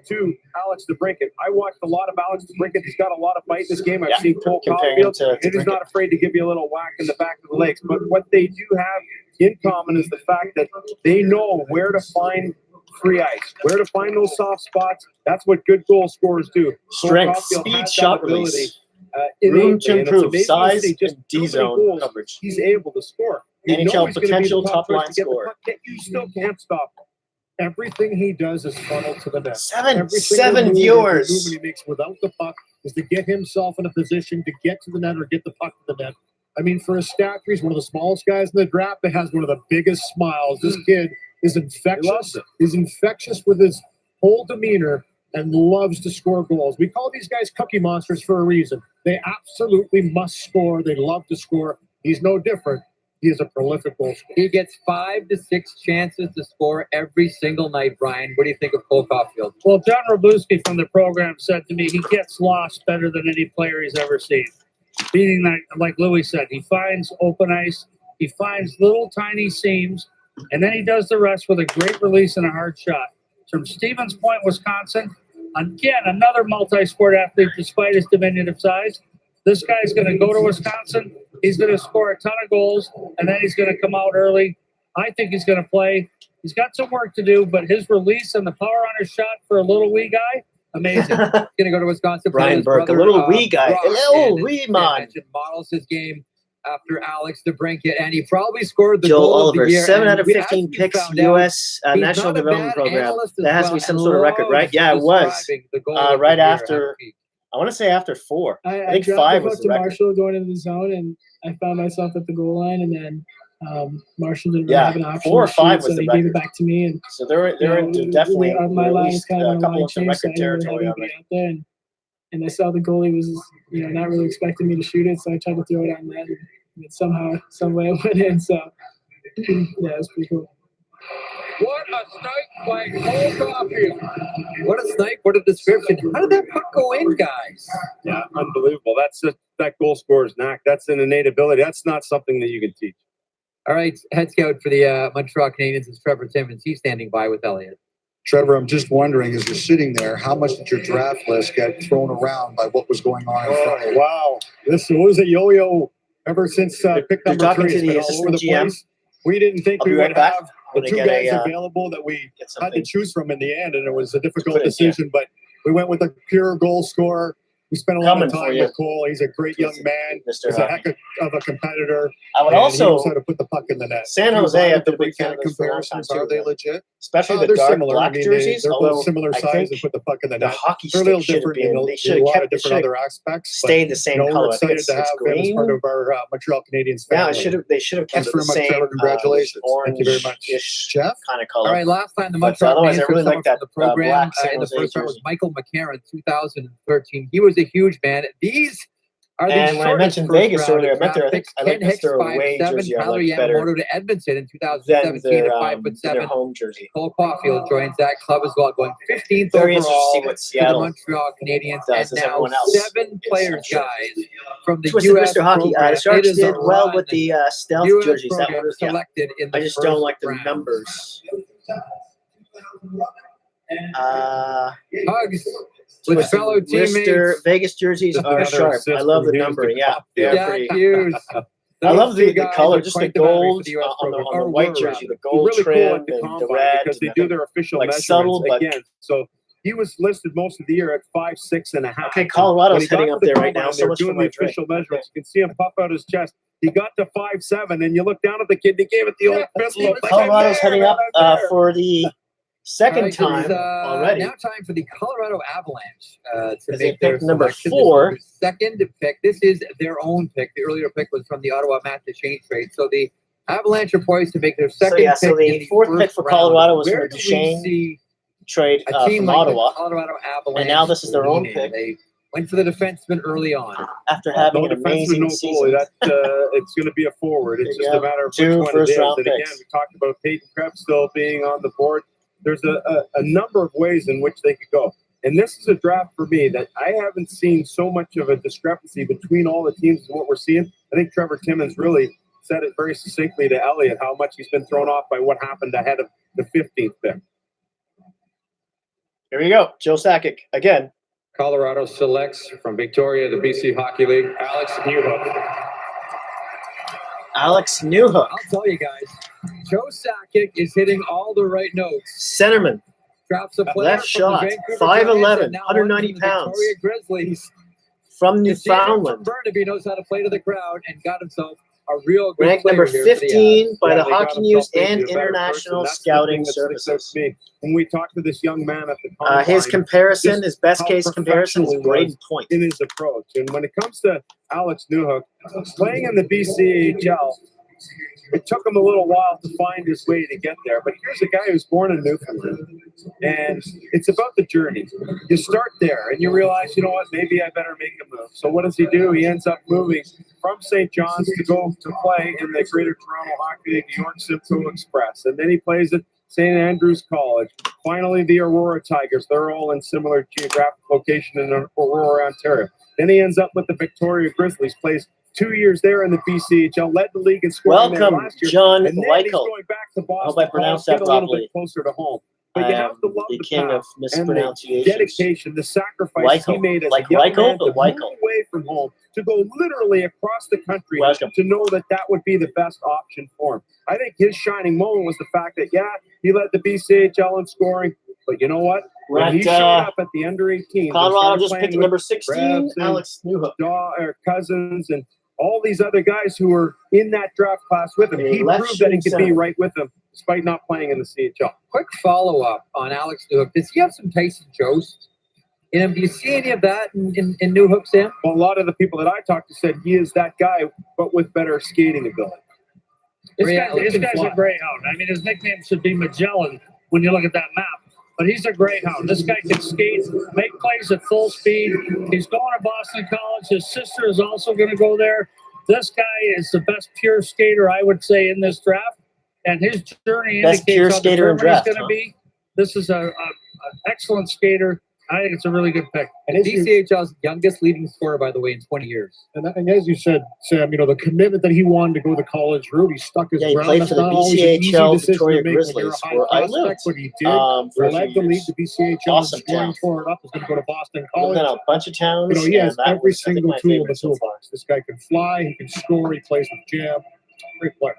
To Alex DeBrincat. I watched a lot of Alex DeBrincat. He's got a lot of fight in this game. I've seen Cole Caulfield, and he's not afraid to give you a little whack in the back of the legs. But what they do have in common is the fact that they know where to find free ice, where to find those soft spots. That's what good goal scorers do. Strength, speed, shot release. Room to improve, size, and D-zone coverage. He's able to score. NHL potential top-line scorer. You still can't stop him. Everything he does is funneled to the net. Seven viewers. Movement he makes without the puck is to get himself in a position to get to the net or get the puck to the net. I mean, for a stature, he's one of the smallest guys in the draft that has one of the biggest smiles. This kid is infectious. He's infectious with his whole demeanor and loves to score goals. We call these guys cookie monsters for a reason. They absolutely must score. They love to score. He's no different. He is a prolific goal scorer. He gets 5 to 6 chances to score every single night, Brian. What do you think of Cole Caulfield? Well, John Robluski from the program said to me, he gets lost better than any player he's ever seen. Meaning that, like Louis said, he finds open ice, he finds little tiny seams, and then he does the rest with a great release and a hard shot. From Stevens Point, Wisconsin, again, another multi-sport athlete despite his diminutive size. This guy's going to go to Wisconsin. He's going to score a ton of goals, and then he's going to come out early. I think he's going to play. He's got some work to do, but his release and the power on his shot for a little wee guy, amazing. He's going to go to Wisconsin. Brian Burke, a little wee guy. A little wee man. Models his game after Alex DeBrincat, and he probably scored the Joel goal Oliver, of the year. 7 out of 15 picks, U.S. National Development Program. That has to be some sort of record, right? Yeah, it was. Right after, I want to say after 4. I think 5 was the record. Marshall going into the zone, and I found myself at the goal line, and then Marshall didn't really have an option. 4 or 5 was so the he record. gave it back to me, and so they're definitely my line is at kind of a couple of change, record territory already. Out there, and I saw the goalie was not really expecting me to shoot it, so I tried to throw it on net, and somehow, some way it went in. So yeah, it was pretty cool. What a snipe by Cole Caulfield. What a snipe, what a description. How did that puck go in, guys? Yeah, unbelievable. That's that goal scorer's knack. That's an innate ability. That's not something that you can teach. All right, head scout for the Montreal Canadiens is Trevor Timmons. He's standing by with Elliot. Trevor, I'm just wondering, as you're sitting there, how much did your draft list get thrown around by what was going on in front of you? Wow. This was a yo-yo ever since pick number 3. To the It's been all over the GM. place. We didn't think we would have the 2 guys a, available that we had to choose from in the end, and it was a difficult decision, but we went with a pure goal scorer. We spent a lot Coming of for time you. with Cole. He's a great young man. Mr. He's a Hockey. heck of a competitor. I would and also- he knows how to put the puck in the net. San You Jose, buy I've been a the big fan of weekend those for a long time comparisons? too. Are they legit? Especially the They're dark similar. black I mean, jerseys. they're Although both similar I size think and put the puck in the the net. hockey They're a little stick should have different in been. They a should have lot kept. of They different should other aspects. but, stayed the same you know, color. we're I think excited to have him as green. part of our Montreal Canadiens Yeah, family. they should have kept Thanks it the very much, same. Trevor. Congratulations. Orange, Thank you very much. Jeff? kind of color. All right, last time the But Montreal otherwise, I Canadiens really took like someone that from the program black San in the Jose first round was jersey. Michael McCarron, 2013. He was a huge man. These are the And when I shortest mentioned first Vegas round earlier, I meant draft their, picks. I like Ken Hicks, their away 5'7", jersey. I Tyler like better Yamamoto to Edmonton in than 2017 their, at their 5'7". home jersey. Cole Caulfield joins that club as well, going 15th Very interesting to overall see what to the Seattle Montreal Canadiens. does And as now everyone else 7 is players, sure. guys, from the Twisted U.S. Mr. Hockey. program. The Sharks It is a did well run. with the stealth US jerseys. That program was, yeah. selected in the I just first don't like the round. numbers. Hugs with fellow teammates. Mr. Vegas jerseys are Another sharp. assist I love from the Hughes numbering. to Yeah, Pop. they're Jack pretty. Hughes. I love the guys color, are just the quite the battery for gold the US on the program. white jersey, the gold really cool trim at the and the combine red. because they and I do think, their official like, measurements subtle, but- again. So he was listed most of the year at 5'6.5". Okay, Colorado's When he got heading to up the there right combine, now. they So were much for doing my the drink. official measurements. You can see him puff out his chest. He got to 5'7", and you look down at the kid. They gave it the old fist look. Colorado's heading up for the second Right, time it's, already. Now time for the Colorado Avalanche to As they make their pick number selection. 4. This is their second pick. This is their own pick. The earlier pick was from the Ottawa Matt Duchene trade. So the Avalanche are poised to make their second pick. So the in fourth first pick for round. Colorado was Where from do the we Duchene see trade a team from like Ottawa. the Colorado Avalanche? And now this is their own leaning? pick. They went for the defenseman early on. After having No an defenseman, amazing no season. goalie. That it's going to be a forward. It's just a matter of which 2 one it is. first-round And again, picks. we talked about Peyton Krebs still being on the board. There's a number of ways in which they could go. And this is a draft for me that I haven't seen so much of a discrepancy between all the teams and what we're seeing. I think Trevor Timmons really said it very succinctly to Elliott how much he's been thrown off by what happened ahead of the 15th pick. Here we go. Joe Sakic again. Colorado selects from Victoria, the BC Hockey League, Alex Newhook. Alex Newhook. I'll tell you guys, Joe Sakic is hitting all the right notes. Centerman. Drops a player Left from the shot. Vancouver 5'11", Giants and now 190 one from the pounds. Victoria Grizzlies. From The GM Newfoundland. from Burnaby knows how to play to the crowd and got himself a real good Ranked player number here for the 15 by the they got Hockey News himself and maybe a better International person. That's the Scouting thing that sticks out Services. to me. When we talked to this young man at the combine, His comparison, just his best how case comparison is professional he Braden was Point. in his approach. And when it comes to Alex Newhook, playing in the BCHL, it took him a little while to find his way to get there. But here's a guy who's born in Newfoundland. And it's about the journey. You start there and you realize, you know what, maybe I better make a move. So what does he do? He ends up moving from St. John's to go to play in the Greater Toronto Hockey League, New York Simcoe Express. And then he plays at St. Andrews College. Finally, the Aurora Tigers. They're all in similar geographic location in Aurora, Ontario. Then he ends up with the Victoria Grizzlies, plays 2 years there in the BCHL, led the league in scoring there Welcome, last year. John and then he's Weichel. going back to I Boston. hope I pronounced that get a little properly. bit closer to home. But I you am have to love the the king path of and the mispronunciations. dedication, the sacrifice he Weichel. made as Like a young Weichel, man but to Weichel. move away from home, to go literally across the country Welcome. to know that that would be the best option for him. I think his shining moment was the fact that, yeah, he led the BCHL in scoring, but you know what? We're When he at, showed up at the under 18, Colorado just picked number 16, Krebs and Alex Newhook. Cousins and all these other guys who were in that draft class with him. A He left proved that he shooting could be center. right with them despite not playing in the CHL. Quick follow-up on Alex Newhook. Does he have some Tyson Jost in him? Do you see any of that in Newhook, Sam? Well, a lot of the people that I talked to said he is that guy, but with better skating ability. This Reality guy's fly. a greyhound. I mean, his nickname should be Magellan when you look at that map. But he's a greyhound. This guy can skate, make plays at full speed. He's going to Boston College. His sister is also going to go there. This guy is the best pure skater, I would say, in this draft. And his journey Best pure indicates how skater in determined he's draft, going to huh? be. This is an excellent skater. I think it's a really good pick. And BCHL's youngest leading scorer, by the way, in 20 years. And as you said, Sam, the commitment that he wanted to go the college route, he stuck his Yeah, he ground. played That's for the not always an easy BCHL decision to Victoria make when you're a Grizzlies, high where I prospect, lived but he did. for a Led few the league years. to BCHL, Awesome scoring town. for it up. Is going to go to Boston I've College. been a bunch of towns. He has and that every was, I think, single my tool in the favorite so far. toolbox. This guy can fly, he can score, he plays with jam. Great player.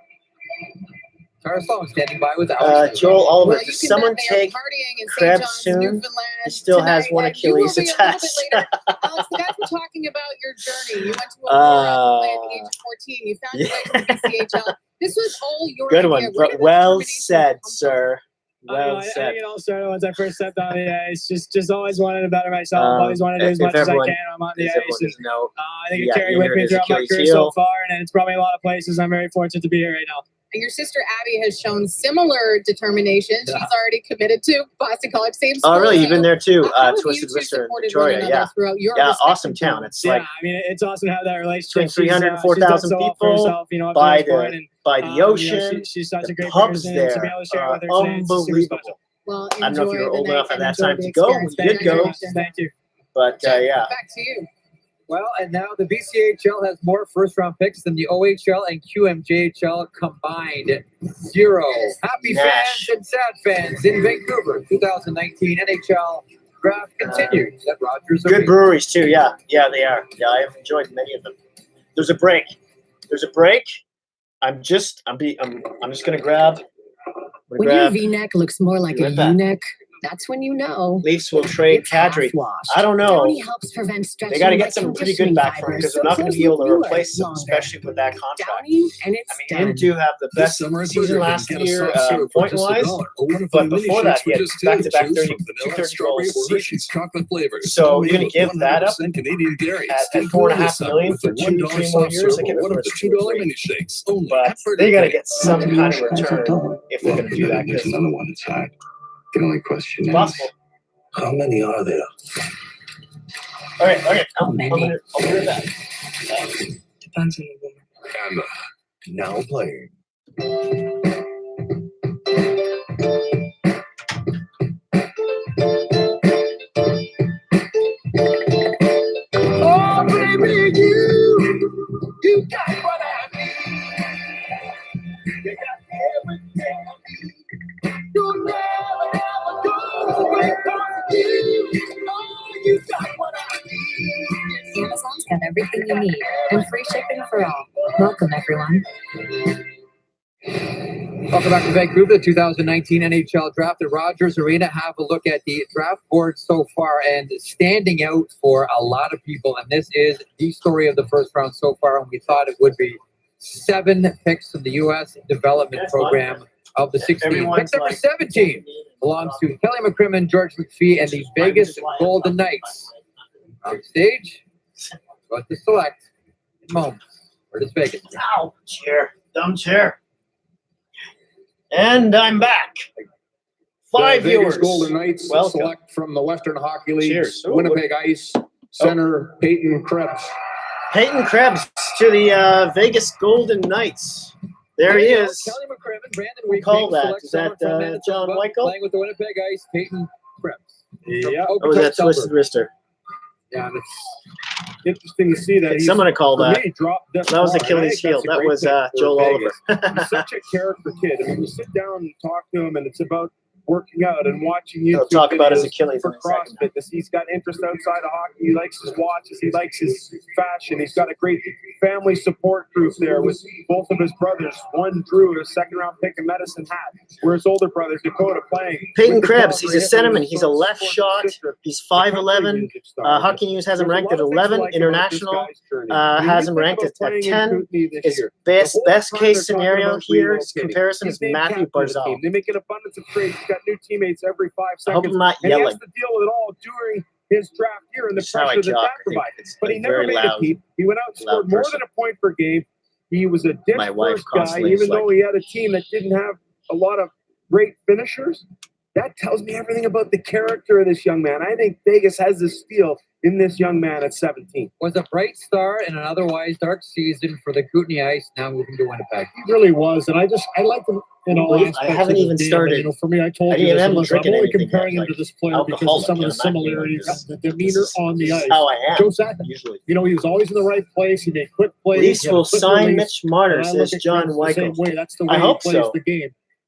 Carousel standing by with Alex. Joel Oliver, Well, you does can someone bet they are take partying in St. Krebs John's, soon? Newfoundland He still has tonight, one and you will Achilles be a little attached. bit later. Alex, the guys were talking about your journey. You went to Aurora at the age of 14. You found your way to the BCHL. This was all your Good idea. one. Where did the Well determination said, come from? sir. Well I said. think it all started once I first stepped on the ice. Just always wanted to better myself. Always wanted to do as If much as I everyone- can. I'm on the if ice. everyone doesn't know, I think yeah, it carried he with injured me his throughout my Achilles career heel. so far, and it's probably a lot of places. I'm very fortunate to be here right now. And your sister Abby has shown similar determination. She's already committed to Boston College. Same school. Oh, really? You've been there too. How have you Twisted two Wrister in supported Victoria. one another Yeah. throughout your Yeah, respective awesome town. It's Yeah, like I mean, it's awesome to have that relationship. between 300 and She's 4,000 done so well for people herself, you know, up to by this point, and, by the you know, ocean. she's such the a great pubs person, there and to be able to share are with her today, it's super unbelievable. special. Well, I don't know if you were enjoy old the enough night at that and time enjoy to the go. experience. You did go, Congratulations. Thank you. but yeah. Back to you. Well, and now the BCHL has more first-round picks than the OHL and QMJHL combined. 0. Happy Nash. fans and sad fans in Vancouver. 2019 NHL draft continues at Rogers Good Arena. breweries too. Yeah, they are. Yeah, I have enjoyed many of them. There's a break. I'm just gonna grab. When your V-neck looks more like a right back. U-neck, that's when you know. Leafs will trade It's Kadri. half-washed. I don't know. Downy helps prevent stretching. They got to by get some pretty conditioning good back from him fibers because they're so not going to be clothes able to look replace him, longer. especially with that contract. Downy, and it's I mean, he done. didn't do have the best season last year point-wise, but before that, he had back-to-back 230-goal seasons. So you're going to give that up at $4.5 million for 2-3 more years? I give it for $2 But they got to get some kind of return if they're going to do that. There's another one inside. The only question is, Possible. how many are there? Okay. I'll be right back. Depends on the woman. And now playing. Oh, baby, you got what I need. You got everything I need. You'll never go away from you. Oh, you got what I need. Amazon's got everything you need and free shipping for all. Welcome, everyone. Welcome back to Vancouver, the 2019 NHL Draft at Rogers Arena. Have a look at the draft board so far, and standing out for a lot of people, and this is the story of the first round so far, and we thought it would be 7 picks from the U.S. Development Program of the 16. Pick number 17 belongs to Kelly McCrimmon, George McPhee, and the Vegas Golden Knights. On stage, about to select in moments. Where does Vegas? Ow, chair. Dumb chair. And I'm back. 5 The Vegas viewers. Golden Knights Welcome. select from the Western Hockey League. Cheers. Winnipeg Ice center Peyton Krebs. Peyton Krebs to the Vegas Golden Knights. There he is. Kelly McCrimmon, Brandon We Weeking, call that. select Is that someone from Manitoba, John Weichel? playing with the Winnipeg Ice, Peyton Krebs. Yeah. Oh, that's Twisted Wrister. Yeah, and it's interesting to see that he's, Someone call for that. me, dropped this That was far, and I Achilles think heel. that's a That great was pick for Joel Vegas. Oliver. He's such a character kid. I mean, you sit down and talk to him, and it's about working out and watching YouTube He'll talk about his videos Achilles for in a second. CrossFit. He's got interest outside of hockey. He likes his watches. He likes his fashion. He's got a great family support group there with both of his brothers. One, Drew, a second-round pick in Medicine Hat, where his older brother, Dakota, playing. Peyton with the Krebs, he's a Calgary centerman. He's a left shot. He's 5'11". Hockey News has him ranked at 11. International has him ranked at 10. His best case scenario here, comparison is Matthew Barzal. They make an abundance of trades. He's got new teammates every 5 I hope seconds. I'm not And he yelling. has to deal with it all during his draft year and the That's how I pressure that jock. that provides. It's But he like never very made loud. a peep. He went out and Loud scored more person. than a point per game. He was a ditch My wife first guy, constantly even is though like- he had a team that didn't have a lot of great finishers. That tells me everything about the character of this young man. I think Vegas has this steal in this young man at 17. Was a bright star in an otherwise dark season for the Kootenay Ice, now moving to Winnipeg. He really was, and I like him in all Well, I aspects. haven't of the even game. started. You know, for me, I told I you didn't this. even I'm drinking only anything comparing yet, him to like this player because of some of the alcoholic, and I'm not similarities, doing the demeanor on the ice. How I am. Joe Sakic, Usually. you know, he was always in the right place. He made quick plays. Leafs he had a will quick sign release, Mitch Marner, and I says look at John Krebs the same Weichel. way. That's the I way he hope plays so. the game.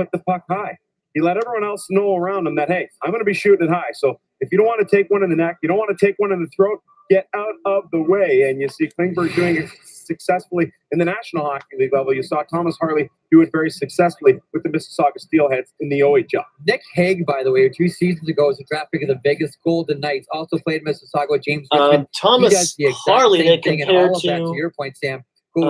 put the puck high. He let everyone else know around him that, hey, I'm going to be shooting it high. So if you don't want to take one in the neck, you don't want to take one in the throat, get out of the way. And you see Klingberg doing it successfully in the National Hockey League level. You saw Thomas Harley do it very successfully with the Mississauga Steelheads in the OHL. Nick Hague, by the way, 2 seasons ago, was a draft pick of the Vegas Golden Knights. Also played Mississauga with James Richmond. Thomas Harley, they compared to your point, Sam. in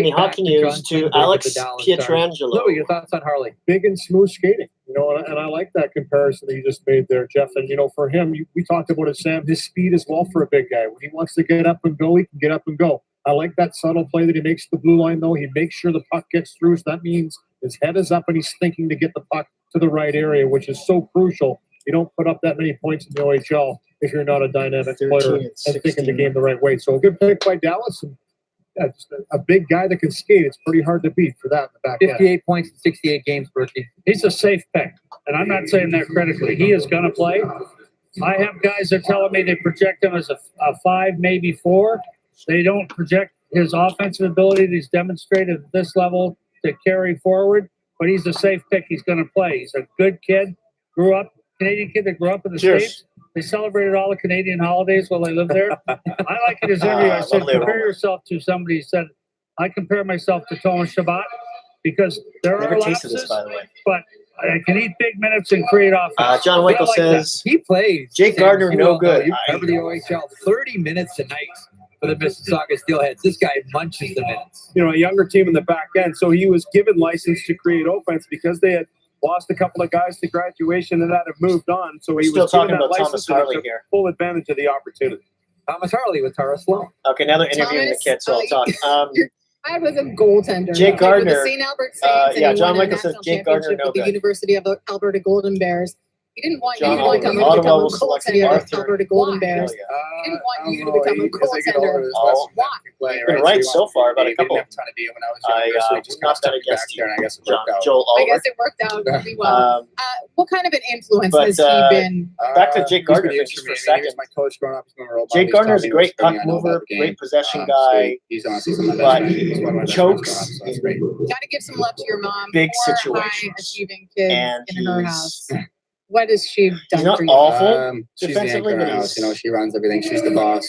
the hockey news to Alex Pietrangelo. Louis, your thoughts on Harley? Big and smooth skating, and I like that comparison that you just made there, Jeff. And for him, we talked about it, Sam. His speed as well for a big guy. When he wants to get up and go, he can get up and go. I like that subtle play that he makes to the blue line, though. He makes sure the puck gets through. So that means his head is up and he's thinking to get the puck to the right area, which is so crucial. You don't put up that many points in the OHL if you're not a dynamic player and thinking the game the right way. So a good pick by Dallas. And just a big guy that can skate. It's pretty hard to beat for that in the back end. 58 points in 68 games, Berkey. He's a safe pick, and I'm not saying that critically. He is going to play. I have guys that are telling me they project him as a 5, maybe 4. They don't project his offensive ability that he's demonstrated at this level to carry forward, but he's a safe pick. He's going to play. He's a good kid, Canadian kid that grew up in the States. They celebrated all the Canadian holidays while they lived there. I like in his interview, I said, compare yourself to somebody. He said, I compare myself to Thomas Chabot because there are lapses, this, by the way. but I can eat big minutes and create offense. John Weichel says, he plays. Jake Gardner, no good. You cover the OHL 30 minutes a night for the Mississauga Steelheads. This guy munches the minutes. A younger team in the back end. So he was given license to create offense because they had lost a couple of guys to graduation and that have moved on. So he Still was given talking that about license Thomas Harley and took here. full advantage of the opportunity. Thomas Harley with Tara Sloan. Okay, now they're interviewing the kids, so I'll talk. I was a goaltender. Jake Gardner. With the St. Albert Saints, yeah, and he John won a Michael says national Jake Gardner, championship no with the good. University of Alberta Golden Bears. He didn't want John you to become Ottawa a will select goaltender of Arthur. Alberta Golden Bears. Yeah. He didn't want you to become a goaltender. Why? You've been right so far, but a couple. I not bet against you. I guess it John, worked out. Joel I Oliver. guess it worked out really well. What kind of an influence has he been? Back to Jake Gardner just for a second. He was my coach growing up. Jake Gardner is a great puck mover, great possession guy, but chokes. Got to give some love to your mom. Big Poor situations. high-achieving kids And in her house. What has she done He's not for you? awful She's the anchor defensively, in but the house. he's She runs everything. She's the boss.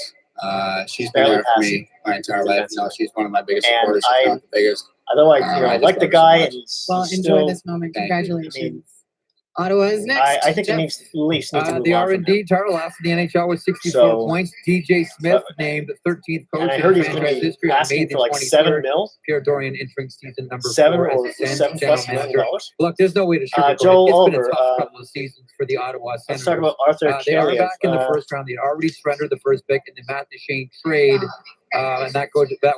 She's been barely there for me my entire life. She's one of my biggest And supporters. She's not the biggest. although I like the guy, and he's Well, still, enjoy this moment. Congratulations. Ottawa is next. I think the Leafs need to move The on from him. R&D Tara last in the NHL with 64 So- points. DJ Smith named the 13th coach And I in heard he's going franchise to be history on asking May for the like 23rd. $7 million. Pierre Dorian entering season number 7 4 or as the $7+ general million manager. dollars. Look, there's no way to sugarcoat Joel it. It's been a Oliver, tough couple of seasons for the Ottawa Senators. Let's talk about Arthur They are Kaliev. back in the first round. They already surrendered the first pick in the Matt Duchene trade. And that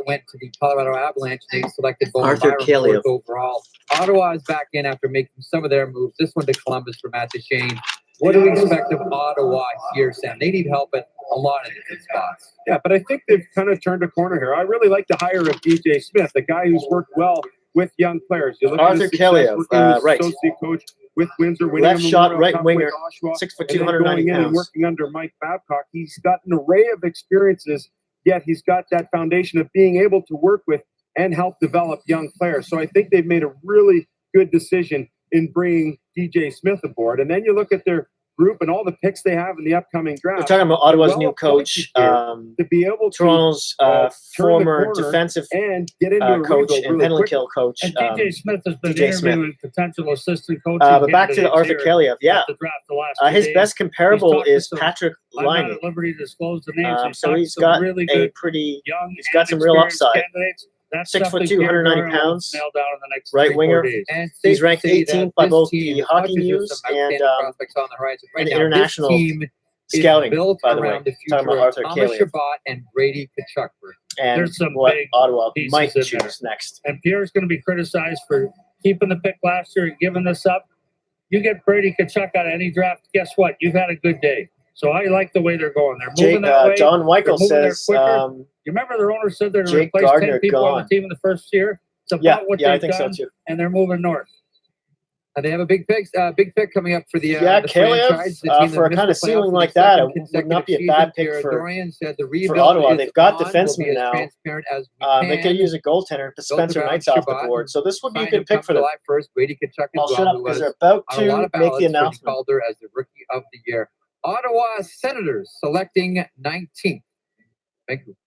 went to the Colorado Avalanche. They selected Bowman Arthur Byram Kaliev. fourth overall. Ottawa is back in after making some of their moves. This one to Columbus for Matt Duchene. What do we expect of Ottawa here, Sam? They need help at a lot of different spots. Yeah, but I think they've kind of turned a corner here. I really like the hire of DJ Smith, a guy who's worked well with young players. You look at Arthur his success Kaliev, working as right. associate coach with Windsor, winning Left a shot, Memorial right Cup winger, with Oshawa, 6'2", and then 290 going in and pounds. working under Mike Babcock. He's got an array of experiences, yet he's got that foundation of being able to work with and help develop young players. So I think they've made a really good decision in bringing DJ Smith aboard. And then you look at their group and all the picks they have in the upcoming draft. We're talking about Ottawa's Well new appointed coach, here to be able to Toronto's turn the former corner defensive and get into a coach rebuild and really penalty quickly. kill coach. And DJ Smith has been DJ Smith. interviewing potential assistant coaching But back to the candidates Arthur here Kaliev, yeah. at the draft the last 2 His days. best comparable He's talked is to some- Patrick I'm not Laine. at liberty to disclose the names. So talked he's to got really a good pretty, young he's got and some real experienced upside. candidates. That's 6'2", something Pierre 190 Dorian will pounds. nail down in the next Right 3-4 winger. days. And He's safe to ranked say that 18th by this both team, the as Hockey much as there's News some outstanding and prospects on the horizon right and now, international this team scouting, is built by the way. around the Talking future about of Arthur Thomas Kaliev. Chabot and Brady Tkachuk. And There's some what big Ottawa pieces might in choose next. And Pierre's going to be criticized for keeping the pick last year and giving this up. You get Brady Tkachuk out of any draft, guess what? You've had a good day. So I like the way they're going. They're moving that way. John Weichel They're moving there says, quicker. You remember their owner said they're going to Jake replace Gardner 10 people on gone. the team in the first year? It's about Yeah, what yeah, I they've think so done, too. and they're moving north. They have a big pick coming up for the Yeah, the Kaliev, franchise, the team for a that kind of missed the playoffs ceiling for like the that, second it would not be a consecutive bad season. pick for Dorian said the rebuild Ottawa. is They've got on. We'll defensemen be as now. transparent as we They can. could use a goaltender to Spencer Brown, Knight's off the Shabbat, board, so this would be a signed good him pick come for them. July 1st. Brady Tkachuk I'll as shut well, up who because was they're about on a lot to of make the ballots for announcement. Calder as the Rookie of the Year. Ottawa Senators selecting 19th. Vancouver.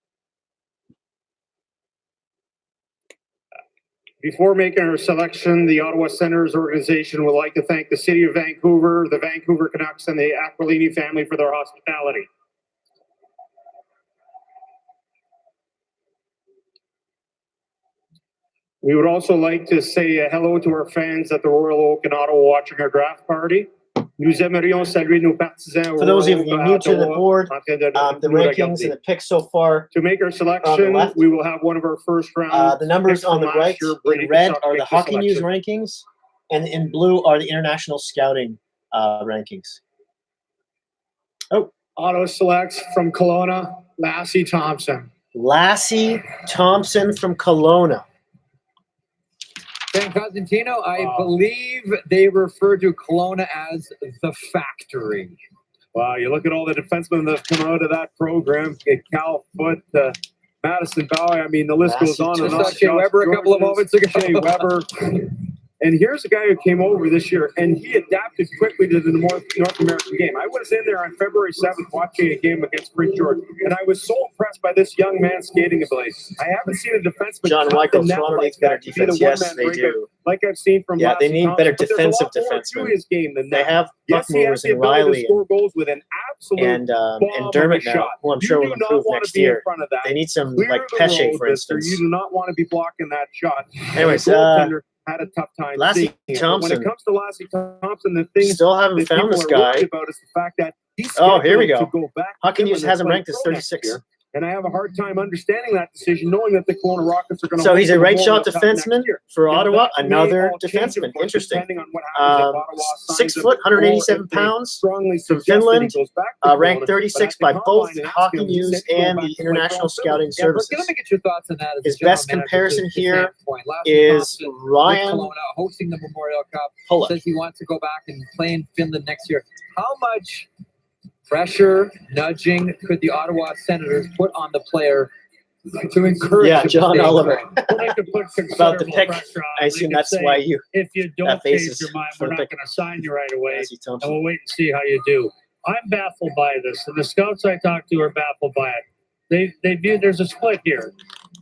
Before making our selection, the Ottawa Senators organization would like to thank the City of Vancouver, the Vancouver Canucks, and the Aquilini family for their hospitality. We would also like to say hello to our fans at the Royal Oak in Ottawa watching our draft party. Nous aimerions saluer nos partisans au For those of Royal you Oak new à to the Ottawa board, en train de the nous rankings and regarder. the picks so far. To make our On the selection, left. we will have one of our first round. The numbers picks on from the right last year, in Brady red Tkachuk, are the make the Hockey News selection. rankings, and in blue are the international scouting rankings. Oh, Ottawa selects from Kelowna, Lassie Thompson. Lassie Thompson from Kelowna. San Cosentino, I believe they refer to Kelowna as the factory. Wow, you look at all the defensemen that have come out of that program. Cal Foote, Madison Bowie. I mean, the list goes on and on. Just Shea Weber a couple of moments ago. Shea Weber. And here's a guy who came over this year, and he adapted quickly to the North American game. I was in there on February 7th watching a game against Prince George, and I was so impressed by this young man's skating ability. I haven't seen a defenseman John cut Michael, the net Toronto like needs better that, to be the defense. Yes, one-man they breakout do. like I've seen from Yeah, they Lassie need Thompson. better But there's a lot defensive more defensemen. to his game than They that. have Yes, he has Buckmovers the and ability Riley to score goals with an absolute and bomb Dermott of a now, shot. who I'm You sure do will not improve want next to be in year. front of that. They need some Clear like the Pesce, road, for mister. instance. You do not want to be blocking that shot. Anyways, the goaltender had a tough time Lassie seeing it. But when Thompson. it comes to Lassie Thompson, the thing Still haven't that found people this are guy. worried about is the fact that he's Oh, here we scheduled go. to go back Hockey to News Finland has him and ranked as play next 36. year. And I have a hard time understanding that decision, knowing that the Kelowna Rockets are going to. So he's a right shot Cup next defenseman year. for Now, Ottawa. that may Another all change, defenseman. of course, Interesting. depending on what happens if Ottawa signs 6 him, foot, or 187 if they pounds strongly from suggest that he Finland. goes back to Kelowna. Ranked But 36 at the by combine both in Hockey Ashfield, he News said to go and back the to play International Paul Scouting Yeah, but Services. let me get your thoughts on that. As His the general best manager comparison to here Sam's point. Lassie is Thompson with Ryan Kelowna hosting the Memorial Cup. Pulla. Says he wants to go back and play in Finland next year. How much pressure, nudging could the Ottawa Senators put on the player to encourage him to John stay Oliver. put? They could put About the considerable pick. pressure on. I They assume could that's say, why you. if you don't that change basis your mind, for we're the not pick. going to sign you right away, Lassie and Thompson. we'll wait and see how you do. I'm baffled by this, and the scouts I talked to are baffled by it. They view there's a split here.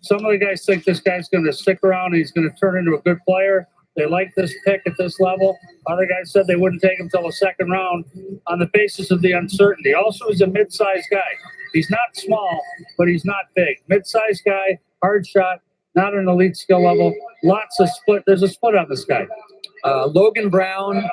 Some of the guys think this guy's going to stick around and he's going to turn into a good player. They like this pick at this level. Other guys said they wouldn't take him till the second round on the basis of the uncertainty. Also, he's a mid-sized guy. He's not small, but he's not big. Mid-sized guy, hard shot, not an elite skill level. Lots of split. There's a split on this guy. Logan Brown,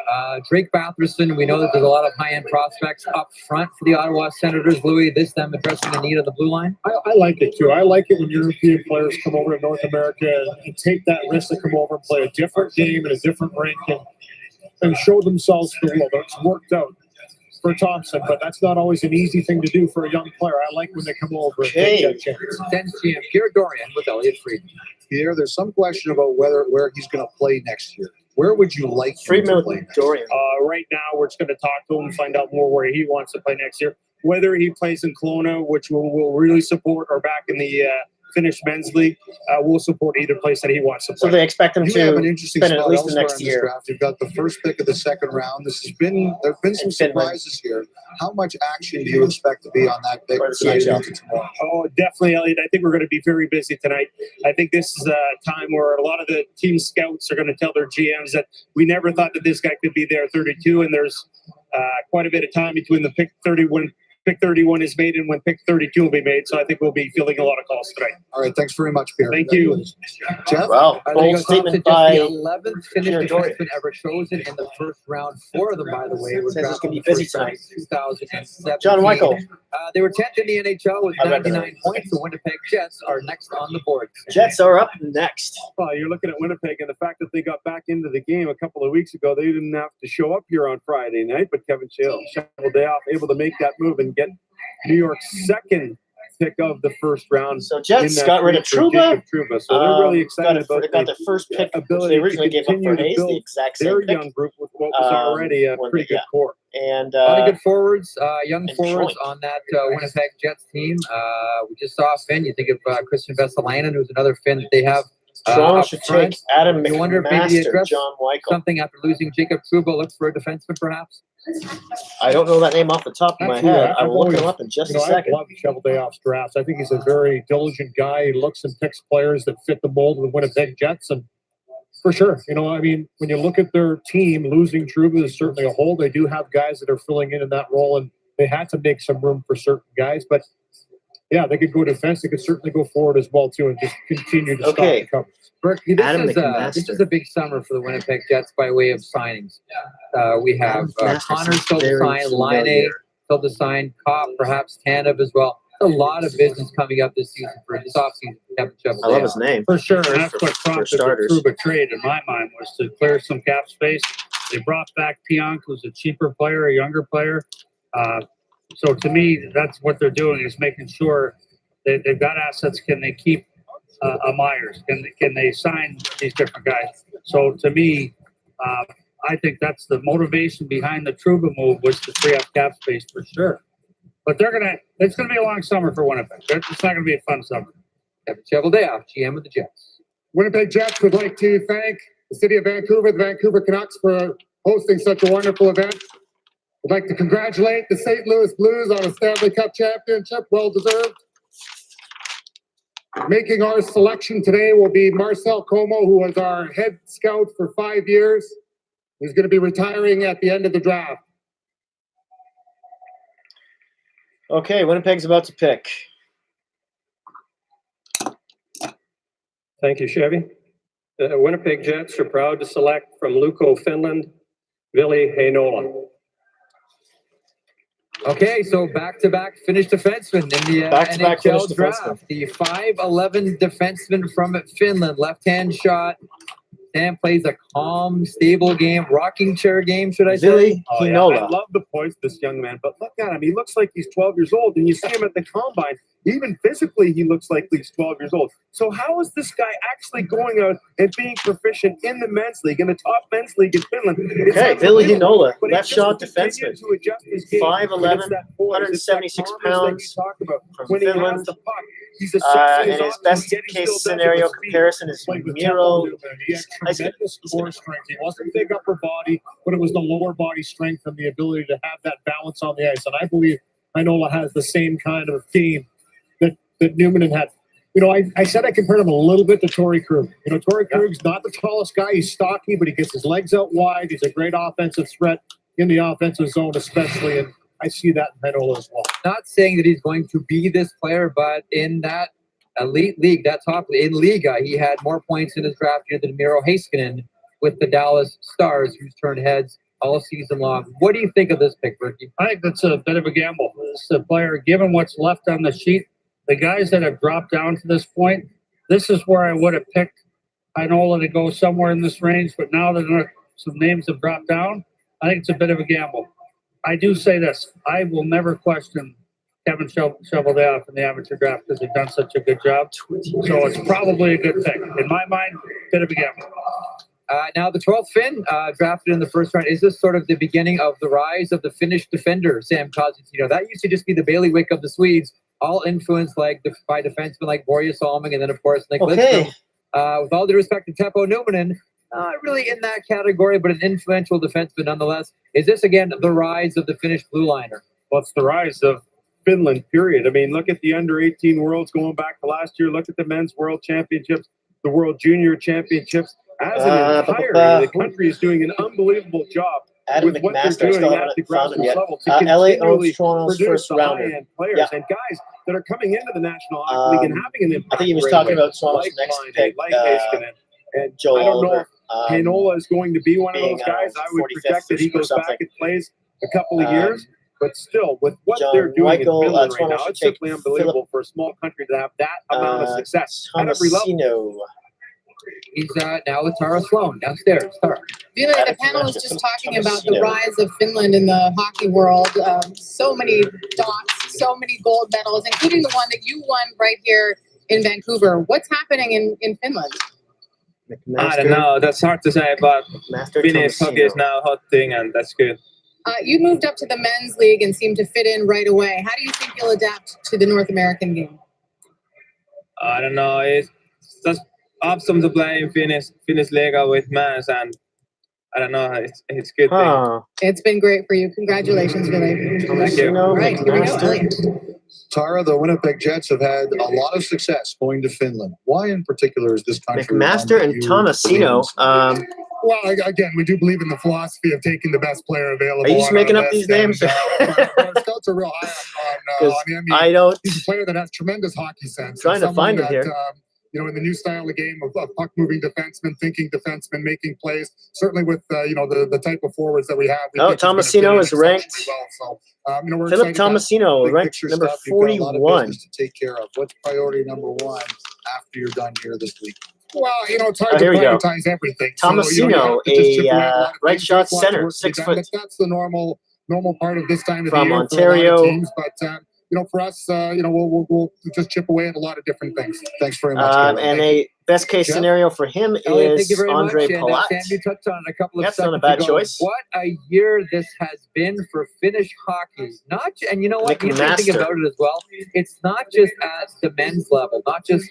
Drake Batherson. We know that there's a lot of high-end prospects up front for the Ottawa Senators. Louis, this them addressing the need of the blue line. I like it too. I like it when European players come over to North America and take that risk to come over and play a different game in a different rink and show themselves for well. That's worked out for Thompson, but that's not always an easy thing to do for a young player. I like when they come over and take that chance. Sends GM Pierre Dorian with Elliot Friedman. Pierre, there's some question about where he's going to play next year. Where would you like him to play next year? Right now, we're just going to talk to him and find out more where he wants to play next year. Whether he plays in Kelowna, which we'll really support, or back in the Finnish men's league, we'll support either place that he wants to play. So they expect him You to have an interesting spend spot at least the elsewhere next in this year. draft. You've got the first pick of the second round. There've been some surprises here. How much action do you expect to be on that pick tonight into tomorrow? Oh, definitely, Elliot. I think we're going to be very busy tonight. I think this is a time where a lot of the team scouts are going to tell their GMs that we never thought that this guy could be there 32, and there's quite a bit of time between the pick 31 is made and when pick 32 will be made. So I think we'll be fielding a lot of calls tonight. All right, thanks very much, Pierre. Thank you. Jeff? Wow, I think bold it's statement the by 11th Finnish Pierre Dorian. defenseman ever chosen in the first round. 4 of them, by the way, were Says it's drafted gonna be in the busy first round in tonight. 2017. John Michael. They were 10th in the NHL with I read that. 99 points. The Winnipeg Jets are next on the board. Jets are up next. Well, you're looking at Winnipeg, and the fact that they got back into the game a couple of weeks ago, they didn't have to show up here on Friday night, but Kevin Shoveldayoff able to make that move and get New York's second pick of the first round. So Jets in that got rid of trade for Trouba. Jacob Trouba. So they're really excited about got their first pick, which ability they originally to gave up continue for to Hayes, the build exact same their pick. young group with what was already a pretty good core. And a lot of good forwards, young and forwards joint. on that Winnipeg Jets team. We just saw Finn. You think of Christian Vesalainen, who's another Finn that they have. Toronto up should front. take Adam You wonder if maybe they McMaster, address John Weichel. something after losing Jacob Trouba. Look for a defenseman, perhaps. I don't know that name off the top of my Actually, head. I I've will look always- him up in just a I second. love Cheveldayoff's drafts. I think he's a very diligent guy. He looks and picks players that fit the mold of the Winnipeg Jets, and for sure, I mean, when you look at their team, losing Trouba is certainly a hole. They do have guys that are filling in that role, and they had to make some room for certain guys. But yeah, they could go defense. They could certainly go forward as well too, and just continue to stop the coverage. Burke, Adam this McMaster. is a big summer for the Winnipeg Jets by way of signings. We have Adam McMaster Connor sounds still to very sign, Line familiar. still to sign, Kopp, perhaps Tanev as well. A lot of business coming up this season for this offseason. Kevin Cheveldayoff. I love his name. For sure, and that's For- what for prompted the starters. Trouba trade in my mind, was to clear some cap space. They brought back Pionk, who's a cheaper player, a younger player. So to me, that's what they're doing, is making sure that they've got assets. Can they keep a Myers? Can they sign these different guys? So to me, I think that's the motivation behind the Trouba move, was to free up cap space for sure. But it's gonna be a long summer for Winnipeg. It's not gonna be a fun summer. Kevin Cheveldayoff, GM of the Jets. Winnipeg Jets would like to thank the City of Vancouver, the Vancouver Canucks, for hosting such a wonderful event. We'd like to congratulate the St. Louis Blues on a Stanley Cup championship, well deserved. Making our selection today will be Marcel Como, who was our head scout for 5 years. He's going to be retiring at the end of the draft. Okay, Winnipeg's about to pick. Thank you, Chevy. The Winnipeg Jets are proud to select from Lukko, Finland, Ville Heinola. Okay, so back-to-back Finnish defenseman in the Back-to-back NHL Finnish draft. defenseman. The 5'11" defenseman from Finland, left-hand shot. Sam plays a calm, stable game, rocking chair game, should I say? Ville Oh, yeah. Heinola. I love the points, this young man, but look at him. He looks like he's 12 years old, and you see him at the combine. Even physically, he looks like he's 12 years old. So how is this guy actually going out and being proficient in the men's league, in the top men's league in Finland? It's Okay, Ville unbelievable. Heinola, But he left just shot continues defenseman. to adjust his game 5'11", against that poise. It's that 176 calmness that pounds you talk about. from When he has Finland. the puck, he's a And he's his awesome, best yet he still case does it scenario with speed. comparison is Played with Miro. Temple Newman. He had tremendous core strength. He wasn't big upper body, but it was the lower body strength and the ability to have that balance on the ice. And I believe Heinola has the same kind of game that Newman had. I said I compared him a little bit to Torrey Krug. Torrey Krug's not the tallest guy. He's stocky, but he gets his legs out wide. He's a great offensive threat in the offensive zone, especially. And I see that in Heinola as well. Not saying that he's going to be this player, but in that elite league, that top in Liga, he had more points in his draft year than Miro Heiskanen with the Dallas Stars, who's turned heads all season long. What do you think of this pick, Ricky? I think that's a bit of a gamble. This is a player, given what's left on the sheet, the guys that have dropped down to this point, this is where I would have picked Heinola to go somewhere in this range. But now that some names have dropped down, I think it's a bit of a gamble. I do say this: I will never question Kevin Cheveldayoff in the amateur draft because they've done such a good job. So it's probably a good pick. In my mind, bit of a gamble. Now, the 12th Finn, drafted in the first round. Is this sort of the beginning of the rise of the Finnish defender, Sam Cosentino? That used to just be the bailiwick of the Swedes, all influenced by defensemen like Borje Salming, and then, of course, Nick Lidstrom. With all due respect to Teppo Numminen, not really in that category, but an influential defenseman nonetheless. Is this, again, the rise of the Finnish blue liner? Well, it's the rise of Finland, period. I mean, look at the under-18 Worlds going back to last year. Look at the men's World Championships, the World Junior Championships. As an entirety, the country is doing an unbelievable job Adam with what McMaster, they're I still doing at haven't the found him grassroots yet. level to LA owns continually Toronto's produce first the rounder. high-end players Yeah. and guys that are coming into the National Hockey League and having an impact. I think he was right talking away, about Toronto's like next Line, pick, like Heiskanen. And Joe I don't know Oliver, if Heinola is going to be one of being, those guys. I would 45th project that he or goes something. back and plays a couple of years. But still, with what they're doing in Finland right now, it's simply unbelievable for a small country to have that amount of success at every level. He's now with Tara Sloan downstairs. Tara. Really, the panel was just talking about the rise of Finland in the hockey world. So many dots, so many gold medals, including the one that you won right here in Vancouver. What's happening in Finland? I don't know. That's hard to say, but Finnish hockey is now a hot thing, and that's good. You moved up to the men's league and seemed to fit in right away. How do you think you'll adapt to the North American game? I don't know. It's just awesome to play in Finnish Liga with men's, and I don't know. It's good thing. It's been great for you. Congratulations, Billy. Thank you. All right, here we go, Elliot. Tara, the Winnipeg Jets have had a lot of success going to Finland. Why in particular is this country? McMaster and Tomasino. Well, again, we do believe in the philosophy of taking the best player available. Are you just making up these names? Our scouts are real high on him. I don't. He's a player that has tremendous hockey sense. Trying to find it here. In the new style of game of puck-moving defensemen, thinking defensemen, making plays. Certainly with the type of forwards that we have. Tomasino is ranked. Well. So we're Philip excited Tomasino ranked number 41. To take care of. What's priority number one after you're done here this week? Well, it's hard to prioritize everything. Tomasino, a right shot center, 6 foot. That's the normal part of this time of from the year Ontario. For a lot of teams, but for us, we'll just chip away at a lot of different things. Thanks very much. And a best case scenario for him Elliot, thank you is very Andre much. Palat. And Sam, you touched on it a couple of That's seconds not a bad ago. choice. What a year this has been for Finnish hockey. And you know what? You can think McMaster. about it as well. It's not just at the men's level, not just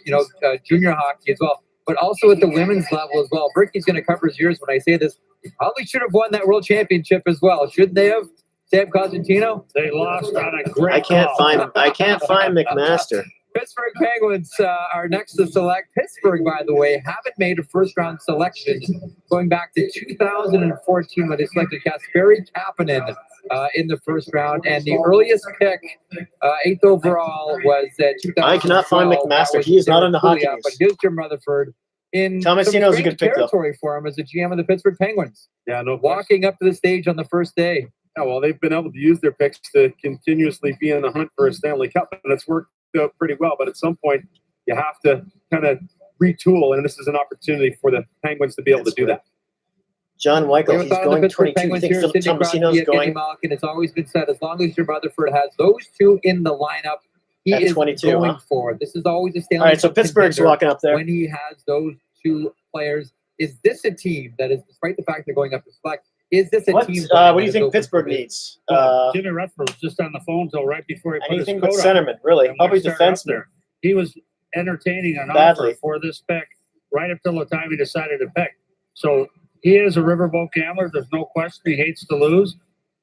junior hockey as well, but also at the women's level as well. Bricky's going to cover his ears when I say this. Probably should have won that world championship as well. Shouldn't they have? Sam Cosentino? They lost on a great I can't find McMaster. Pittsburgh Penguins are next to select. Pittsburgh, by the way, haven't made a first-round selection going back to 2014 when they selected Kasperi Kapanen in the first round. And the earliest pick, 8th overall, was 2012. I cannot find McMaster. He is not on the hockey news. But here's Jim Rutherford in Tomasino's a good pick, though. territory for him as the GM of the Pittsburgh Penguins. Yeah, no. Walking up to the stage on the first day. Yeah, well, they've been able to use their picks to continuously be in the hunt for a Stanley Cup, and it's worked out pretty well. But at some point, you have to kind of retool, and this is an opportunity for the Penguins to be able to do that. John Weichel, he's going 22. You think Philip Tomasino's going? And it's always been said, as long as your Rutherford has those two in the lineup, he At is 22, going huh? for. This is always a Stanley All right, so Cup Pittsburgh's contender walking up there. when he has those two players. Is this a team that is, despite the fact they're going up to select, is this a team? What do you think Pittsburgh needs? Jimmy Rutherford was just on the phone till right before he put his Anything coat but on. centerman, really. And when Probably he started up defenseman. there, He was entertaining an Badly. offer for this pick right up till the time he decided to pick. So he is a riverboat gambler. There's no question. He hates to lose.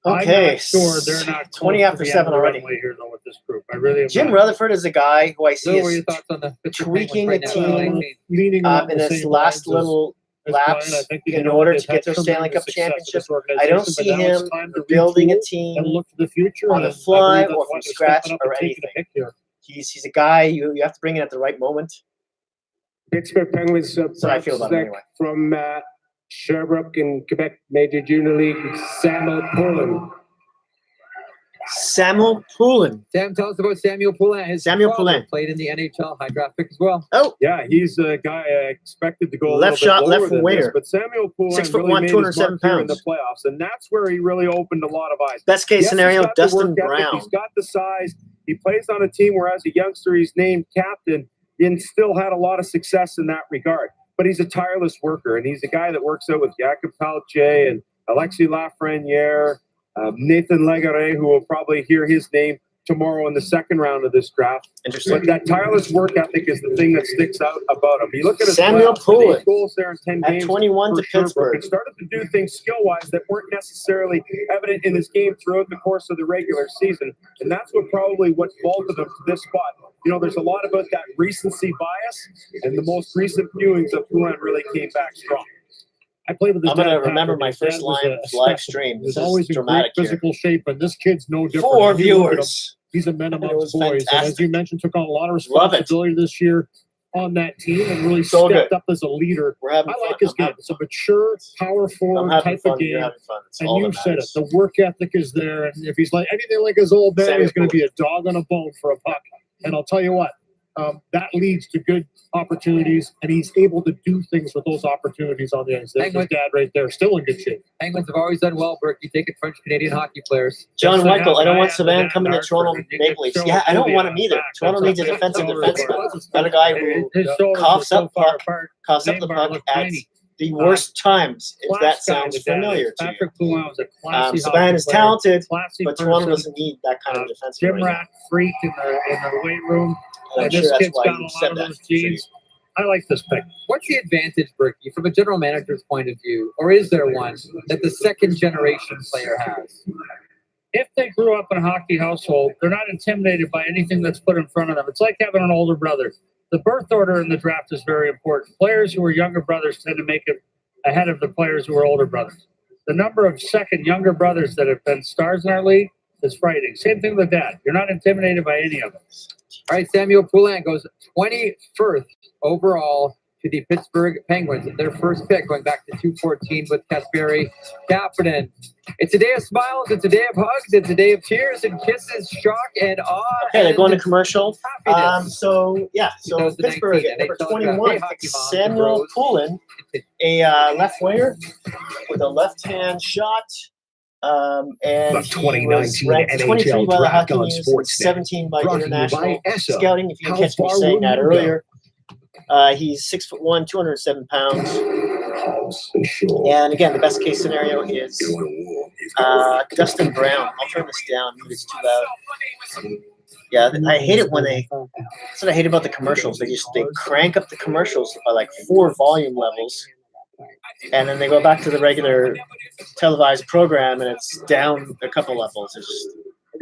Okay, I'm not sure they're not 20 close after to the 7 end of the already. runway here, though, with this group. I really am Jim not. Rutherford is a guy who I see What were your is thoughts on the Pittsburgh tweaking Penguins a right now? team leaning along in the this same last lines little as lapse Brian. I think in order to get their Stanley Cup championship. I don't see him building a team and look to the future on the and I fly believe that's or why from they're scratch stepping up or and taking a anything. pick here. He's a guy you have to bring in at the right moment. Pittsburgh Penguins That's how I feel about him anyway. from Sherbrooke in Quebec Major Junior League, Samuel Poulin. Samuel Poulin. Sam, tell us about Samuel Poulin. His Samuel father Poulin. played in the NHL high draft pick as well. Oh, Yeah, he's a guy I expected to go a Left little shot, bit left lower than winger. this, but Samuel Poulin 6'1", really made his 207 mark here in the pounds. playoffs, and that's where he really opened a lot of eyes. best case Yes, scenario, he's got the Dustin work ethic, Brown. He's got the size. He plays on a team where, as a youngster, he's named captain and still had a lot of success in that regard. But he's a tireless worker, and he's a guy that works out with Jakob Palche and Alexis Lafreniere, Nathan Legare, who will probably hear his name tomorrow in the second round of this draft. Interesting. But that tireless work ethic is the thing that sticks out about him. You look at his Samuel playoffs, Poulin 8 goals there in 10 at games 21 for to Sherbrooke, Pittsburgh. and started to do things skill-wise that weren't necessarily evident in his game throughout the course of the regular season. And that's what vaulted him to this spot. You know, there's a lot about that recency bias, and the most recent viewings of Poulin really came back strong. I played with this I'm going dad, to remember Patrick. my His first dad was line a of live specimen. stream. He's This always is in dramatic great here. physical shape, and this kid's no different. 4 If you look at him, viewers. He's a man It amongst was boys, and as fantastic. you mentioned, took on a lot of Love it. responsibility this year on that team and really So stepped good. up as a leader. We're having I fun. like his I'm game. having It's a fun. mature, power I'm forward having type fun. of You're game. having fun. It's And all you that said it. matters. The work ethic is there. And if he's like anything like his old dad, Samuel he's going to be a dog on a bone for a puck. And I'll tell you what, that leads to good opportunities, and he's able to do things with those opportunities on the ice. That's his dad right there, still in good shape. Penguins have always done well, Burke. You take it French-Canadian hockey players. John Michael, I don't want Sedin coming to Toronto Maple Leafs. Yeah, I don't want him either. Toronto needs a defensive defenseman. Not a guy who coughs up the puck at the worst times, if that sounds familiar to you. Patrick Poulin was a classy Sedin is talented, classy but Toronto person. doesn't need that kind of defenseman Gym right now. rat freak in the weight room. And I'm And sure this that's kid's why got a you lot said of that. those genes. I like this pick. What's the advantage, Berkey, from a general manager's point of view, or is there one that the second generation player has? If they grew up in a hockey household, they're not intimidated by anything that's put in front of them. It's like having an older brother. The birth order in the draft is very important. Players who are younger brothers tend to make it ahead of the players who are older brothers. The number of second younger brothers that have been stars in our league is frightening. Same thing with that. You're not intimidated by any of them. All right, Samuel Poulin goes 21st overall to the Pittsburgh Penguins. Their first pick going back to 214 with Kasperi Kapanen. It's a day of smiles. It's a day of hugs. It's a day of tears and kisses, shock and awe. Okay, they're going to and commercial. So Pittsburgh at number 21, Samuel Poulin, a left winger with a left-hand shot. And The he was 2019 ranked 23 NHL by the Draft Hockey on News, Sportsnet. 17 by Brought to you International by ESSO. Scouting. If you How can catch me far saying will that you go? earlier. He's 6'1", 207 pounds. And again, the best case scenario is Dustin Brown. I'll turn this down. Maybe it's too loud. Yeah, I hate it when that's what I hate about the commercials. They crank up the commercials by like 4 volume levels, and then they go back to the regular televised program, and it's down a couple levels.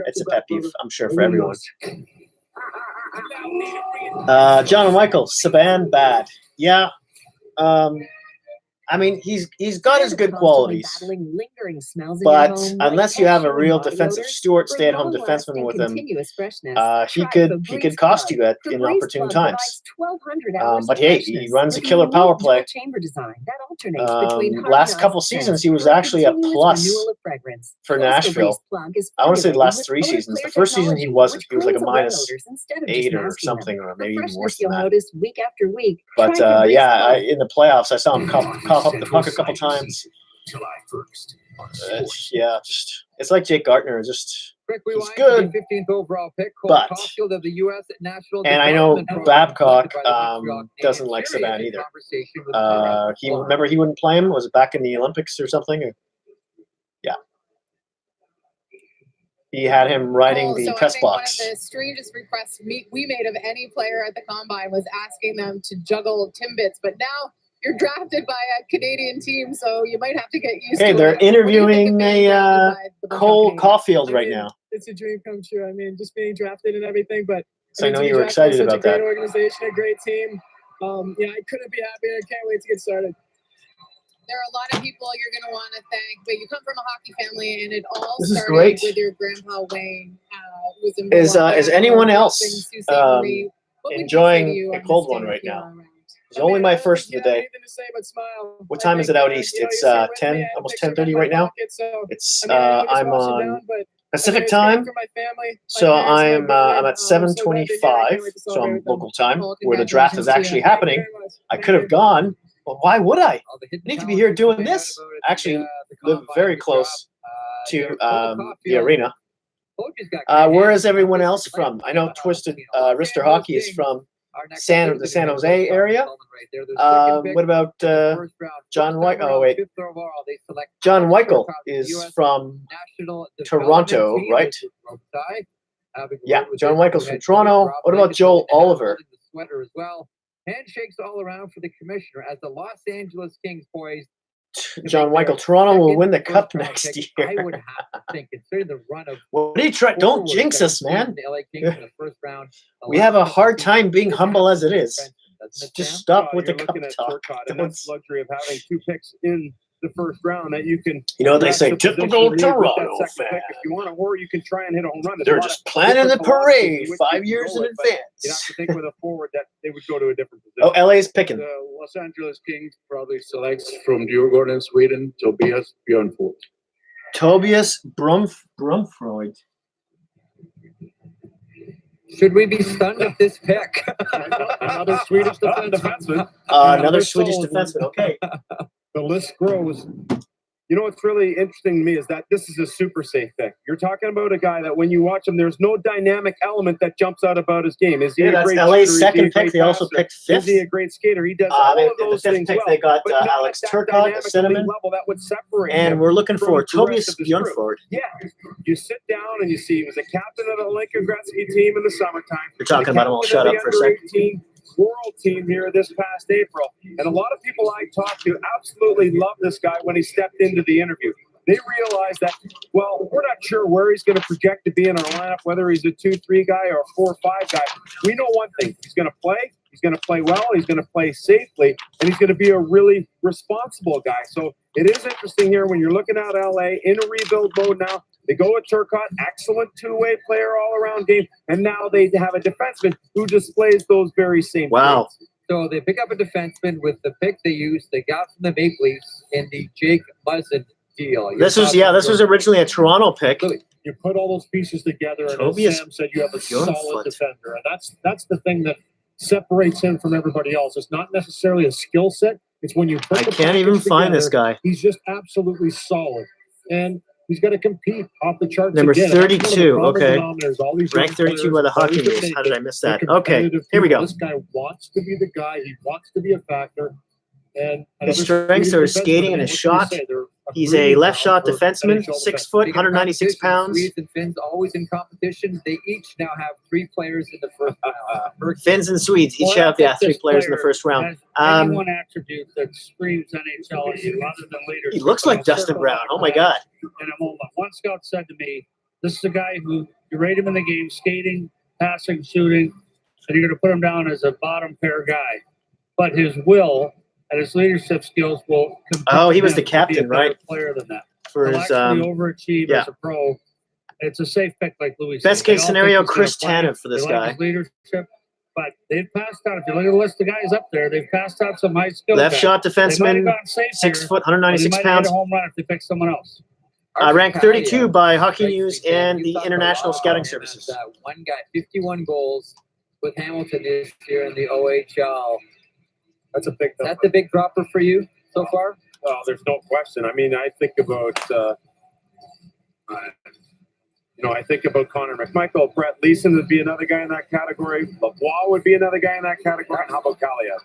It's a pet peeve, I'm sure, for everyone. John and Michael, Saban bad. Yeah. I mean, he's got his good qualities, but unless you have a real defensive steward, stay-at-home defenseman with him, he could cost you at inopportune times. But hey, he runs a killer power play. Last couple seasons, he was actually a plus for Nashville. I want to say the last 3 seasons. The first season he wasn't. He was like a -8 or something, or maybe even worse than that. But in the playoffs, I saw him cough up the puck a couple times. It's like Jake Gardner. He's good, 15th overall pick. but Caulfield of the U.S. National and I know Development Babcock Program doesn't like Saban either. He wouldn't play him. Was it back in the Olympics or something? Yeah, he had him riding the press box. One of the strangest requests we made of any player at the Combine was asking them to juggle Timbits, but now you're drafted by a Canadian team, so you might have to get used to it. Hey, they're interviewing Cole Caulfield right now. It's a dream come true. I mean, just being drafted and everything, but So I know to be you were drafted excited in such about that. a great organization, a great team. I couldn't be happier. I can't wait to get started. There are a lot of people you're going to want to thank, but you come from a hockey family, and it all This is started great. with your grandpa Wayne. Who was in Is anyone else What would you say to enjoying you a on cold this one day right if you now? are around? It's only my first of the day. Anything to say but smile. What time is it out east? It's 10, almost 10:30 right now. It's I'm on Pacific time, so I'm at 7:25, so I'm local time where the draft is actually happening. I could have gone, but why would I? I need to be here doing this. I actually live very close to the arena. Where is everyone else from? I know Twisted Wrister Hockey is from the San Jose area. What about John White? Oh wait, John Weichel is from Toronto, right? Yeah, John Weichels from Toronto. What about Joel Oliver? Sweater as well. Handshakes all around for the commissioner as the Los Angeles Kings poised. John Weichel, Toronto will win the cup next year. I would have to think, considering the run of. What do you try? Don't jinx us, man. The LA Kings in the first round. We have a hard time being humble as it is. Just stop with the You're cup looking at talk. Turcotte, and that's the luxury of having 2 picks in the first round that you can. You know what they say, draft the position typical where you get that Toronto second pick if you want to, or you can try and hit a home run. There's They're a lot just of planning the different philosophies parade in which 5 you can years go in with, but advance. You have to think with a forward that they would go to a different Oh, position. LA's picking. The Los Angeles Kings probably selects from Djurgården, Sweden, Tobias Björnfot. Tobias Brumfreud. Should we be stunned at this pick? Another Swedish defenseman. Another Swedish defenseman. Okay. The list grows. You know what's really interesting to me is that this is a super safe pick. You're talking about a guy that when you watch him, there's no dynamic element that jumps out about his game. Is he a that's great LA's shooter? second Is he a pick. great They also passer? picked fifth. Is he a great skater? He does all of those the fifth things pick, well. they got but not Alex at that Turcotte, dynamic elite Cinnamon, level that would separate and him we're looking from for the Tobias rest of this group. Bjornford. Yeah, you sit down and you see he was a captain of the Lincoln Gretzky team in the summertime. You're talking the about him. I'll captain shut of up the for a under second. 18 World team here this past April. And a lot of people I talked to absolutely loved this guy when he stepped into the interview. They realized that, well, we're not sure where he's going to project to be in our lineup, whether he's a 2-3 guy or a 4-5 guy. We know one thing. He's going to play. He's going to play well. He's going to play safely. And he's going to be a really responsible guy. So it is interesting here when you're looking at LA in a rebuild mode now. They go with Turcotte, excellent two-way player all-around game. And now they have a defenseman who displays those very same traits. So they pick up a defenseman with the pick they used. They got from the Maple Leafs in the Jake Muzzin deal. This was originally a Toronto pick. You put all those pieces together, and Tobias as Sam said, you have a Bjornfot. solid defender, and that's the thing that separates him from everybody else. It's not necessarily a skill set. It's when you put I the can't even package find this together, guy. He's just absolutely solid, and he's got to compete off the charts. Number again. And that's one of the 32. common Okay. denominators. All these Ranked young 32 by the players, Hockey always News. How did I miss they're that? Okay. competitive Here we people. go. This guy wants to be the guy. He wants to be a factor. And His another strengths are Swedish skating defenseman. and his What can you shot. say? They're He's a breeding left shot ground for defenseman, NHL 6 defensemen. foot, 196 pounds. Swedes and Finns always in competition. They each now have 3 players in the first round. Finns and Swedes each have 3 players in the first round. Anyone attribute that screams NHL at you other than leadership. He looks like Dustin Brown. Oh my God. In a moment. One scout said to me, this is a guy who you rate him in the game, skating, passing, shooting, and you're going to put him down as a bottom pair guy. But his will and his leadership skills will Oh, he was the him to be a captain, better right? player than that. For He'll his actually overachieve yeah. as a pro. It's a safe pick, like Louis Best said. They case all scenario, think he's Chris gonna play. Tanev for this They like guy. his leadership, but they've passed out. If you look at the list of guys up there, they've passed out some high skill Left guys. shot They might have defenseman, gone safe 6 here, foot, but they 196 might have pounds. hit a home run if they pick someone else. Ranked 32 by Hockey News and the International Scouting Services. One guy, 51 goals with Hamilton this year in the OHL. That's a big number. That's a big dropper for you so far? Well, there's no question. I mean, I think about, I think about Connor McMichael. Brett Leeson would be another guy in that category. Lavoie would be another guy in that category. And how about Kaliev?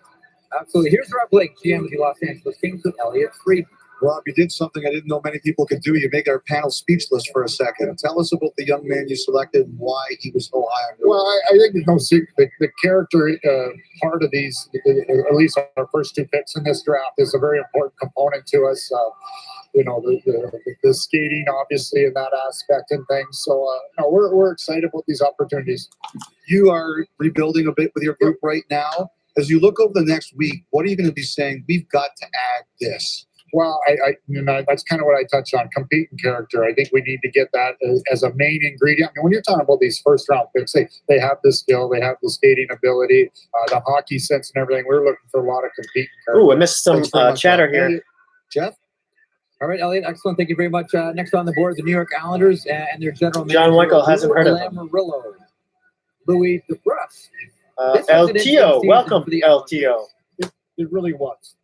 Absolutely. Here's Rob Blake, GM of the Los Angeles Kings with Elliott Friedman. Rob, you did something I didn't know many people could do. You make our panel speechless for a second. Tell us about the young man you selected and why he was so high on your Well, I think there's no secret. The character part of these, at least our first 2 picks in this draft, is a very important component to us. The skating, obviously, in that aspect and things. So we're excited about these opportunities. You are rebuilding a bit with your group right now. As you look over the next week, what are you going to be saying? We've got to add this. Well, that's kind of what I touched on, competing character. I think we need to get that as a main ingredient. I mean, when you're talking about these first-round picks, they have the skill, they have the skating ability, the hockey sense and everything. We're looking for a lot of competing character. Ooh, I missed some chatter here. Jeff? All right, Elliot, excellent. Thank you very much. Next on the board, the New York Islanders and their general manager, John Michael hasn't heard of him. Lamoriello, Louis DeBrusk. LTO, welcome, LTO. It really was.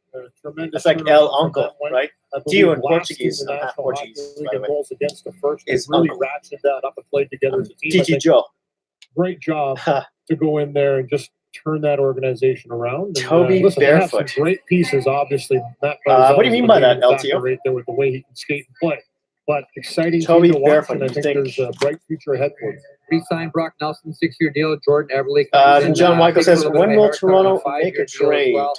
Tremendous. That's like El Uncle, right? Tio in last Portuguese, in the not half National Portuguese, Hockey by League the way. goals against the first. They Is really Uncle. ratcheted that up and played together as a team. I TG think Joe. Great job to go in there and just turn that organization around. And, Toby listen, they have Barefoot. some great pieces, obviously. Matt What do you mean by that, LTO? LTO? Right there with the way he can skate and play. But exciting Toby team to watch, Barefoot, and I you think think- there's a bright future ahead for them. Re-signed Brock Nelson, 6-year deal. Jordan Everly. And John Michael takes a says, little bit when of a will haircut on Toronto 5-year make a deal as trade? well.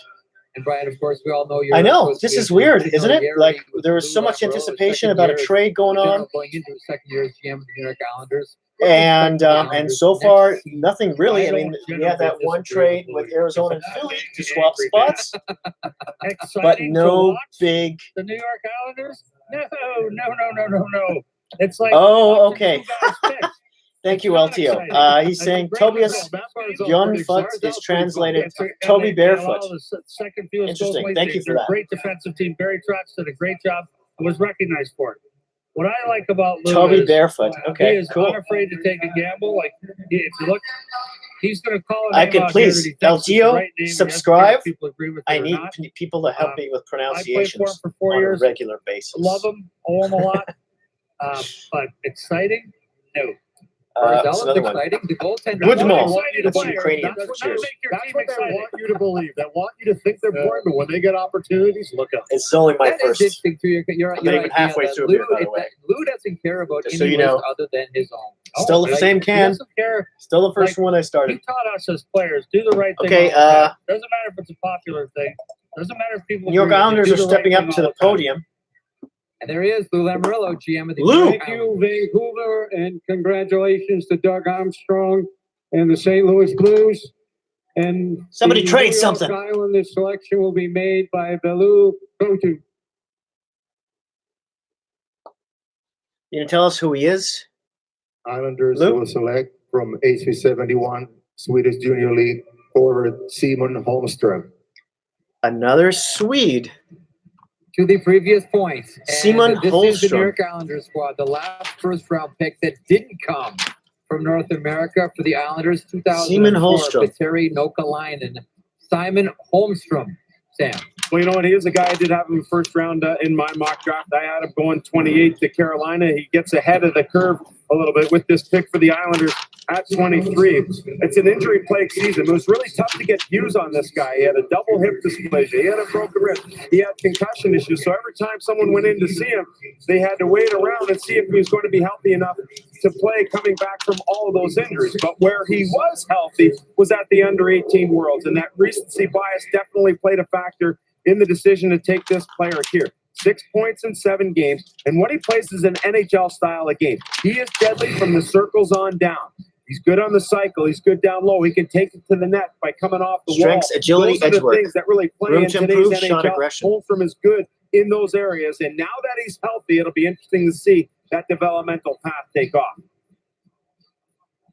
And Brian, of course, we all know you're. I know. supposed to This be is weird, a isn't it? Gary Like, with there was Lou so much Lamoriello, anticipation second about a year, trade going on. Going into his second year as GM of the New York Islanders. And so far, nothing really. I mean, we had that one trade with Arizona and Philly to swap spots, but Exciting to no watch big. the New York Islanders? No. It's like Oh, watching okay. two guys pitch. Thank you, Not LTO. exciting. He's That's saying a great Tobias result. Bjornfot is translated Toby Barefoot. Second fewest Interesting. goals Thank you lately. for They're a that. great defensive team. Barry Trotz did a great job and was recognized for it. what I like about Lou Toby is Barefoot. Okay, he is cool. unafraid to take a gamble. Like if you look, he's going to call. I could please, LGO, subscribe. People agree with I need people to help me with pronunciations for 4 on years. a regular basis. Love him, owe him a lot, but exciting? No. That's another one. exciting. The goaltender. Woodmall. That's player. Ukrainian. That's what Cheers. makes That's what they want you to believe. They want you to think they're boring, but when they get opportunities, look up. It's only my That is first. interesting too. You're I'm not even halfway through a beer, by the way. Lou doesn't care about Just any so you list know. other than his own. Still the Like, same He can. doesn't care. Still the first Like, one I He started. taught us as players, do the right thing. Okay, all the time. Doesn't matter if it's a popular thing. Doesn't matter if people. New York agree with you. Islanders Do are the right stepping thing up to all the time. podium. And there he is, Lou Lamoriello, GM of the Lou. Thank you, Vancouver, and congratulations to Doug Armstrong and the St. Louis Blues. And Somebody the trade New York something. Islanders selection will be made by Belou Kotu. You can tell us who he is? Islanders Lou? will select from HV71 Swedish Junior League forward Simon Holmström. Another Swede. To the previous point. And Simon this is the New Holmström. York Islanders squad, the last first-round pick that didn't come from North America for the Islanders. 2004. Simon Holmström. Petteri Nokalainen. Simon Holmström. Sam. Well, you know what? He is a guy I did have him first round in my mock draft. I had him going 28 to Carolina. He gets ahead of the curve a little bit with this pick for the Islanders at 23. It's an injury-plagued season. It was really tough to get views on this guy. He had a double hip dysplasia. He had a broken rib. He had concussion issues. So every time someone went in to see him, they had to wait around and see if he was going to be healthy enough to play coming back from all of those injuries. But where he was healthy was at the under-18 Worlds, and that recency bias definitely played a factor in the decision to take this player here. 6 points in 7 games, and what he plays is an NHL style of game. He is deadly from the circles on down. He's good on the cycle. He's good down low. He can take it to the net by coming off the Strengths, wall. agility, Those are edge the work. things that really play Room in to today's improve, shot NHL. aggression. Holmstrom is good in those areas, and now that he's healthy, it'll be interesting to see that developmental path take off.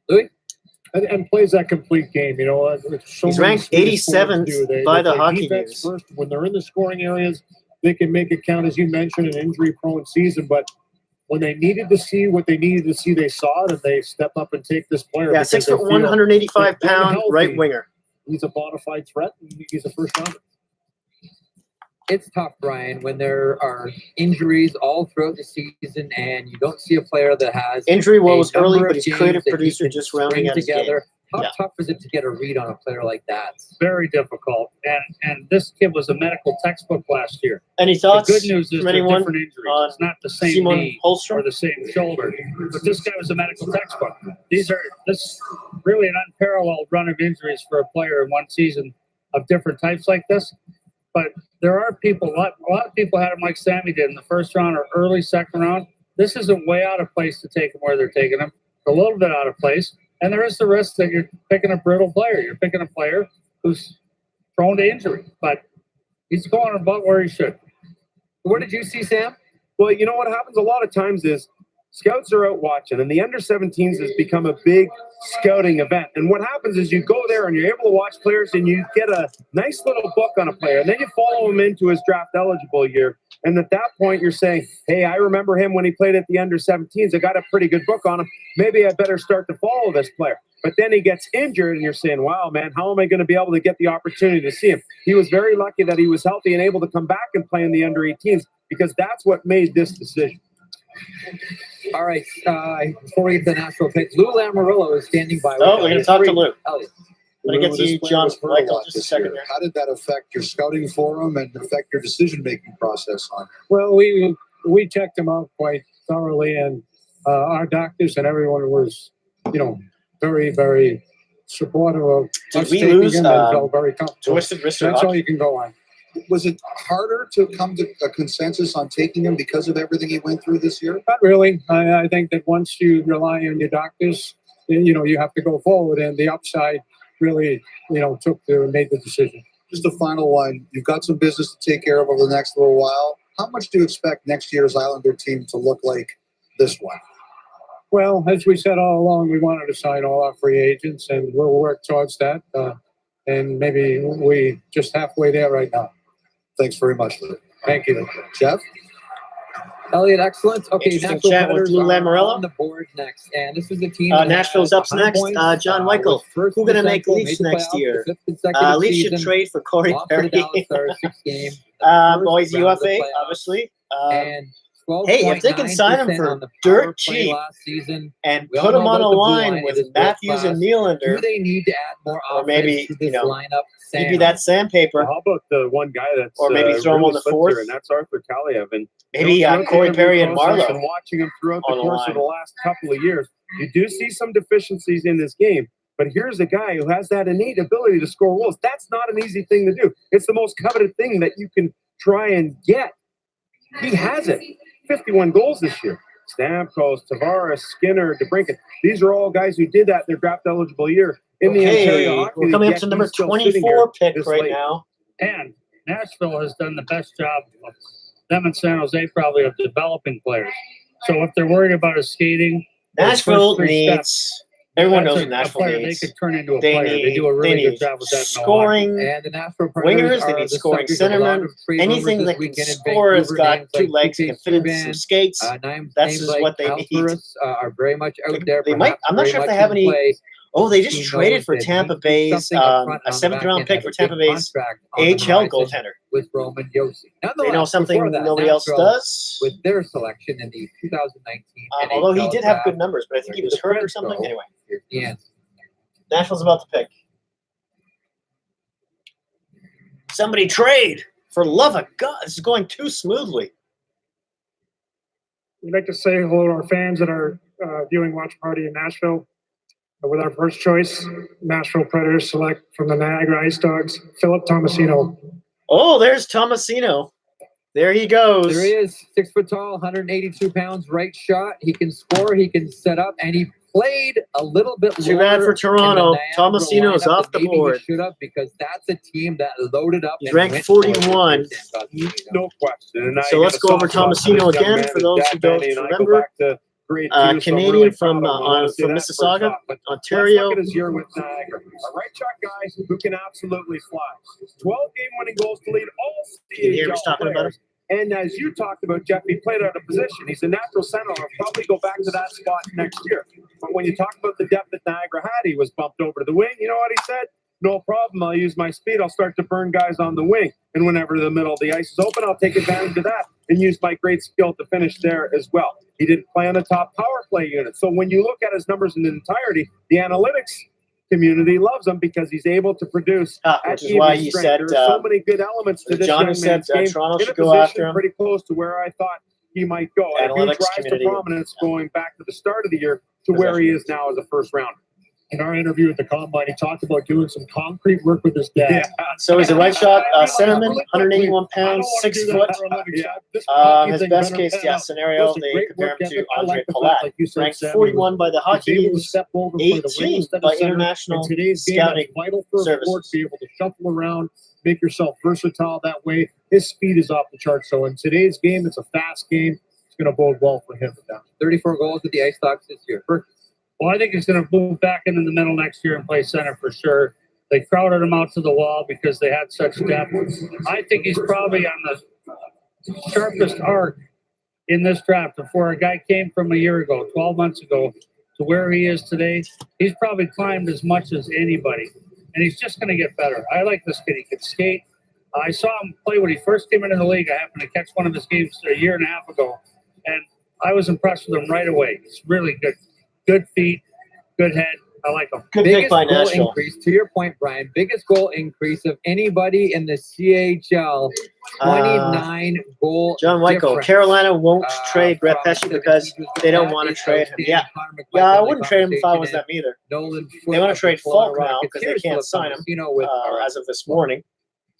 Louis? And plays that complete game. You know, so He's many ranked Swedish forwards 87th do. by the play Hockey defense News. First, when they're in the scoring areas, they can make it count, as you mentioned, an injury-prone season. But when they needed to see what they needed to see, they saw it, and they step up and take this player. Yeah, because 6 they foot feel 185 if they're pound healthy, right winger. He's a bona fide threat, and he's a first rounder. It's tough, Brian, when there are injuries all throughout the season and you don't see a player that has Injury woes a number early, of but he's games creative that he producer can just rounding string out his game. together. How Yeah. tough is it to get a read on a player like that? Very difficult. And this kid was a medical textbook last year. Any thoughts The good news is from they're anyone different injuries. on It's not the same Simon knee Holmström? or the same shoulder. But this guy was a medical textbook. This is really an unparalleled run of injuries for a player in one season of different types like this. But there are people, a lot of people had him like Sammy did in the first round or early second round. This isn't way out of place to take him where they're taking him. A little bit out of place. And there is the risk that you're picking a brittle player. You're picking a player who's prone to injury. But he's going about where he should. What did you see, Sam? Well, you know what happens a lot of times is scouts are out watching, and the under-17s has become a big scouting event. And what happens is you go there and you're able to watch players and you get a nice little book on a player, and then you follow him into his draft eligible year. And at that point, you're saying, hey, I remember him when he played at the under-17s. I got a pretty good book on him. Maybe I better start to follow this player. But then he gets injured, and you're saying, wow, man, how am I going to be able to get the opportunity to see him? He was very lucky that he was healthy and able to come back and play in the under-18s because that's what made this decision. All right. Before we get to the national pick, Lou Lamoriello is standing by. Oh, we're going to talk to Lou. Elliot. I'm going to get to you, John Michael, just a this second year. there. How did that affect your scouting for him and affect your decision-making process on him? Well, we checked him out quite thoroughly, and our doctors and everyone was, very, very supportive of Did us we taking lose, him and felt very comfortable. Twisted wrist or That's all hockey? you can go on. Was it harder to come to a consensus on taking him because of everything he went through this year? Not really. I think that once you rely on your doctors, you have to go forward, and the upside really, made the decision. Just a final one. You've got some business to take care of over the next little while. How much do you expect next year's Islander team to look like this one? Well, as we said all along, we wanted to sign all our free agents, and we'll work towards that. And maybe we just halfway there right now. Thanks very much, Lou. Thank you. Jeff? Elliot, excellent. Okay, Interesting Nashville chat with Predators Lou are Lamoriello. on the board next, and this is a team. that Nashville's has up next. 100 points, John Michael, was first who in going to the make Central, Leafs made the next playoffs year? the fifth consecutive Leafs should season, trade for Corey lost to the Perry. Dallas Stars 6 games. Boys, UFA, obviously. And Hey, if they can sign him 12.9% for on the power dirt play cheap last season, and we all put him know on about a the blue line line. It with is Matthews and world-class. Nylander, Do they need to add more or offense maybe, to this lineup? give you that sandpaper, How about the one guy that's or maybe throw him really on the slipped fourth. here, and that's Arthur Kaliev. And Maybe you know, throughout the Corey interview Perry and process Marleau and watching him throughout the on the course of line. the last couple of years, you do see some deficiencies in this game. But here's a guy who has that innate ability to score goals. That's not an easy thing to do. It's the most coveted thing that you can try and get. He has it. 51 goals this year. Stamkos, Tavares, Skinner, DeBrincat. These are all guys who did that their draft eligible year in the Ontario Hockey We're League, coming up yet to number he's still sitting 24 here pick this right late. now. And Nashville has done the best job of them and San Jose probably of developing players. So if they're worried about his skating, Nashville those first three needs. steps, Everyone that's knows a- what a Nashville player needs. They could turn into a They player. They do a need- really they good need job with that. scoring And the Nashville Predators wingers. They are need the scoring subject of a lot centermen. of trade Anything rumors that this can weekend in score has Vancouver. got Names two like legs PK and can fit into some Subban, skates. names That's just like what they need. Alvarez, are very much out there. They might. I'm not perhaps sure if very they have much in any. play. Oh, they just He traded knows for that Tampa he Bay's needs something up front a on the seventh back round end, pick have for a big Tampa Bay's contract on the AHL horizon goaltender. with Roman Josi. They know Nonetheless, something before that, nobody else Nashville, does. with their selection in the 2019 Although he NHL did have draft, good numbers, but I think he was hurt or something. Anyway, yeah. Nashville's about to pick. Somebody trade, for love of God. This is going too smoothly. We'd like to say hello to our fans at our viewing watch party in Nashville. With our first choice, Nashville Predators select from the Niagara Ice Dogs, Philip Tomasino. Oh, there's Tomasino. There he goes. There he is, 6 foot tall, 182 pounds, right shot. He can score, he can set up, and he played a little bit Too bad for Toronto. Tomasino's off the board. Should have, because that's a team that loaded up. He's and ranked went for it. 41. No question. And So let's go over Tomasino again for those who don't remember. Canadian from Mississauga, Ontario. Let's look at his year with Niagara. A right shot guy who can absolutely fly. 12 game-winning goals to lead all Can you hear us CHL talking about players. And as you talked about, Jeff, he played out of position. He's a natural center. He'll probably go back to that spot next year. But when you talk about the depth that Niagara had, he was bumped over to the wing. You know what he said? No problem. I'll use my speed. I'll start to burn guys on the wing. And whenever the middle of the ice is open, I'll take advantage of that and use my great skill to finish there as well. He didn't play on the top power play unit. So when you look at his numbers in entirety, the analytics community loves him because he's able to produce which is why you said there are so many good elements to this John young said man's game. Toronto In a should go position after him. pretty close to where I thought he might go. And a huge Analytics rise to community. prominence going back to the start of the year to where he is now as a first rounder. In our interview at the Combine, he talked about doing some concrete work with his dad. So he's a right shot centerman, 181 pounds, 6 foot. His best case scenario, they compare him to Andre Palat, ranked 41 by the Hockey News, 18 by International Scouting Services. Be able to shuffle around, make yourself versatile that way. His speed is off the charts. So in today's game, it's a fast game. It's going to bode well for him. 34 goals with the Ice Dogs this year. Well, I think he's going to move back into the middle next year and play center for sure. They crowded him out to the wall because they had such depth. I think he's probably on the sharpest arc in this draft. Before a guy came from a year ago, 12 months ago, to where he is today, he's probably climbed as much as anybody. And he's just going to get better. I like this kid. He can skate. I saw him play when he first came into the league. I happened to catch one of his games a year and a half ago. And I was impressed with him right away. He's really good. Good feet, good head. I like him. Good Biggest pick by goal Nashville. increase, to your point, Brian, biggest goal increase of anybody in the CHL. 29 goal John Michael, difference. Carolina won't trade Brett Pesci because they don't want to trade him. Yeah, I wouldn't trade him if I was them either. They want to trade Falk now because they can't sign him as of this morning.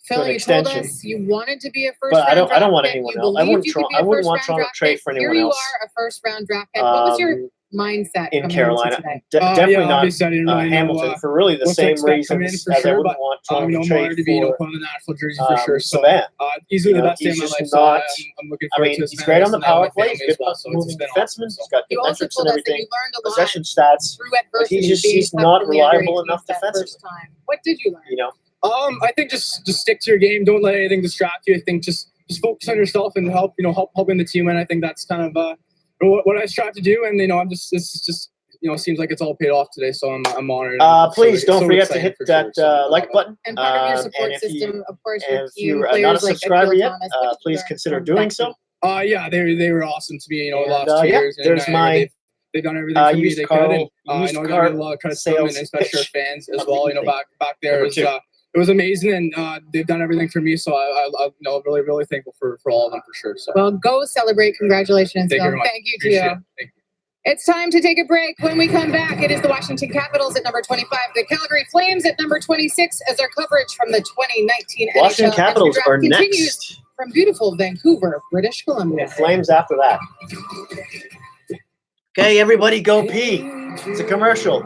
Phil, an you told extension. us you wanted to be a first But round I don't draft want pick. anyone You else. I believed wouldn't you could be a I wouldn't first want round Toronto to draft trade pick. for Here anyone you else. are, a first round draft pick. What was your mindset in coming Carolina? into today? Definitely yeah, not obviously I didn't really know, Hamilton for really the what to same expect coming in reasons for as I sure, wouldn't but, want Toronto to Marty trade to be, for put on the national jersey for sure. So, Saban. easily You the know, best day of he's my just life. So not. I'm looking I forward mean, to he's great on the spending power time with play. my He's family good as well, so moving it's been defenseman. He's got good You also metrics told and us that everything. you learned a lot Possession stats. through But adversity. he's being not tough in the under reliable 18s enough that defensively. first time. What did you learn? You know. I think just stick to your game. Don't let anything distract you. I think just just focus on yourself and helping the team. And I think that's kind of what I strive to do. And this is just seems like it's all paid off today. So I'm honored. Please don't forget to hit that like button. And part of your support and system, of course, if with you you're players not a like subscriber Ekfield yet, Thomas, what did please you consider learn from doing that so. Yeah, they were awesome to me. The last 2 yeah, years. there's and, my they've done everything for me used they car, could. And used I car give a lot of credit to them, and sales especially our pitch fans as of the well. evening. Back there it was amazing, and they've done everything for me. So I'm really, really thankful for all of them for sure. So Well, go celebrate. Congratulations, Thank you Phil. very much. Thank you to Appreciate you. it. Thank you. It's time to take a break. When we come back, it is the Washington Capitals at number 25, the Calgary Flames at number 26, as our coverage from the 2019 Washington NHL Capitals Draft are continues next. from beautiful Vancouver, British Columbia. Flames after that. Okay, everybody go pee. It's a commercial.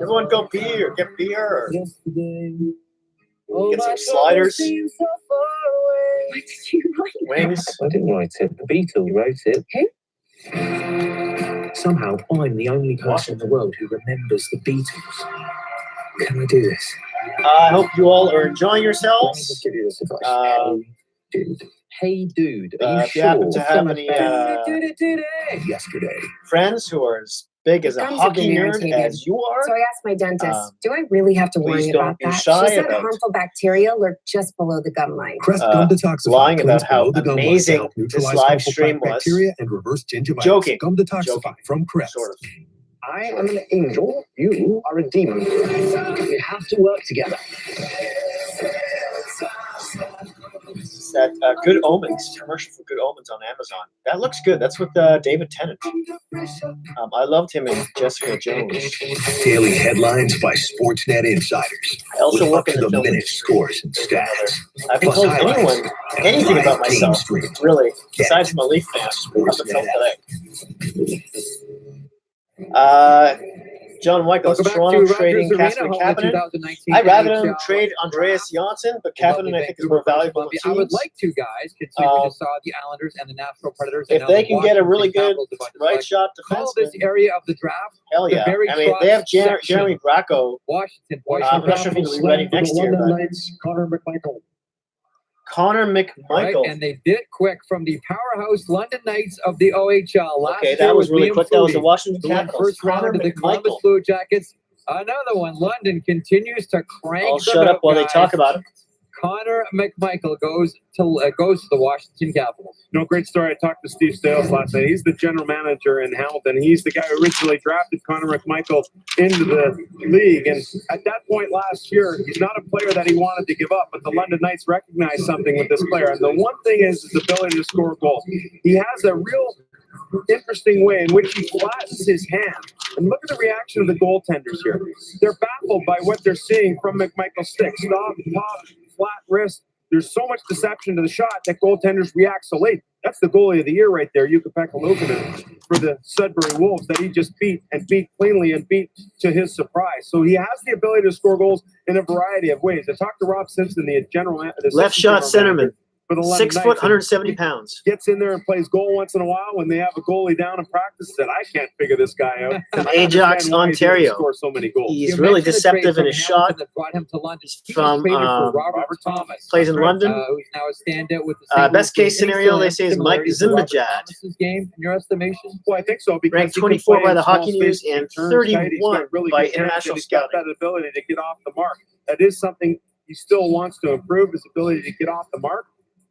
Everyone go pee or get beer or get some sliders. Wings. I didn't write it. The Beatles wrote it. Who? Somehow I'm the only person in the world who remembers the Beatles. Can I do this? I hope you all are enjoying yourselves. Let me give you this advice. Hey, dude. Are you If you sure? happen to have any Yesterday. friends who are as big as a Gums have hockey been nerd irritated. as you are, So I asked my dentist, do I really have to please worry don't about be that? shy She said about harmful bacteria lurk just below the gum line. Crest Gum Detoxify lying cleans about how below the gum line to amazing help this neutralize live harmful stream plaque was. bacteria and reverse gingivitis. Joking. Gum Detoxify Joking. from Crest. Sort of. I am an angel. You are a demon. We have to work together. It's that Good Omens commercial for Good Omens on Amazon. That looks good. That's with David Tennant. I loved him in Jessica Jones. Daily headlines by Sportsnet insiders. I also with work in the up-to-the-minute film scores and stats. I haven't told anyone anything about myself, really, besides I'm a Leaf fan up until today. John Michaels, Welcome back Toronto to trading Rogers Casper Arena, home of Kapanen. 2019 I'd rather them NHL. trade Andreas Janssen, but Kapanen I think is more valuable than I would teams. like to, guys, considering we just saw the Islanders and the Nashville Predators. If and they now can the get a Washington really good Capitals about to right select. shot Call this defenseman, area of the draft. hell the yeah. very I mean, they have section. Jeremy Bracco. Washington. I'm not sure if he'll be ready next year, but Connor McMichael. Connor McMichael. Right? And they did it quick from the powerhouse London Knights of the OHL. Last Okay, year that was with really Liam quick. That was the Foudy, Washington who went Capitals. first round Connor to the Columbus McMichael. Blue Jackets. Another one. London continues to crank. I'll them shut up out, while they guys. talk about it. Connor McMichael goes to the Washington Capitals. No, great story. I talked to Steve Stales last night. He's the general manager in Hamilton. He's the guy who originally drafted Connor McMichael into the league. And at that point last year, he's not a player that he wanted to give up, but the London Knights recognized something with this player. And the one thing is his ability to score goals. He has a real interesting way in which he flattens his hand. And look at the reaction of the goaltenders here. They're baffled by what they're seeing from McMichael's stick. Stop, pop, flat wrist. There's so much deception to the shot that goaltenders react so late. That's the goalie of the year right there, Jukka-Pekka Luukkonen, for the Sudbury Wolves that he just beat cleanly and beat to his surprise. So he has the ability to score goals in a variety of ways. I talked to Rob Simpson, the Left shot centerman. for the London 6 Knights, foot, and 170 pounds. gets in there and plays goal once in a while when they have a goalie down in practice. Said, I can't figure this guy out. From I Ajax, understand why he's able to Ontario. score so many goals. He's You really mentioned the deceptive trade in from his Hamilton shot. that brought him to London. He From, traded for Robert Thomas. plays in London. Who's now a standout with the St. Best Louis case Blues. scenario, Any they say, is Mike similarities to Robert Zimbajad. Thomas's game, in your estimation? Well, I think so. Because Ranked he can 24 play by in the small Hockey News spaces, and he turns tight, he's got 31 really by good hands, International and he's got Scouting. that ability to get off the mark. That is something he still wants to improve, his ability to get off the mark.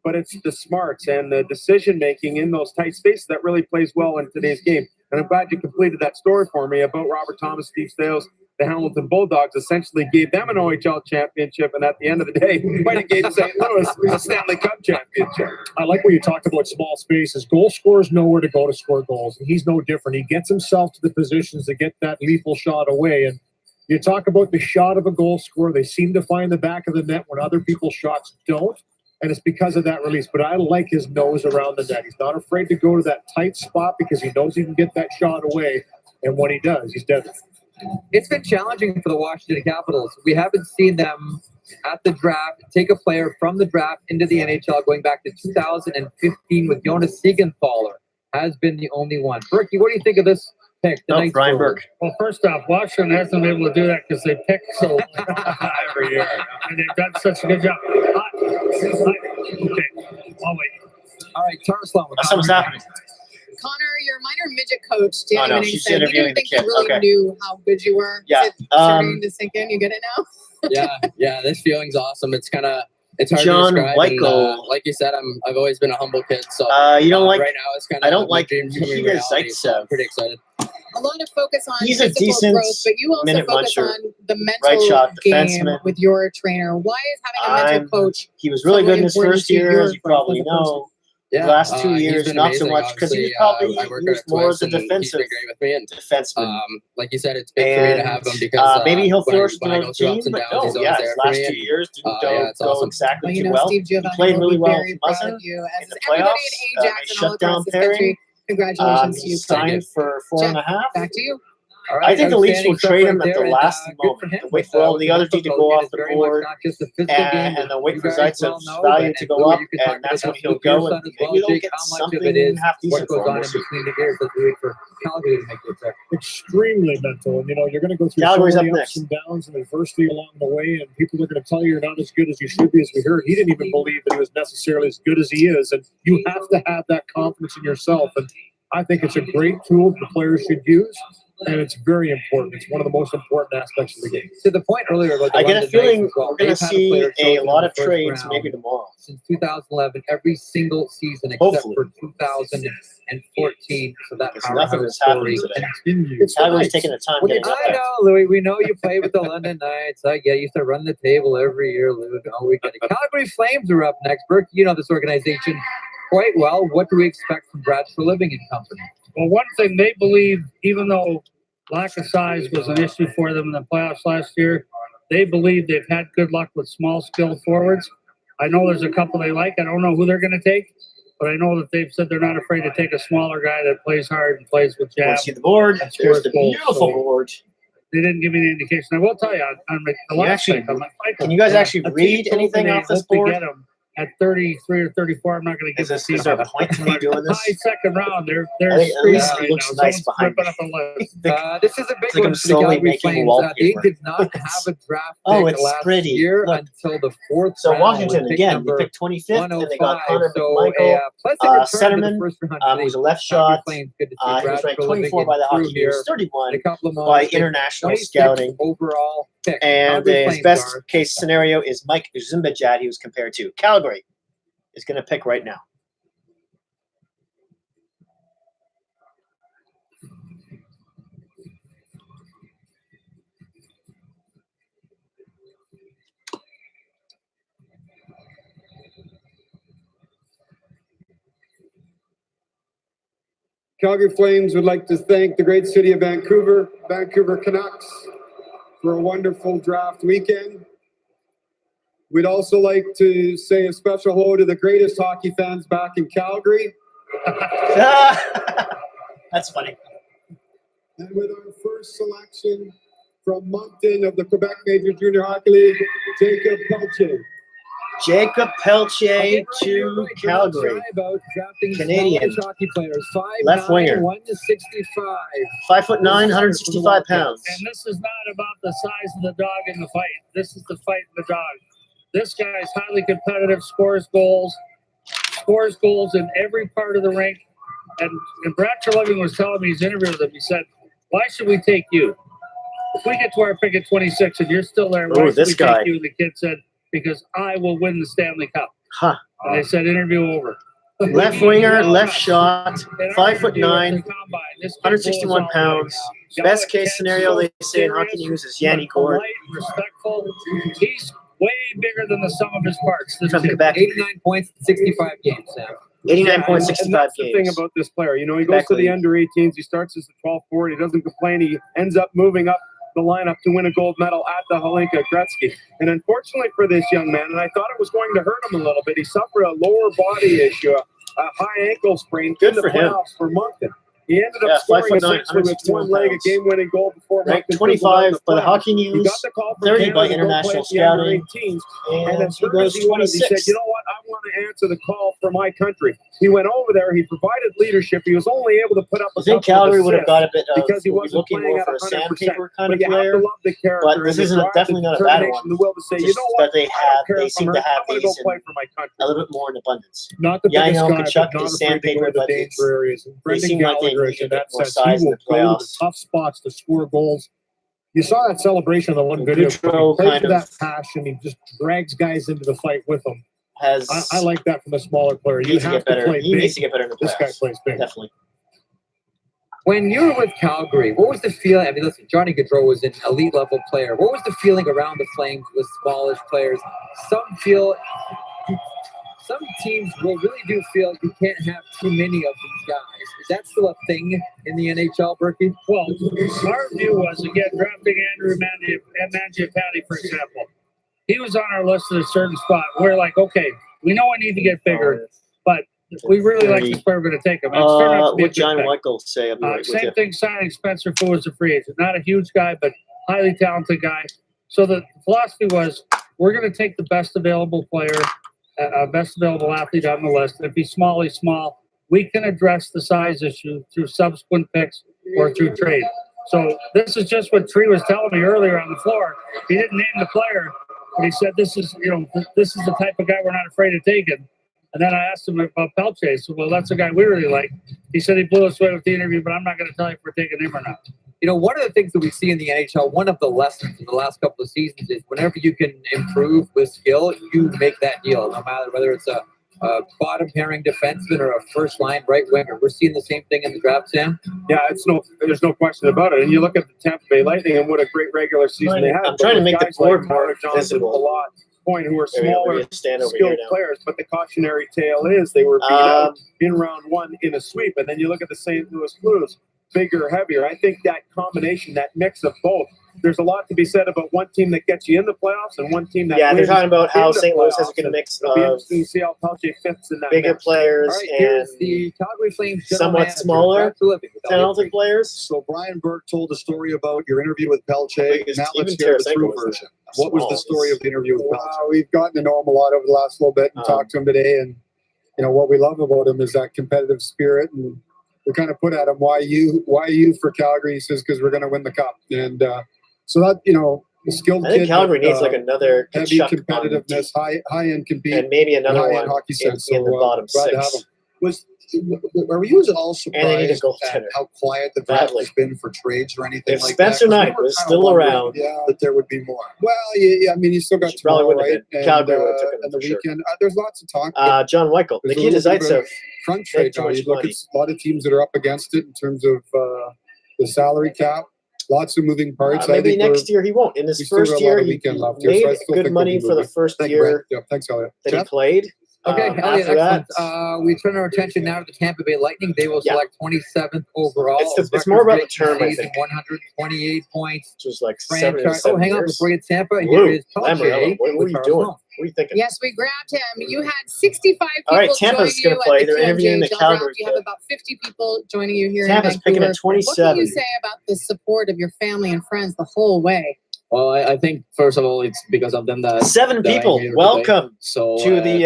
But it's the smarts and the decision-making in those tight spaces that really plays well in today's game. And I'm glad you completed that story for me about Robert Thomas, Steve Stales. The Hamilton Bulldogs essentially gave them an OHL championship, and at the end of the day, might have gave St. Louis a Stanley Cup championship. I like what you talked about small spaces. Goal scorers know where to go to score goals, and he's no different. He gets himself to the positions to get that lethal shot away. And you talk about the shot of a goal scorer. They seem to find the back of the net when other people's shots don't. And it's because of that release. But I like his nose around the net. He's not afraid to go to that tight spot because he knows he can get that shot away. And when he does, he's deadly. It's been challenging for the Washington Capitals. We haven't seen them at the draft take a player from the draft into the NHL going back to 2015 with Jonas Siegenthaler has been the only one. Berkey, what do you think of this pick? Brian Burke. Well, first off, Washington hasn't been able to do that because they pick so every year. And they've done such a good job. I'll wait. All right, Tarslan. Something's happening. Connor, your minor midget coach, Danny Oh, no, Winning, she's said he interviewing didn't think the you kid. really Okay. knew how good you were. Yeah. Is it starting to sink in? You get it now? yeah, this feeling's awesome. It's hard John to describe. Weichel. And, like you said, I've always been a humble kid. So You don't like? right now it's kind of I don't like dreams becoming Nikita reality, so I'm Zaitsev. pretty excited. A lot of focus on He's a physical decent growth, but you also minute focus muncher. on the mental Right shot game defenseman. with your trainer. Why is having a mental coach? He was really so good in his important first to year, your as you probably growth as a person? know. Yeah, The last 2 he's years, been not so amazing, much because he was obviously. probably I work used at more as a Twelfth, and defensive he's been great with me. And defenseman. like you said, it's big for me to have him because maybe he'll when I- flourish when I throughout go the through team, ups and but downs, no, he's always yeah, there his for last me. 2 years didn't It's go awesome. exactly Well, you too know, well. Steve He Giovanni played will really be well very with proud Muzzin of you, in as the is everybody playoffs. in Ajax and all Shutdown across this country. pairing. Congratulations to you, He's Connor. signed for 4.5. Back to you. All right, I think the Leafs will outstanding stuff trade right him at the there, and, last good moment. for him, And wait but, for all the other mental D to coach, go it off is the very board, much not just a physical game, and they'll wait you for guys Zaitsev's well know, value and to go Louis, up, you can talk and that's about when this he'll with your go, son and as well, maybe they'll Jake, get how much of something it is half what decent goes for him. on We'll in see. between the ears as we wait for Calgary to make the trip. Extremely mental, and you're going to go through Calgary's so up many next. ups and downs and adversity along the way, and people are going to tell you you're not as good as you should be. As we heard, he didn't even believe that he was necessarily as good as he is, and you have to have that confidence in yourself. And I think it's a great tool the players should use, and it's very important. It's one of the most important aspects of the game. To the point earlier about the I get a London feeling Knights as well, we're going to they've had see player a chosen lot in of the first trades round maybe tomorrow. since 2011, every single season except Hopefully. for 2014. So that Because nothing powerhouse has happened story today. continues. Calgary's taking the time getting up I there. know, Louis. We know you play with the London Knights. I get you used to run the table every year, Louis. No, we get it. Calgary Flames are up next. Burke, you know this organization quite well. What do we expect from Brad Living and company? Well, one thing they believe, even though lack of size was an issue for them in the playoffs last year, they believe they've had good luck with small, skilled forwards. I know there's a couple they like. I don't know who they're going to take, but I know that they've said they're not afraid to take a smaller guy that plays hard and plays with Want jab. to see the board? and There's scores the goals. beautiful So board. they didn't give me the indication. I will tell you, on the Can you last actually- pick, on my Michael, can you guys actually a team read told me anything they off this hope to board? get him at 33 or 34. I'm not going to give Is there a point to me doing this? high second round. They're I think at least screaming it looks right now. nice Someone's behind ripping up a list. This is a big It's like one I'm for the slowly Calgary making Flames. They wallpaper. did not have a draft Oh, pick it's last pretty. year Look. until the fourth So round. Washington with pick again, they number picked 25th, and they got 105. Connor So McMichael, a pleasant return to the centerman, first round. who's a left Calgary shot. Flames, good to see He was Brad ranked Living 24 by the through Hockey here News, 31 in a couple of by moments. International 26th Scouting. overall pick. And Calgary his Flames best are case scenario is Mike Zimbabjad, he was compared to. Calgary is going to pick right now. Calgary Flames would like to thank the great city of Vancouver, Vancouver Canucks, for a wonderful draft weekend. We'd also like to say a special hello to the greatest hockey fans back in Calgary. That's funny. And with our first selection from Moncton of the Quebec Major Junior Hockey League, Jacob Pelche. Jacob Pelche to Calgary. Canadian. Hockey players, 5'9", Left winger. 1 to 65. 5'9", 165 pounds. And this is not about the size of the dog in the fight. This is the fight in the dog. This guy is highly competitive, scores goals in every part of the rink. And Brad Treliving was telling me, he's interviewed them, he said, why should we take you? If we get to our pick at 26 and you're still there, why should this we guy. take you? And the kid said, because I will win the Stanley Cup. Huh. And they said, interview over. Left winger, left shot, 5'9", 161 pounds. Best case scenario, they say in Hockey News, is Yanni Gord. Polite, respectful. He's way bigger than the sum of his parts. This From kid. Quebec. 89 points, 65 games, Sam. 89.65 and that's the thing games. about this player. You know, he goes to the under 18s. He starts as the 12th forward. He doesn't complain. He ends up moving up the lineup to win a gold medal at the Hlinka Gretzky. And unfortunately for this young man, and I thought it was going to hurt him a little bit, he suffered a lower body issue, a high ankle sprain in the for him. playoffs for Moncton. He ended up Yeah, scoring 5'9", essentially with one leg, a game-winning goal before Ranked Moncton 25 fizzled out by the playoffs. Hockey He News, got the call from 30 Canada by to go International play at the under Scouting, 18s, and as he hurt goes as he was, he said, 26th. you know what, I want to answer the call for my country. He went over there. He provided leadership. He was only able to put up. I think Calgary would have got a bit of because he wasn't looking playing more at for a 100%. sandpaper kind But of you have player. to love the character. But this and the isn't drive, definitely the not a bad determination, one. The will to say, you Just know what? that they I don't care they if seem I'm to hurt. have I'm gonna these go play for my country. a little bit more in abundance. Not the Yeah, I biggest know guy, Kachuk but not is afraid to sandpaper, go to the but danger areas. And they Brendan seem like they Gallagher, need a in bit that more sense, he size in will the go to the playoffs. tough spots to score goals. You saw that celebration of the one video. He Gaudreau plays kind with of that passion. He just drags guys into the fight with him. Has I like that from a smaller player. he You needs to have get better. play He big. needs to get better in the playoffs. This guy plays big. Definitely. When you were with Calgary, what was the feeling? I mean, listen, Johnny Gaudreau was an elite level player. What was the feeling around the Flames with smallish players? Some teams will really do feel you can't have too many of these guys. Is that still a thing in the NHL, Berkey? Well, our view was, again, drafting Andrew Mangiapane, for example. He was on our list at a certain spot. We're like, okay, we know we need to get bigger, but we really like this player. We're going to take him. And it's turned out to be a What good John pick. Michael say? I'll be right with Same you. thing signing Spencer Fu as a free agent. Not a huge guy, but highly talented guy. So the philosophy was, we're going to take the best available player, best available athlete on the list. If he's small, he's small. We can address the size issue through subsequent picks or through trade. So this is just what Tree was telling me earlier on the floor. He didn't name the player, but he said this is the type of guy we're not afraid of taking. And then I asked him about Pelche. So, well, that's a guy we really like. He said he blew us away with the interview, but I'm not going to tell you if we're taking him or not. You know, one of the things that we see in the NHL, one of the lessons in the last couple of seasons is whenever you can improve with skill, you make that deal, no matter whether it's a bottom pairing defenseman or a first line right winger. We're seeing the same thing in the draft, Sam. Yeah, there's no question about it. And you look at the Tampa Bay Lightning and what a great regular season they had. I'm trying to make the guys board like more Tyler Johnson, visible. a lot point who are There we go. We're smaller, gonna stand over skilled here now. players. But the cautionary tale is they were beat out in round one in a sweep. And then you look at the St. Louis Blues, bigger, heavier. I think that combination, that mix of both, there's a lot to be said about one team that gets you in the playoffs and one team that Yeah, they're wins talking about how in the St. Louis has a playoffs. good mix It'll be of interesting to see how Pelche fits in that bigger mix. players All right, and here's the Calgary Flames general somewhat manager, smaller, Brad Tulipi, with talented players. So Brian Burke told a story about your interview with Pelche. Now let's Even hear the Tarasenko true was version. What was the story of the interview with Pelche? We've gotten to know him a lot over the last little bit and talked to him today. And, you know, what we love about him is that competitive spirit. And we kind of put at him, why you for Calgary? He says, because we're going to win the cup. And so that, you know, the skilled I think kid Calgary that, needs like another heavy Kachuk on the competitiveness, high-end compete. and maybe another high-end one hockey in, sense. in the So, bottom glad to have six. him. Were you at all And they need a surprised at goaltender. how quiet the draft Badly. has been for trades or anything If like Spencer that? 'Cause we Knight were was kinda still wondering, around, that there would be more. Well, yeah, I mean, you still got She probably tomorrow, would have right? been. And, Calgary would have taken him and the for sure. weekend. There's lots of talk. John Weichel, There's a Nikita little bit of a Zaitsev, crunch make right too now. much You look at money. a lot of teams that are up against it in terms of the salary cap. Lots of moving parts. I maybe think next year he won't. In we his still first got a lot year, of he weekend left here, made so I still good think money we'll for be the first Thank you, year Brent. Yeah, thanks, Elliot. that he Jeff? played. Okay, Elliot, After that, excellent. We turn our attention now to the Tampa Bay Lightning. They will Yeah. select 27th overall. It's more about the Record-breaking term, I season, think. 128 points. which was like 7 Franchise. or 7 Oh, hang on, years. before you get Tampa, here Woo, is Lamberello, Pelche what were with you Charles doing? Long. What are you thinking? Yes, we grabbed him. You had 65 people All right, Tampa's join gonna you play. at the They're interviewing the TMJHL Calgary draft. You have kid. about 50 people joining you here Tampa's in picking Vancouver. at 27. What can you say about the support of your family and friends the whole way? Well, I think first of all, it's because of them that 7 that I'm people. here today. Welcome So to the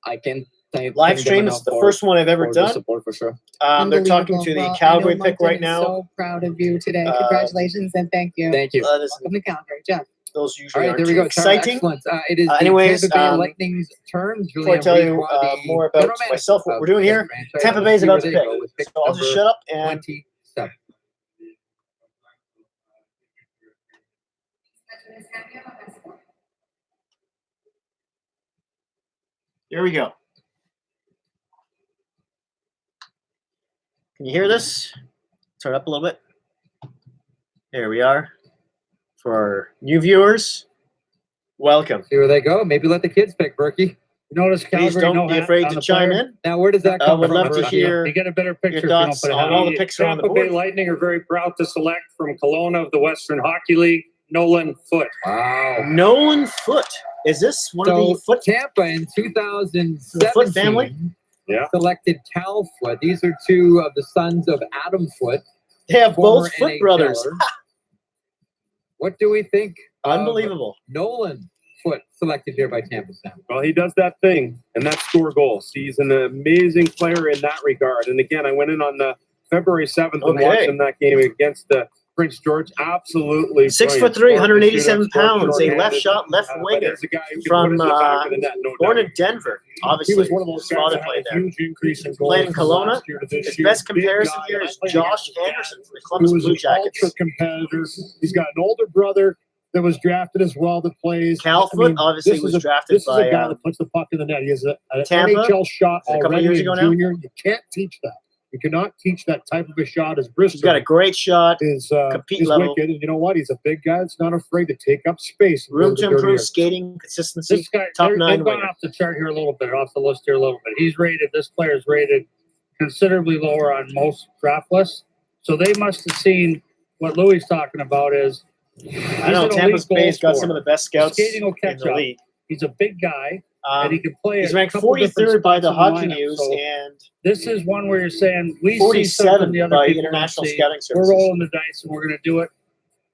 I can thank live them stream. It's enough the for- first one I've ever for the done. support for sure. They're talking to the Well, Calgary I know pick Moncton right is now. So proud of you today. Uh, Congratulations and thank you. Thank you. Welcome to Calgary, Jeff. Those All usually right, aren't there we too go. exciting. Excellent. It is Anyways, the Tampa Bay Lightning's turn. Before I Julian tell you Bourgeois, the more about general manager myself, what of we're doing the here, franchise. Tampa Bay's Here about to they pick. go with pick So I'll just number shut up and 27. here we go. Can you hear this? Turn it up a little bit. There we are. For our new viewers, welcome. Here they go. Maybe let the kids pick, Berkey. Notice Please Calgary, don't no be hat afraid on to the chime player. in. Now, where does that I come would from, love to Berkey? hear You get a better picture your if you don't thoughts put a on hat all on. the picks around the Tampa Bay board. Lightning are very proud to select from Kelowna of the Western Hockey League, Nolan Foote. Wow. Nolan Foote. Is this one of the Foote? Tampa in 2017 Foote family? Yeah. selected Cal Foote. These are two of the sons of Adam Foote. They have both former Foote brothers. NHLer. What do we think? of Unbelievable. Nolan foot selected here by Tampa Sam. Well, he does that thing, and that's score goals. He's an amazing player in that regard. And again, I went in on the February 7th and watched him that game against the Prince George. Absolutely 6'3", 187 pounds, a left shot, left winger from born in Denver. Obviously, he was one of those his guys father that had played a there. huge increase in goals Played in from Kelowna. last year to this His year. best Big comparison guy, here is playing Josh against Anderson from the He Columbus was Blue an Jackets. ultra competitor. He's got an older brother that was drafted as well that plays. Calfoot obviously this was is drafted this by is a guy that puts the puck in the net. He has an Tampa. NHL shot A couple already years in ago now. junior. You can't teach that. You cannot teach that type of a shot as Bristol. He's got a great shot. Is compete level. wicked, and you know what? He's a big guy that's not afraid to take up space. and Room go to the dirty improve areas. skating, consistency. This guy, top they've 9 gone winger. off the chart here a little bit, off the list here a little bit. He's rated, this player's rated considerably lower on most draft lists. So they must have seen what Louis talking about is. I know Tampa's Bay's got some of the best scouts Skating will in catch the up. league. He's a big guy, and he can play. He's a ranked couple different 43rd by the spots Hockey in lineup. News So and this is one where you're saying we see something 47 the other by people International don't see. Scouting We're Services. rolling the dice, and we're going to do it.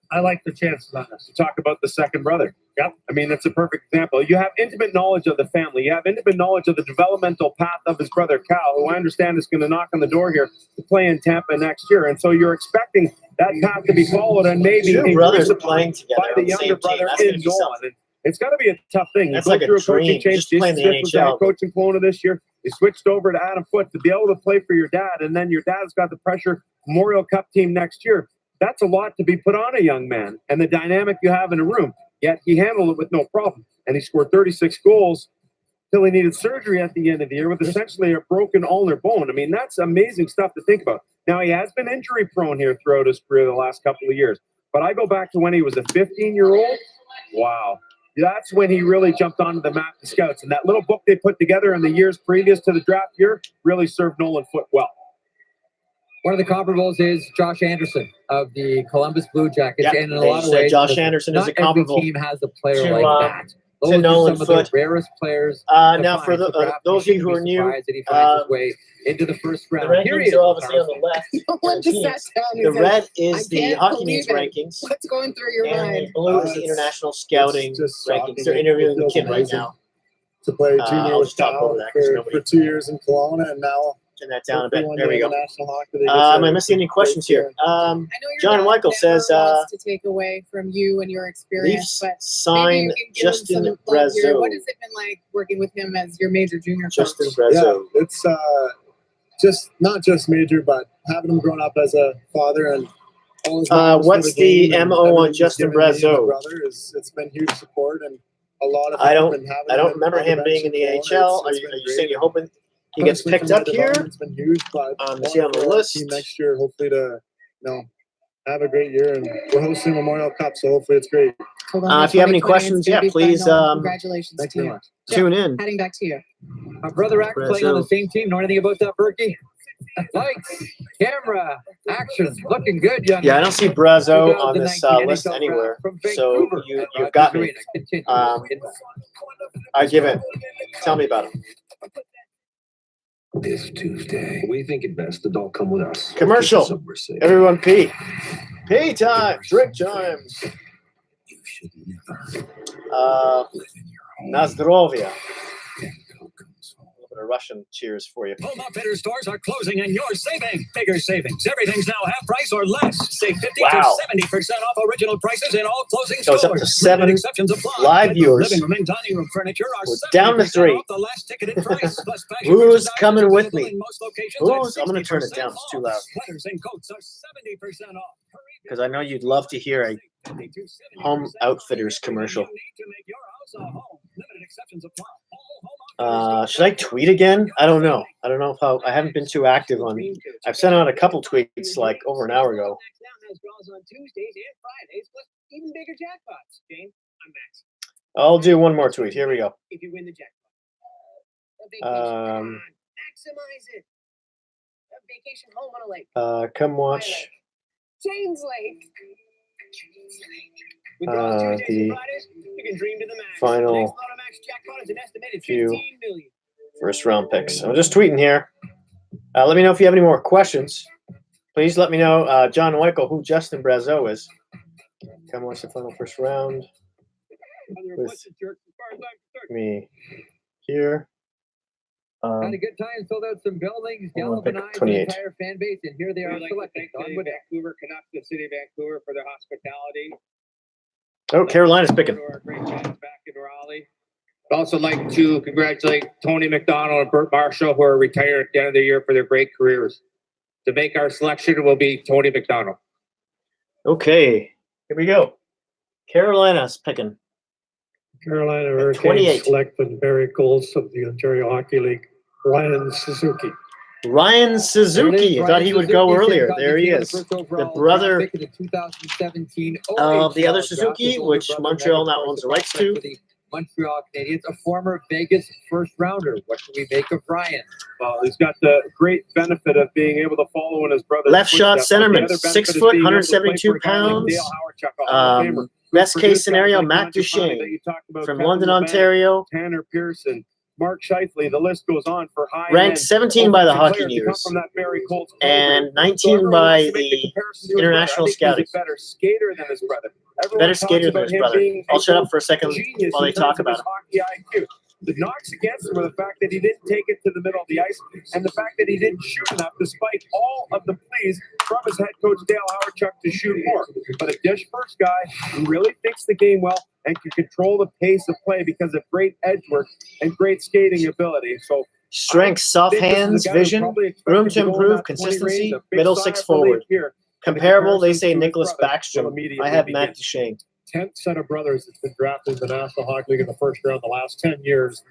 I like the chances on this. Talk about the second brother. Yep. I mean, that's a perfect example. You have intimate knowledge of the family. You have intimate knowledge of the developmental path of his brother Cal, who I understand is going to knock on the door here to play in Tampa next year. And so you're expecting that path to be followed and maybe Two increased brothers playing together by on the the younger same team. brother That's gonna in be Nolan. something. And it's got to be a tough thing. That's You go like a through a dream, coaching change. just playing Jason the Smith was NHL. head coach in Kelowna this year. He switched over to Adam Foote to be able to play for your dad, and then your dad's got the pressure Memorial Cup team next year. That's a lot to be put on a young man, and the dynamic you have in a room. Yet he handled it with no problem, and he scored 36 goals till he needed surgery at the end of the year with essentially a broken ulnar bone. I mean, that's amazing stuff to think about. Now, he has been injury prone here throughout his career the last couple of years, but I go back to when he was a 15-year-old. Wow. That's when he really jumped onto the map to scouts, and that little book they put together in the years previous to the draft year really served Nolan Foote well. One of the comparables is Josh Anderson of the Columbus Blue Jackets, Yeah, and in a they lot of said ways, Josh Anderson is not a comparable every team has a player to, like that. Those are Nolan some of Foote. the rarest players. Now, to for find. the, So perhaps those of we you who shouldn't are be new, surprised that he finds his way into the first the round. Here he rankings is, are obviously on the left. One just sat down and The said, red "I is the can't Hockey believe News it. rankings, What's going through your and mind? the blue is the It's- international scouting it's just rankings. shocking. They're interviewing the It feels kid right amazing now. to play I'll junior with just talk over Cal that 'cause nobody- for 2 years in Kelowna, and now Turn that down a hopefully bit. one There day we in go. the National Hockey League. Am I missing any questions here? I know your John dad Michael never says, wants to take away from you and your Leafs experience, but sign maybe you can give Justin him some love here. Brazeau. What has it been like working with him as your major junior Justin coach? Yeah, Brazeau. it's just not just major, but having him growing up as a father and all his knowledge for What's game the and MO on everything he's Justin given me and my Brazeau? brother it's been huge support and a lot of I help don't and having I don't him remember on the him bench being in the Kelowna, NHL. Are it's you been saying great. you're hoping he gets Personally, picked for my up here? development's been huge, but Is he on the for our list? team next year, hopefully to have a great year, and we're hosting Memorial Cup, so hopefully it's great. If you have any questions, yeah, please Congratulations Thank to you you. very much. tune in. Heading back to you. Our brother act playing on the Brazeau. same team. Know anything about that, Berkey? Lights, camera, action. Looking good, young Yeah, I man. don't see Brazeau on this 2019 list NHL anywhere. from So Vancouver. you've got me. Arena continues. I give it. Tell me about him. This Tuesday, we think it best to don't come with us. Commercial. So we're safe. Everyone pee. Pee time. Drink time. You should never Na zdrowie. A little bit of Russian cheers for you. Home Outfitters stores are closing and you're saving. Bigger savings. Everything's now half price or less. Save 50 Wow. to 70% off original prices in all closing So it's stores. up to 7 Limited exceptions apply. live viewers. Living room and dining room furniture are We're down to 70% 3. off the last ticketed price. Plus fashion Who's merchandise coming is with available me? in most locations at Who's? I'm going to turn it 60% down. It's too loud. off. Sweaters and coats are 70% off. Hurry, Because I know you'd love to hear a 50 to 70% Home Outfitters commercial. you need to make your house a home. Limited exceptions apply. All Home Outfitters Should I tweet again? I don't know. I don't know if I haven't been too active on. I've sent out a couple tweets like over an hour ago. Now has draws on Tuesdays and Fridays, plus even bigger jackpots. Jane, I'm Max. I'll do one more tweet. Here we go. If you win the jackpot, a vacation, come on, maximize it. A vacation home on a lake. Come watch James Lake. James Lake. With draws Tuesdays the and Fridays, you can dream to the max. final Next Max jackpot is an estimated few 15 million. first round picks. I'm just tweeting here. Let me know if you have any more questions. Please let me know, John Weichel, who Justin Brazeau is. Come watch the final first round. Me here. Had a good time, sold out some buildings, galvanized the 28. entire fan base, and here they are We'd like to selected. thank the Vancouver Canucks, the city of Vancouver, for their hospitality. Oh, Carolina's picking. To our great fans back in Raleigh. I'd also like to congratulate Tony McDonald and Bert Marshall, who are retired at the end of the year, for their great careers. To make our selection will be Tony McDonald. Okay, here we go. Carolina's picking. Carolina Hurricanes 28. selected Barry Golds of the Ontario Hockey League, Ryan Suzuki. Ryan Suzuki. I thought he would go earlier. There he is. The brother Pick of the 2017 of the other OHL Suzuki, draft, his older which brother, Montreal Ned, now of owns the course, rights prospect to. for the Montreal Canadiens, a former Vegas first rounder. What can we make of Ryan? Well, he's got the great benefit of being able to follow in his brother's Left shot footsteps. The centerman, other 6 benefit is foot, being able to play 172 for a guy like pounds. Dale Howard-Chuck, a Hall of Famer. Best Who case produced scenario, guys like Matt Monty Conley Duchesne that you talked about, from Kevin London, Labanc, Ontario. Tanner Pearson, Mark Scheifele. The list goes on for high Ranked 17 by the Hockey News from that Barry Colts and program. 19 by to make the comparison to his International brother. I Scouting. think he's a better skater than his brother. Everyone Better talks skater than about his him brother. being I'll a shut up for a second genius while they in talk terms of about his it. hockey IQ. The knocks against him were the fact that he didn't take it to the middle of the ice and the fact that he didn't shoot enough despite all of the pleas from his head coach Dale Howard-Chuck to shoot more. But a dish-first guy who really thinks the game well and can control the pace of play because of great edge work and great skating ability. So Strength, soft hands, vision, room to improve, consistency, middle six forward. Comparable, they say Nicholas Backstrom. I have Matt Duchesne. 10th set of brothers that's been drafted in the National Hockey League in the first round the last 10 years.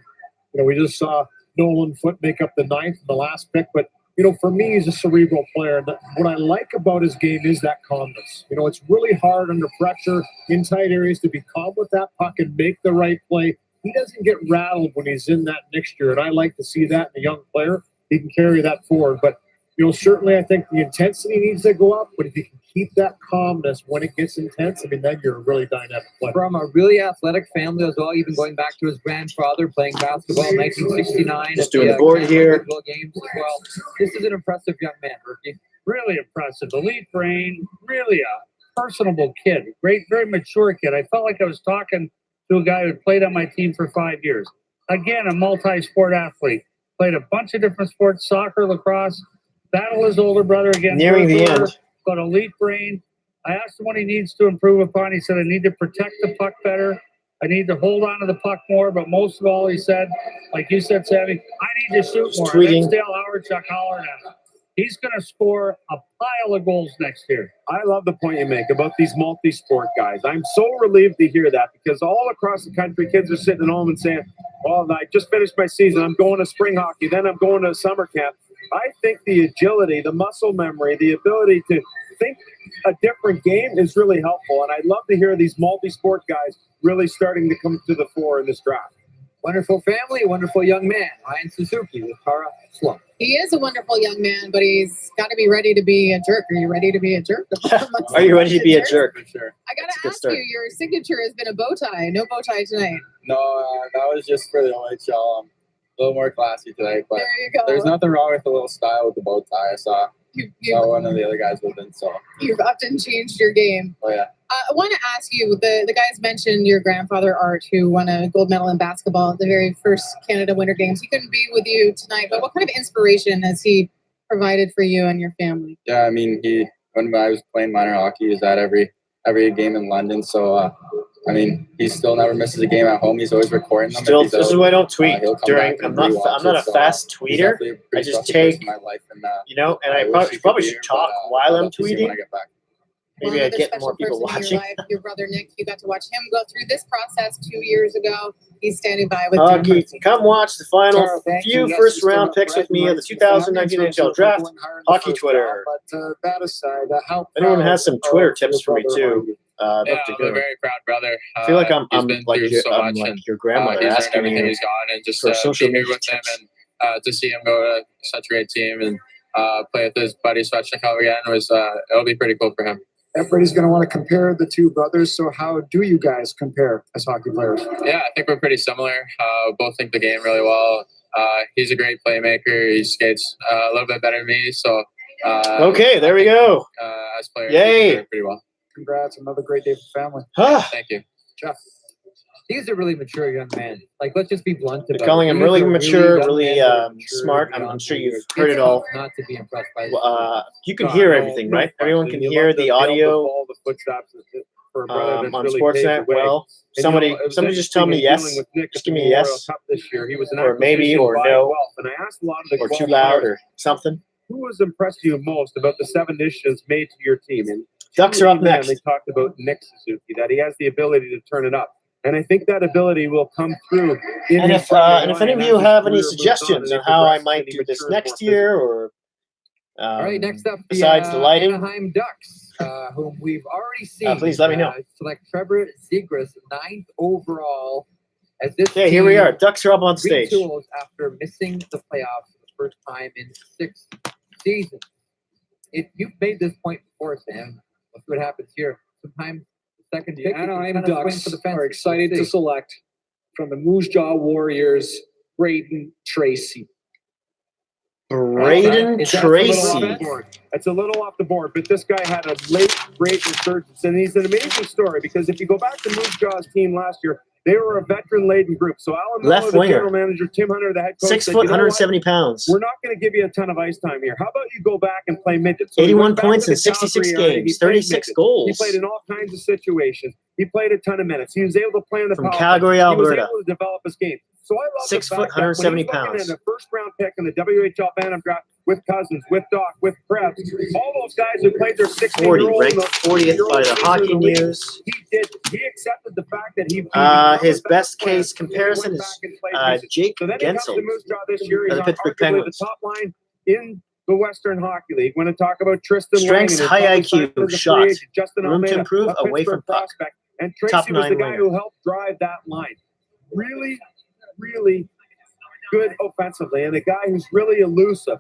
You know, we just saw Nolan Foote make up the 9th, the last pick. But, you know, for me, he's a cerebral player. And what I like about his game is that calmness. You know, it's really hard under pressure in tight areas to be calm with that puck and make the right play. He doesn't get rattled when he's in that mixture. And I like to see that in a young player. He can carry that forward. But, you know, certainly I think the intensity needs to go up. But if you can keep that calmness when it gets intense, I mean, then you're a really dynamic player. From a really athletic family as well, even going back to his grandfather playing basketball in 1969. Just doing the board here. Games as well. This is an impressive young man, Ricky. Really impressive. Elite brain, really a personable kid. Great, very mature kid. I felt like I was talking to a guy who played on my team for 5 years. Again, a multi-sport athlete. Played a bunch of different sports, soccer, lacrosse. Battled his older brother against Nearing the end. But elite brain. I asked him what he needs to improve upon. He said, I need to protect the puck better. I need to hold on to the puck more. But most of all, he said, like you said, Sammy, I need to shoot more. tweeting. That's Dale Howard-Chuck hollering at him. He's going to score a pile of goals next year. I love the point you make about these multi-sport guys. I'm so relieved to hear that because all across the country, kids are sitting at home and saying, well, I just finished my season. I'm going to spring hockey. Then I'm going to summer camp. I think the agility, the muscle memory, the ability to think a different game is really helpful. And I'd love to hear these multi-sport guys really starting to come to the fore in this draft. Wonderful family, wonderful young man, Ryan Suzuki with Tara Slum. He is a wonderful young man, but he's got to be ready to be a jerk. Are you ready to be a jerk? Are you ready to be a jerk? Sure. I got to ask you, your signature has been a bow tie. No bow tie tonight. No, that was just for the OHL. A little more classy today, but There you go. there's nothing wrong with a little style with the bow tie. I saw one of the other guys with it, so. You've often changed your game. Oh, yeah. I want to ask you, the guys mentioned your grandfather, Art, who won a gold medal in basketball at the very first Canada Winter Games. He couldn't be with you tonight, but what kind of inspiration has he provided for you and your family? Yeah, I mean, when I was playing minor hockey, he was at every game in London, so I mean, he still never misses a game at home. He's always recording them. Still, this is why I don't tweet during. I'm not a fast tweeter. I just take, you know, and I probably should talk while I'm tweeting. Maybe I get more people watching. Your brother Nick, you got to watch him go through this process 2 years ago. He's standing by with Hockey, come watch the final few first round picks with me of the 2019 NHL Draft. Hockey Twitter. But that aside, how anyone has some Twitter tips for me too? I'm a very proud brother. I feel like I'm been like through your, so I'm much, like and your grandmother he's asking earned everything me he's got, and just for social be here media with him tips. and to see him go to such a great team and play with his buddy Svechnikov again was it'll be pretty cool for him. Everybody's going to want to compare the two brothers. So how do you guys compare as hockey players? Yeah, I think we're pretty similar. Both think the game really well. He's a great playmaker. He skates a little bit better than me. So okay, there we go. As players, yay! we pretty well. Congrats, another great day for family. Thank you, Jeff. He's a really mature young man. Like, let's just be blunt about it. They're calling him He's really a mature, young really man, but smart. mature I'm sure beyond you've years. heard It's it all. tough not to be impressed by this. You can God, hear no- everything, no right? Everyone question. can You hear love to the be able to audio follow the footsteps for a brother that's on really Sportsnet. paved the way. Well, And, somebody it was just tell me interesting in yes. dealing with Nick Just at give the me a Memorial yes, Cup this year. He was an or maybe, acquisition or by no, Guelph, and I asked a lot of the or Guelph too loud, players, or something. who was impressed you most about the 7 additions made to your team? And Ducks are up next. They talked about Nick Suzuki, that he has the ability to turn it up. And I think that ability will come through. And if any of you have any suggestions on how I might do this next year, or All right, next up, besides the lighting, Anaheim Ducks, whom we've already seen. please let me know. Select Trevor Zegras, 9th overall. As this okay, here we are. Ducks are up on stage. retools after missing the playoffs for the first time in 6 seasons. If you've made this point before, Sam, let's see what happens here. Sometimes the second pick, Anaheim Ducks are excited to select from the Moose Jaw Warriors, Braden Tracy. Braden Tracy. It's a little off the board, but this guy had a late, great resurgence, and he's an amazing story because if you go back to Moose Jaw's team last year, they were a veteran-laden group. So Alan Miller, Left the winger. general manager, Tim Hunter, the head coach, 6 said, foot, "You know what? 170 pounds. We're not going to give you a ton of ice time here. How about you go back and play midget?" So he 81 went back points to in the 66 Calgary area. He games, played 36 midget. goals. He played in all kinds of situations. He played a ton of minutes. He was able to play in the From power play. Calgary, He was Alberta. able to develop his game. So I love 6 the foot, fact that when 170 he's looking pounds. at a first-round pick in the WHL Bantam draft with Cousins, with Doc, with Krebs, all those guys who played their 16-year-old, ranked 40th by the Hockey News. He accepted the fact that he His best case comparison is Jake so then he comes Gensel to Moose Jaw this year. of He's the on Pittsburgh arguably Penguins. the top line in the Western Hockey League. When to talk about Tristan Strengths, Lang, high and his IQ, public shot, free agent, Justin room to Almeida, improve, a away from Pittsburgh puck. prospect. And Tracy Top was the 9 guy winger. who helped drive that line. Really, really good offensively, and a guy who's really elusive.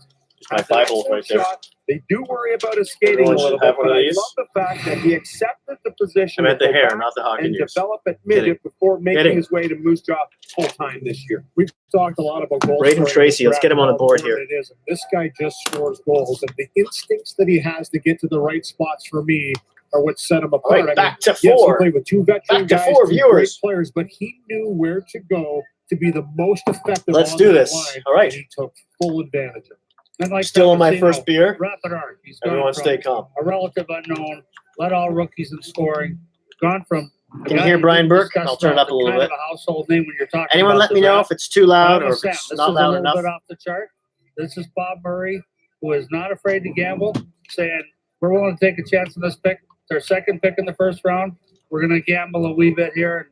My Bible right there. Shot. They do worry about his skating Everyone a little should bit, have one but of I these. love the fact that he accepted the position I meant to the go hair, back not the Hockey and News. develop at midget Kidding. before making Kidding. his way to Moose Jaw full time this year. We've talked a lot about goals. Braden Tracy, let's get him on the board here. It is. And this guy just scores goals, and the instincts that he has to get to the right spots for me are what set him apart. All right, back to Yes, he 4. played with 2 veteran Back to guys, 4 2 great viewers. players, but he knew where to go to be the most effective. Let's on do that this. line, All right. and he took full advantage of it. And like Still on my Tapasino, first beer. Rapid Art. He's gone Everyone from stay calm. a relative unknown, led all rookies in scoring, gone from. a Can you guy hear that Brian didn't Burke? discuss I'll turn it up a nothing, little kind bit. of a household name when you're talking Anyone about let the me know draft. if it's too loud or if Sam, it's this not is loud a little enough. bit off the chart. This is Bob Murray, who is not afraid to gamble, saying, we're willing to take a chance on this pick. It's our second pick in the first round. We're going to gamble a wee bit here, and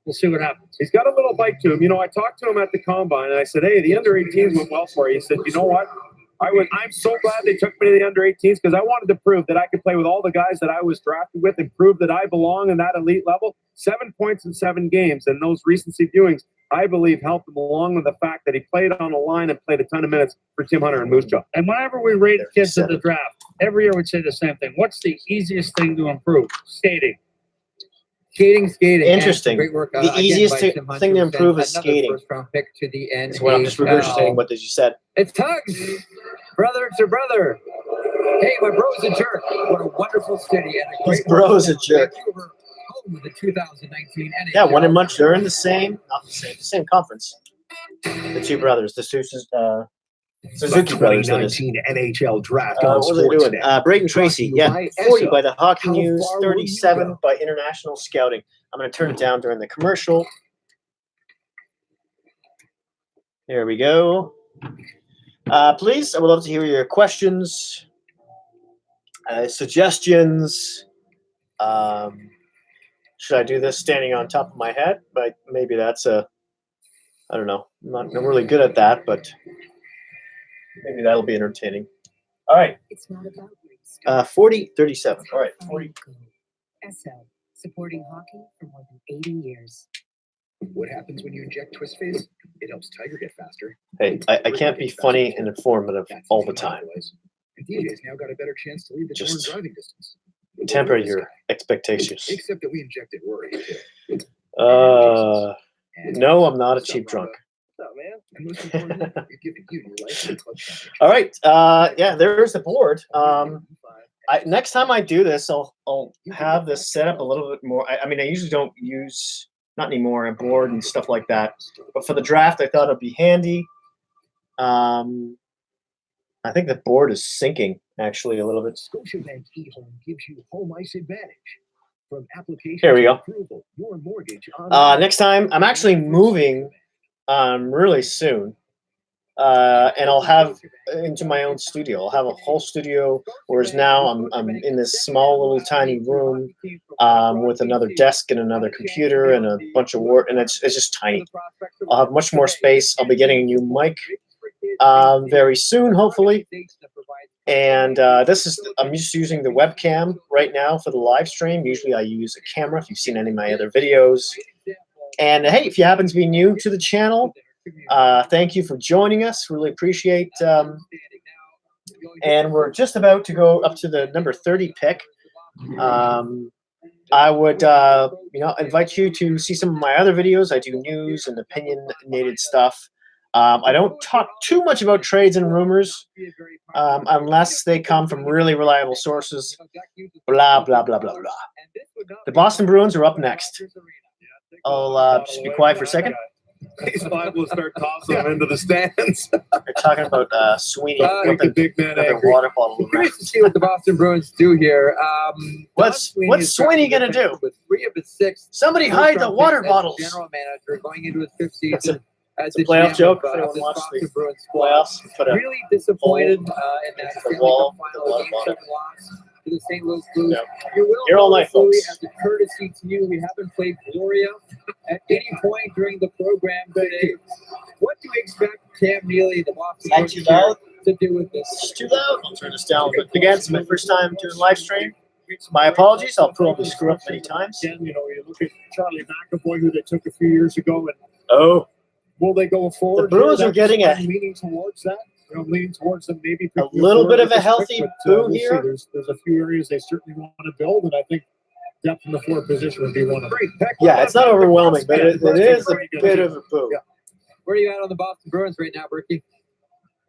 we'll see what happens. He's got a little bite to him. You know, I talked to him at the combine, and I said, "Hey, the under-18s went well for you." He said, "You know what? I'm so glad they took me to the under-18s because I wanted to prove that I could play with all the guys that I was drafted with and prove that I belong in that elite level." 7 points in 7 games, and those recency viewings, I believe, helped him along with the fact that he played on a line and played a ton of minutes for Tim Hunter and Moose Jaw. And whenever we rate kids in the draft, every year we say the same thing. What's the easiest thing to improve? Skating. Skating. Interesting. Great work. The Again, easiest by Tim Hunter, thing to who improve sent is another skating. First-round pick to the end. That's what I'm just regurgitating what you said. It's Tugs, brother to brother. Hey, my bro's a jerk. What a wonderful city and a great. His bro's a jerk. Vancouver, home of the 2019 NHL. Yeah, 1 in Munch. They're in the same, not the same conference. The 2 brothers, the Suzuki brothers. That is. 2019 NHL draft What on was I doing? Sportsnet. Braden Tracy, Brought to yeah, you by 40 ESSO. by the Hockey How News, far will you 37 go? by International Scouting. I'm going to turn it down during the commercial. There we go. Please, I would love to hear your questions, suggestions. Should I do this standing on top of my head? But maybe that's I don't know. I'm not really good at that, but maybe that'll be entertaining. All right. It's not about race. 40-37. All right. 40. SL, supporting hockey for more than 80 years. What happens when you inject Twist Phase? It helps Tiger get faster. Hey, I can't be funny and informative all the time. And DJ's now got a better chance to lead the tour in Just driving distance. temper your expectations. Except that we injected worry too. No, I'm not a cheap drunk. And most importantly, we're giving you your life and club championship. All right. Yeah, there's the board. Next time I do this, I'll have this set up a little bit more. I mean, I usually don't use Not anymore. I'm bored and stuff like that. But for the draft, I thought it'd be handy. I think the board is sinking actually a little bit. Scotiabank eHome gives you home ice advantage. From application Here we to go. approval, your mortgage online. Next time, I'm actually moving really soon. And I'll have into my own studio. I'll have a whole studio, whereas now I'm in this small little tiny room with another desk and another computer and a bunch of work, and it's just tiny. I'll have much more space. I'll be getting a new mic very soon, hopefully. And I'm just using the webcam right now for the live stream. Usually I use a camera if you've seen any of my other videos. And hey, if you happen to be new to the channel, thank you for joining us. Really appreciate. And we're just about to go up to the number 30 pick. I would, invite you to see some of my other videos. I do news and opinionated stuff. I don't talk too much about trades and rumors unless they come from really reliable sources. Blah, blah, blah, blah, blah. The Boston Bruins are up next. I'll just be quiet for a second. He's liable to start tossing them into the stands. They're talking about Sweeney. Make the big man angry. Water bottle. Curious to see what the Boston Bruins do here. What's Sweeney gonna do? With 3 of his 6. Somebody hide the water bottles. General manager going into his 5th season. It's a playoff joke. If anyone watched the playoffs, Really disappointed in that Stanley Cup final game 7 loss to the St. Louis Blues. Yeah. You will Here all night, know, folks. as a courtesy to you, we haven't played Gloria at any point during the program today. What do you expect Cam Neely, the Boston Bruins, to do with this? It's too loud. I'll turn this down a bit. Again, it's my first time doing live stream. My apologies. I'll probably screw up many times. Again, you look at Charlie McAvoy, who they took a few years ago, and will they go forward? The Bruins are getting I'm leaning towards that. Leaning towards them, maybe a little bit of a healthy boom here. There's a few areas they certainly want to build, and I think depth in the forward position would be one of them. Yeah, it's not overwhelming, but it is a bit of a boom. Yeah. Where are you at on the Boston Bruins right now, Berkey?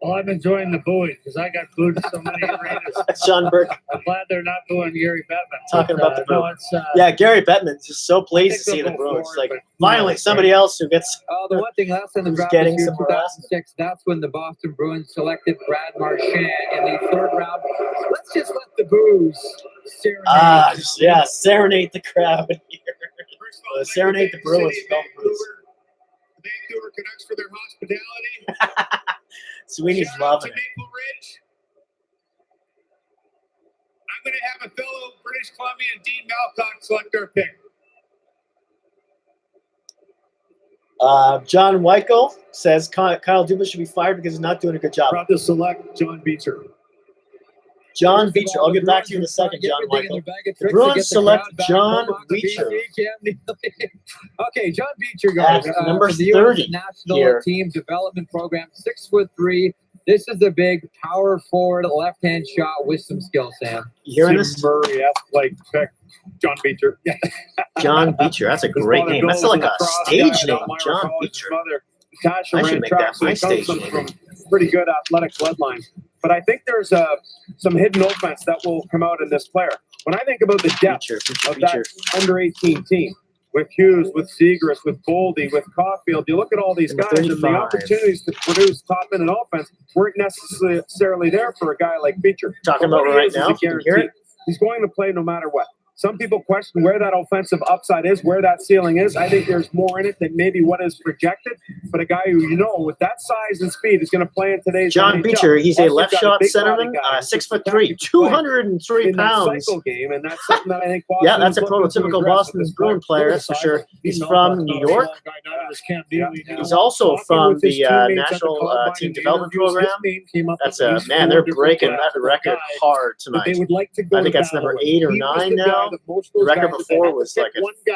Well, I'm enjoying the booing because I got booed in so many arenas. Sean Burke. I'm glad they're not booing Gary Bettman. Talking about the no, Bruins. it's, Yeah, Gary Bettman's just so pleased to see the Bruins. Like, finally, somebody else who gets the one thing last time the draft getting was some 2006, that's when the Boston Bruins selected Brad Marchand in the 3rd round. Let's just let the booze serenade. Serenade the crowd here. Serenade the Bruins. Vancouver Canucks for their hospitality. Sweeney's loving it. Maple Ridge. I'm going to have a fellow British Columbian Dean Malcock select our pick. John Weichel says Kyle Dubas should be fired because he's not doing a good job. Proud to select John Beecher. John Beecher. I'll get back to you in a second, John Weichel. The Bruins select John Beecher. Okay, John Beecher, guys. Number from the 30 National here. Team Development Program, 6'3". This is the big power forward left-hand shot with some skill, Sam. You hearing Tim this? Murray, athletic pick. John Beecher. John Beecher. That's a great name. That's like a stage name, John Beecher. Tasha I should ran make track, that so my he comes stage from pretty good athletic bloodline. But I think there's some hidden offense that will come out in this player. When I think about the depth of that under-18 team, with Hughes, with Zegras, with Goldie, with Caulfield, you look at all these guys, and the opportunities to produce top-end offense weren't necessarily there for a guy like Beecher. Talking about right now, Is a guarantee. He's going to play no matter what. Some people question where that offensive upside is, where that ceiling is. I think there's more in it than maybe what is projected. But a guy who, with that size and speed is going to play in today's John NHL. Beecher, he's a Also left got shot big body centerman, guy 6'3", 203 in that pounds. cycle game, and that's something that I think Yeah, that's a Boston's looking to prototypical address Boston with this Bruin player, that's for sure. He's from New York. He's also from the National Team Development Program. That's man, they're breaking that record hard tonight. They would like to go I think that's number 8 or 9 now. The record before was like one guy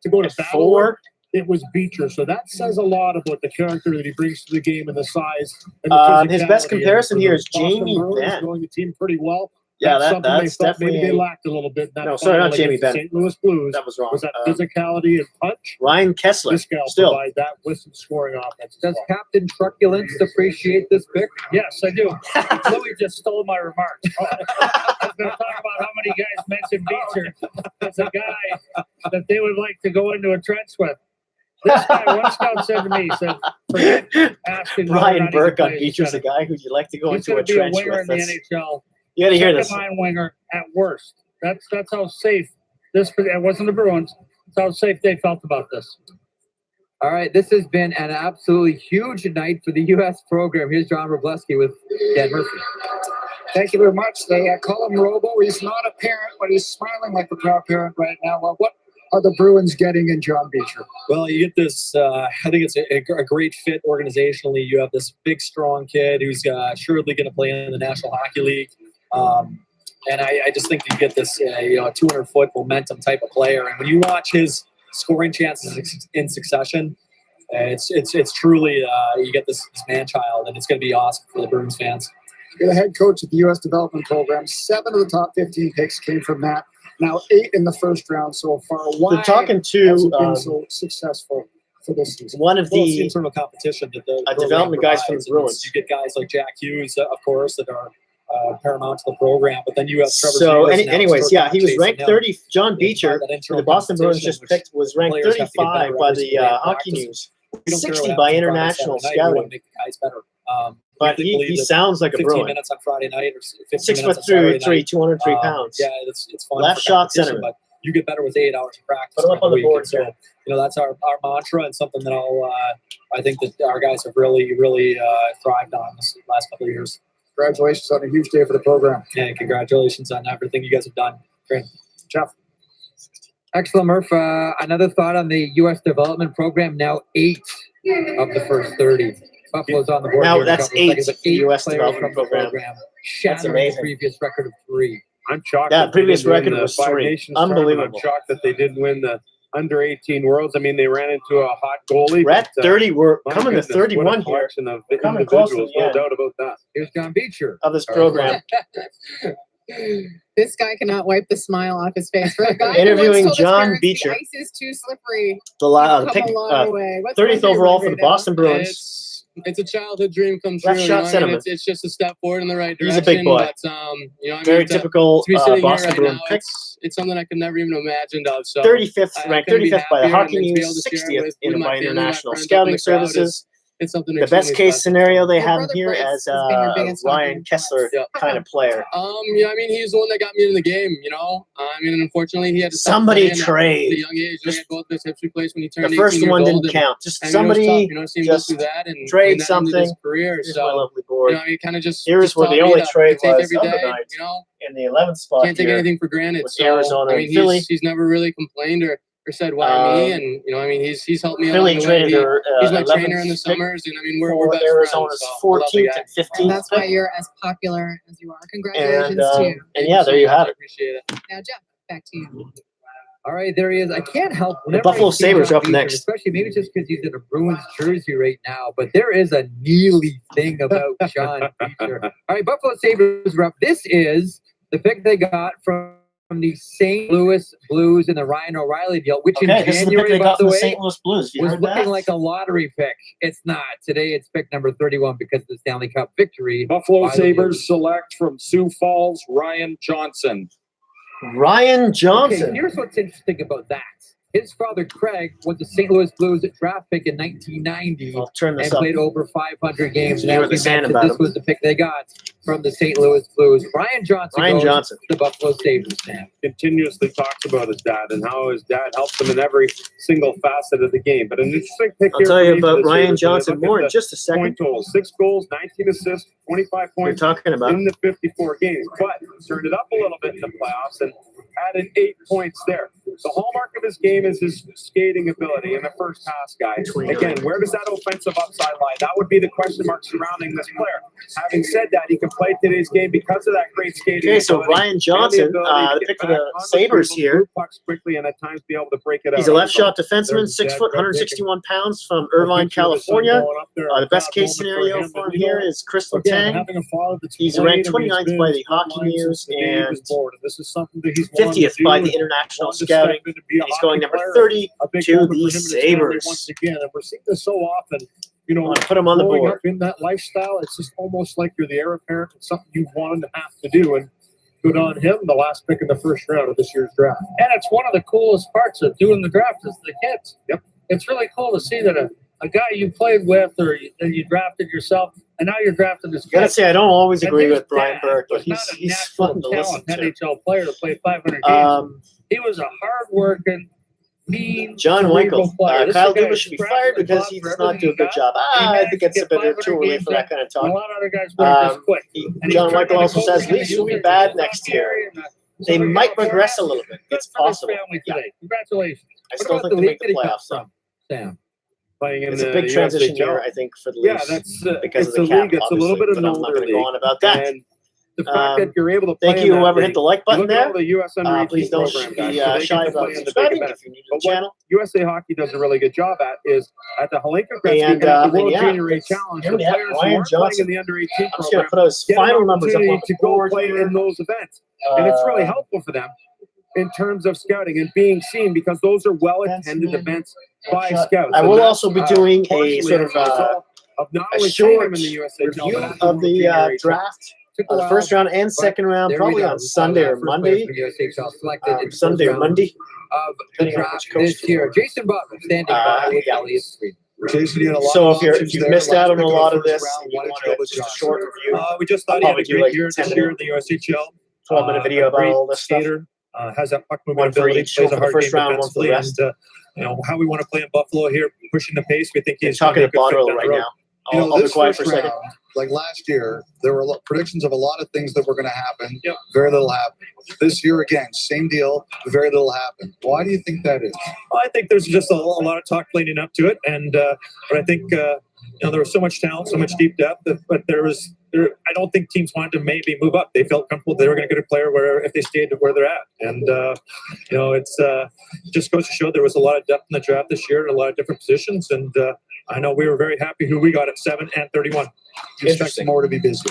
to go to battle 4. It was Beecher, so that says a lot about the character that he brings to the game and the size. And the his best physicality. comparison And here for is the Boston Jamie Bruins Benn. Knowing the team pretty well. Yeah, Something they that's thought maybe definitely. they lacked a little bit. In that No, sorry, not final Jamie against Benn. the St. Louis Blues. That was wrong. Was that physicality and punch? Ryan Kessler. This guy will Still. provide that with some scoring offense. Does Captain Truculence appreciate this pick? Yes, I do. Louis just stole my remarks. I was going to talk about how many guys mentioned Beecher as a guy that they would like to go into a trench with. This guy, one scout said to me, he said, forget asking whether or Ryan not he can Burke on play. Beecher's a guy who you like to go He's into a going to be a trench winger with. in the That's, NHL. you got to hear this. Second line winger at worst. That's how safe this. It wasn't the Bruins. That's how safe they felt about this. All right, this has been an absolutely huge night for the U.S. program. Here's John Robleski with Dan Murphy. Thank you very much. They call him Robo. He's not a parent, but he's smiling like a proud parent right now. Well, what are the Bruins getting in John Beecher? Well, you get this, I think it's a great fit organizationally. You have this big, strong kid who's assuredly going to play in the National Hockey League. And I just think you get this, 200-foot momentum type of player. And when you watch his scoring chances in succession, it's truly, you get this man-child, and it's going to be awesome for the Bruins fans. You're the head coach of the U.S. Development Program. 7 of the top 15 picks came from that. Now 8 in the first round so far. Why They're talking to has it been so successful for this season? one of Well, it's the internal competition that the development guys from the provides. Bruins. You get guys like Jack Hughes, of course, that are paramount to the program, but then you have Trevor. So, Sanders now anyways, sort yeah, of he was chasing ranked him. 30. John Beecher, that who internal the Boston Bruins competition, just which picked, was ranked players have to get 35 better by every the single day in Hockey practice. News, We don't care 60 what by happens on international Friday night. We want scouting. to make the guys better. But We he believe that sounds like a 15 Bruin. minutes on Friday night or 15 6 minutes foot on Saturday 3, night. 203 pounds. Yeah, it's fun. Left for shot competition, centerman. but you get better with 8 hours of practice. Put him up on the during board, week. So, that's our mantra and something that I think that our guys have really thrived on this last couple of years. Congratulations on a huge day for the program. Yeah, congratulations on everything you guys have done. Great. Jeff. Excellent, Murph. Another thought on the U.S. Development Program. Now 8 of the first 30. Buffalo's on the board. Now here in a that's couple of 8 seconds, but 8 U.S. players Development from the Program. That's shattering amazing. the previous record of 3. I'm shocked. Yeah, that they previous didn't win record the was Five 3. Nations tournament. Unbelievable. I'm shocked that they didn't win the under 18 Worlds. I mean, they ran into a hot goalie. We're at but, 30. We're my coming to goodness, what a 31 here. collection of Coming close to individuals, the no end doubt about that. Here's John Beecher of this program. This guy cannot wipe the smile off his face. For a guy Interviewing who once told his John parents Beecher. The ice is too slippery. The You've pick, come a long way. What's 30th going overall on for right the now? Boston Bruins. It's a childhood dream come true. Left shot centerman. It's just a step forward in the right He's direction. a big boy. But, Very typical to be sitting Boston here right Bruin now, pick. it's something I could never even imagine of. So 35th, I ranked couldn't be 35th by the happier Hockey and to be able News, to share 60th with in my by family, my International friends up in Scouting the crowd Services. It's something The best extremely case special. scenario they Your have brother here Bryce as has been your biggest Ryan hockey Kessler kind of player. Yeah, I mean, he's the one that got me into the game, I mean, unfortunately, he had to stop Somebody playing trade. at a young age. He had both his hips replaced when he turned The 18 first years one old, didn't and, count. Just I mean, somebody it was tough, see him go just through that and trade that ended something. his career. Here's So, my lovely board. he kind of just Here's where taught the me only to trade take was every of the day, night. In the 11th spot can't take here anything for granted. was So, Arizona I mean, and Philly. he's never really complained or said why me, and I mean, he's helped me Philly along the way. traded their He's my 11th trainer in the pick summers, and I mean, we're for best Arizona's friends. So I love the 14th guy. and 15th. And that's why you're as popular as you are. Congratulations to you. And yeah, there you have it. Appreciate it. Now, Jeff, back to you. All right, there he is. I can't help. The Buffalo Sabres are up Beecher, next. especially maybe just because he's in a Bruins jersey right now. But there is a Neely thing about John Beecher. All right, Buffalo Sabres are up. This is the pick they got from the St. Louis Blues in the Ryan O'Reilly deal, which in Okay, this is the pick January, they by got the from the way, St. Louis Blues. You was heard looking that? like a lottery pick. It's not. Today it's pick number 31 because of the Stanley Cup victory. Buffalo by the Sabres Blues. select from Sioux Falls, Ryan Johnson. Ryan Johnson. Okay, here's what's interesting about that. His father, Craig, was a St. Louis Blues draft pick in 1990 I'll turn this and up. played over 500 games. So you hear what they're As we saying mentioned, about this him. was the pick they got from the St. Louis Blues. Ryan Johnson Ryan goes Johnson. to the Buffalo Sabres now. Continuously talks about his dad and how his dad helps him in every single facet of the game. But an interesting pick I'll here tell for you me for about the Ryan Sabres, when I Johnson look at more in the just a second. Point total: 6 goals, 19 assists, 25 We're points talking about in the 54 games. But turned it up a little bit in the playoffs and added 8 points there. The hallmark of his game is his skating ability and the first pass guy. Again, where does that offensive upside lie? That would be the question mark surrounding this player. Having said that, he can play today's game because of that great skating. Okay, so ability Ryan and Johnson, the ability to the get pick for back the on Sabres dribble, here. move pucks quickly, and at times be able to break it out. He's a left shot defenseman, There's 6 Dad foot, Brett 161 pounds from Irvine, California. The best case scenario for him here is Chris Letang. Having a father that's He's played ranked and he's 29th been by the Hockey frontline News since the day he was and born. And this is something that he's wanted to 50th by do the and International wanted to Scouting. step in and be a He's hockey going number player. 30 A big to moment for the him and his family Sabres. once again, and we're seeing this so often. You know, I'm gonna put him on the growing board. up in that lifestyle, it's just almost like you're the heir apparent. It's something you've wanted to have to do, and good on him. The last pick in the first round of this year's draft. And it's one of the coolest parts of doing the draft is the kids. Yep. it's really cool to see that a guy you played with or that you drafted yourself, and now you're drafting this I gotta kid. say, I don't always And agree his with Brian dad Burke, but was not a he's natural fun to listen talent to. NHL player to play 500 games. He was a hard-working, mean, John cerebral Weichel, player. This Kyle is a guy Dubas should be who fired scratched the because top he for does not do a everything good he job. got, and he I managed think to it's a get bit 500 too early games for that in, kind of and a talk. lot of other guys would have just quit. And John he's turned Weichel into also says coaching Leafs the will be youth bad and next the year. area and the They Southern might California. regress a little bit. Good It's for this possible. family Yeah. today. Congratulations. I What still about think the they league make that the he comes playoffs, though. from, Sam? Playing in It's a the big transition USHL. year, I think, for the Yeah, Leafs that's because it's of a the cap, league. It's a little obviously, bit of but an I'm not older going to go league. on about that. And the fact that you're able to play Thank in you, that whoever hit league. the like You button look at there. all the U.S. under 18 Please don't program be guys, so they shy get to about play in the big subscribing events. if you're new to But the what channel. USA Hockey does a really good job at is at the Holinka Gretzky And, and at the World yeah, Junior A let's- Challenge, here the we have players who Ryan aren't playing in Johnson. the under 18 I'm just going to program put his get an final numbers up opportunity on to the go board play here. in those events. And it's really helpful for them in terms of scouting and being seen because those are well-attended events by scouts. I And will that's, also be doing a partially sort of as a result of not a only seeing short them in the USA review but at of World the Junior A draft, Took a the while, first round and but second round, there we probably go. on We saw Sunday that or first player Monday. from USHL selected in the Sunday first or round Monday. of the Depending on draft which coach this year. Jason Butler standing by with yeah. Elliot Street. Jason, you had a lot So of options if you there. missed out on a Last pick lot of the this first and you round, want wanted to go with just a Johnson. short review, We just thought I'll he had probably a do great like year 10 this year minute, in the USHL. 12-minute video A about great all this stuff. skater, has that puck movement One for ability, each, plays one a for the hard first game round, one for the defensively, rest. and how we want to play in Buffalo here, pushing the pace. We think I'm he's talking to gonna be a good fit Botterill down right the road. now. You know, I'll be this quiet for a first second. round, like last year, there were predictions of a lot of things that were going to happen. Yep. Very little happened. This year, again, same deal. Very little happened. Why do you think that is? Well, I think there's just a lot of talk leading up to it, and but I think there was so much talent, so much deep depth, but I don't think teams wanted to maybe move up. They felt comfortable they were going to get a player where if they stayed where they're at, and it's just goes to show there was a lot of depth in the draft this year, and a lot of different positions, and I know we were very happy who we got at 7 and 31. You expect more to be busy.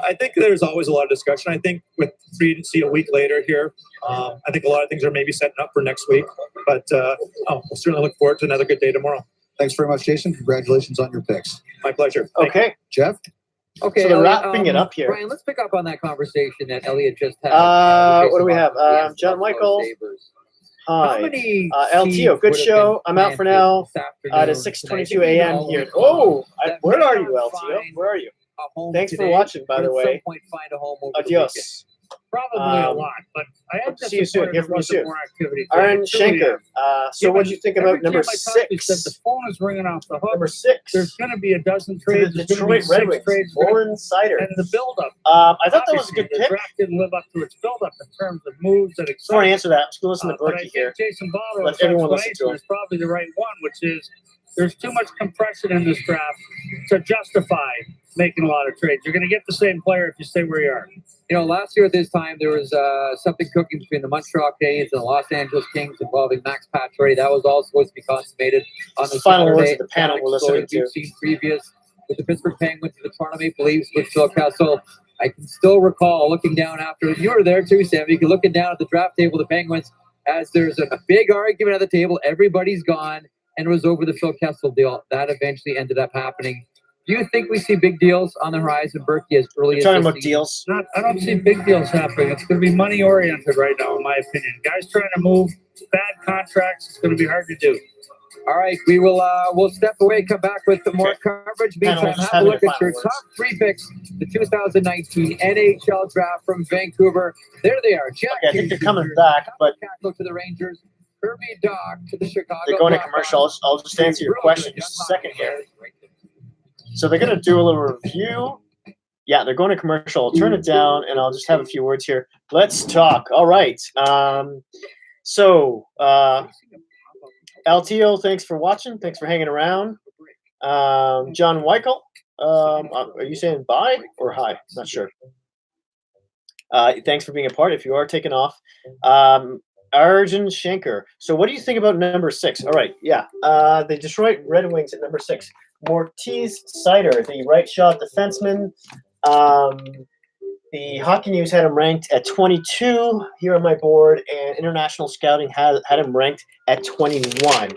I think there's always a lot of discussion. I think with free agency a week later here, I think a lot of things are maybe setting up for next week. But we'll certainly look forward to another good day tomorrow. Thanks very much, Jason. Congratulations on your picks. My pleasure. Okay. Jeff? Okay, So they're Elliot, wrapping it up here. Brian, let's pick up on that conversation that Elliot just had. What do we have? John Michael. Hi. LTO, good show. I'm out for now. At 6:22 a.m. here. Oh, where are you, LTO? Where are you? Thanks for watching, by the way. Adios. Probably a lot, but I am See you soon. Hear from you soon. more activity. Aaron Schenker. So what do you think about number 6? The phone is ringing off the hook. Number 6. There's going to be a dozen To trades. the There's gonna be Detroit Red 6 Wings. trades. Lauren Sider. And the buildup. I thought that was a good The pick. draft didn't live up to its buildup in terms of moves and Before I answer that, I'm just going to listen to but I Berkey think here. Jason Bottle Let everyone listen to him. is probably the right one, which is there's too much compression in this draft to justify making a lot of trades. You're going to get the same player if you stay where you are. You know, last year at this time, there was something cooking between the Montreal Canadiens and the Los Angeles Kings involving Max Pacioretty. That was all supposed to be consummated on the Final words Saturday. of the panel we're listening to. We've seen previous with the Pittsburgh Penguins and the Toronto Maple Leafs with Phil Kessel. I can still recall looking down after, you were there too, Sam, you can looking down at the draft table, the Penguins, as there's a big argument at the table, everybody's gone, and it was over the Phil Kessel deal. That eventually ended up happening. Do you think we see big deals on the horizon, Berkey, as early as talking this about season? deals? I don't see big deals happening. It's going to be money oriented right now, in my opinion. Guys trying to move bad contracts, it's going to be hard to do. All right, we will we'll step away, come back with more coverage. Meantime, have a look at your top 3 picks, the 2019 NHL draft from Vancouver. There they are. Jack I think they're coming back, but to the Rangers, Kirby Doc to the Chicago. they're going to Blackhawks. commercial. I'll just answer your question in just a second here. So they're going to do a little review. Yeah, they're going to commercial. I'll turn it down, and I'll just have a few words here. Let's talk. All right. LTO, thanks for watching. Thanks for hanging around. John Weichel, are you saying bye or hi? Not sure. Thanks for being a part. If you are taking off. Arjun Schenker. So what do you think about number 6? All right. Yeah. The Detroit Red Wings at number 6. Mortiz Sider, the right shot defenseman. The Hockey News had him ranked at 22 here on my board, and International Scouting had him ranked at 21.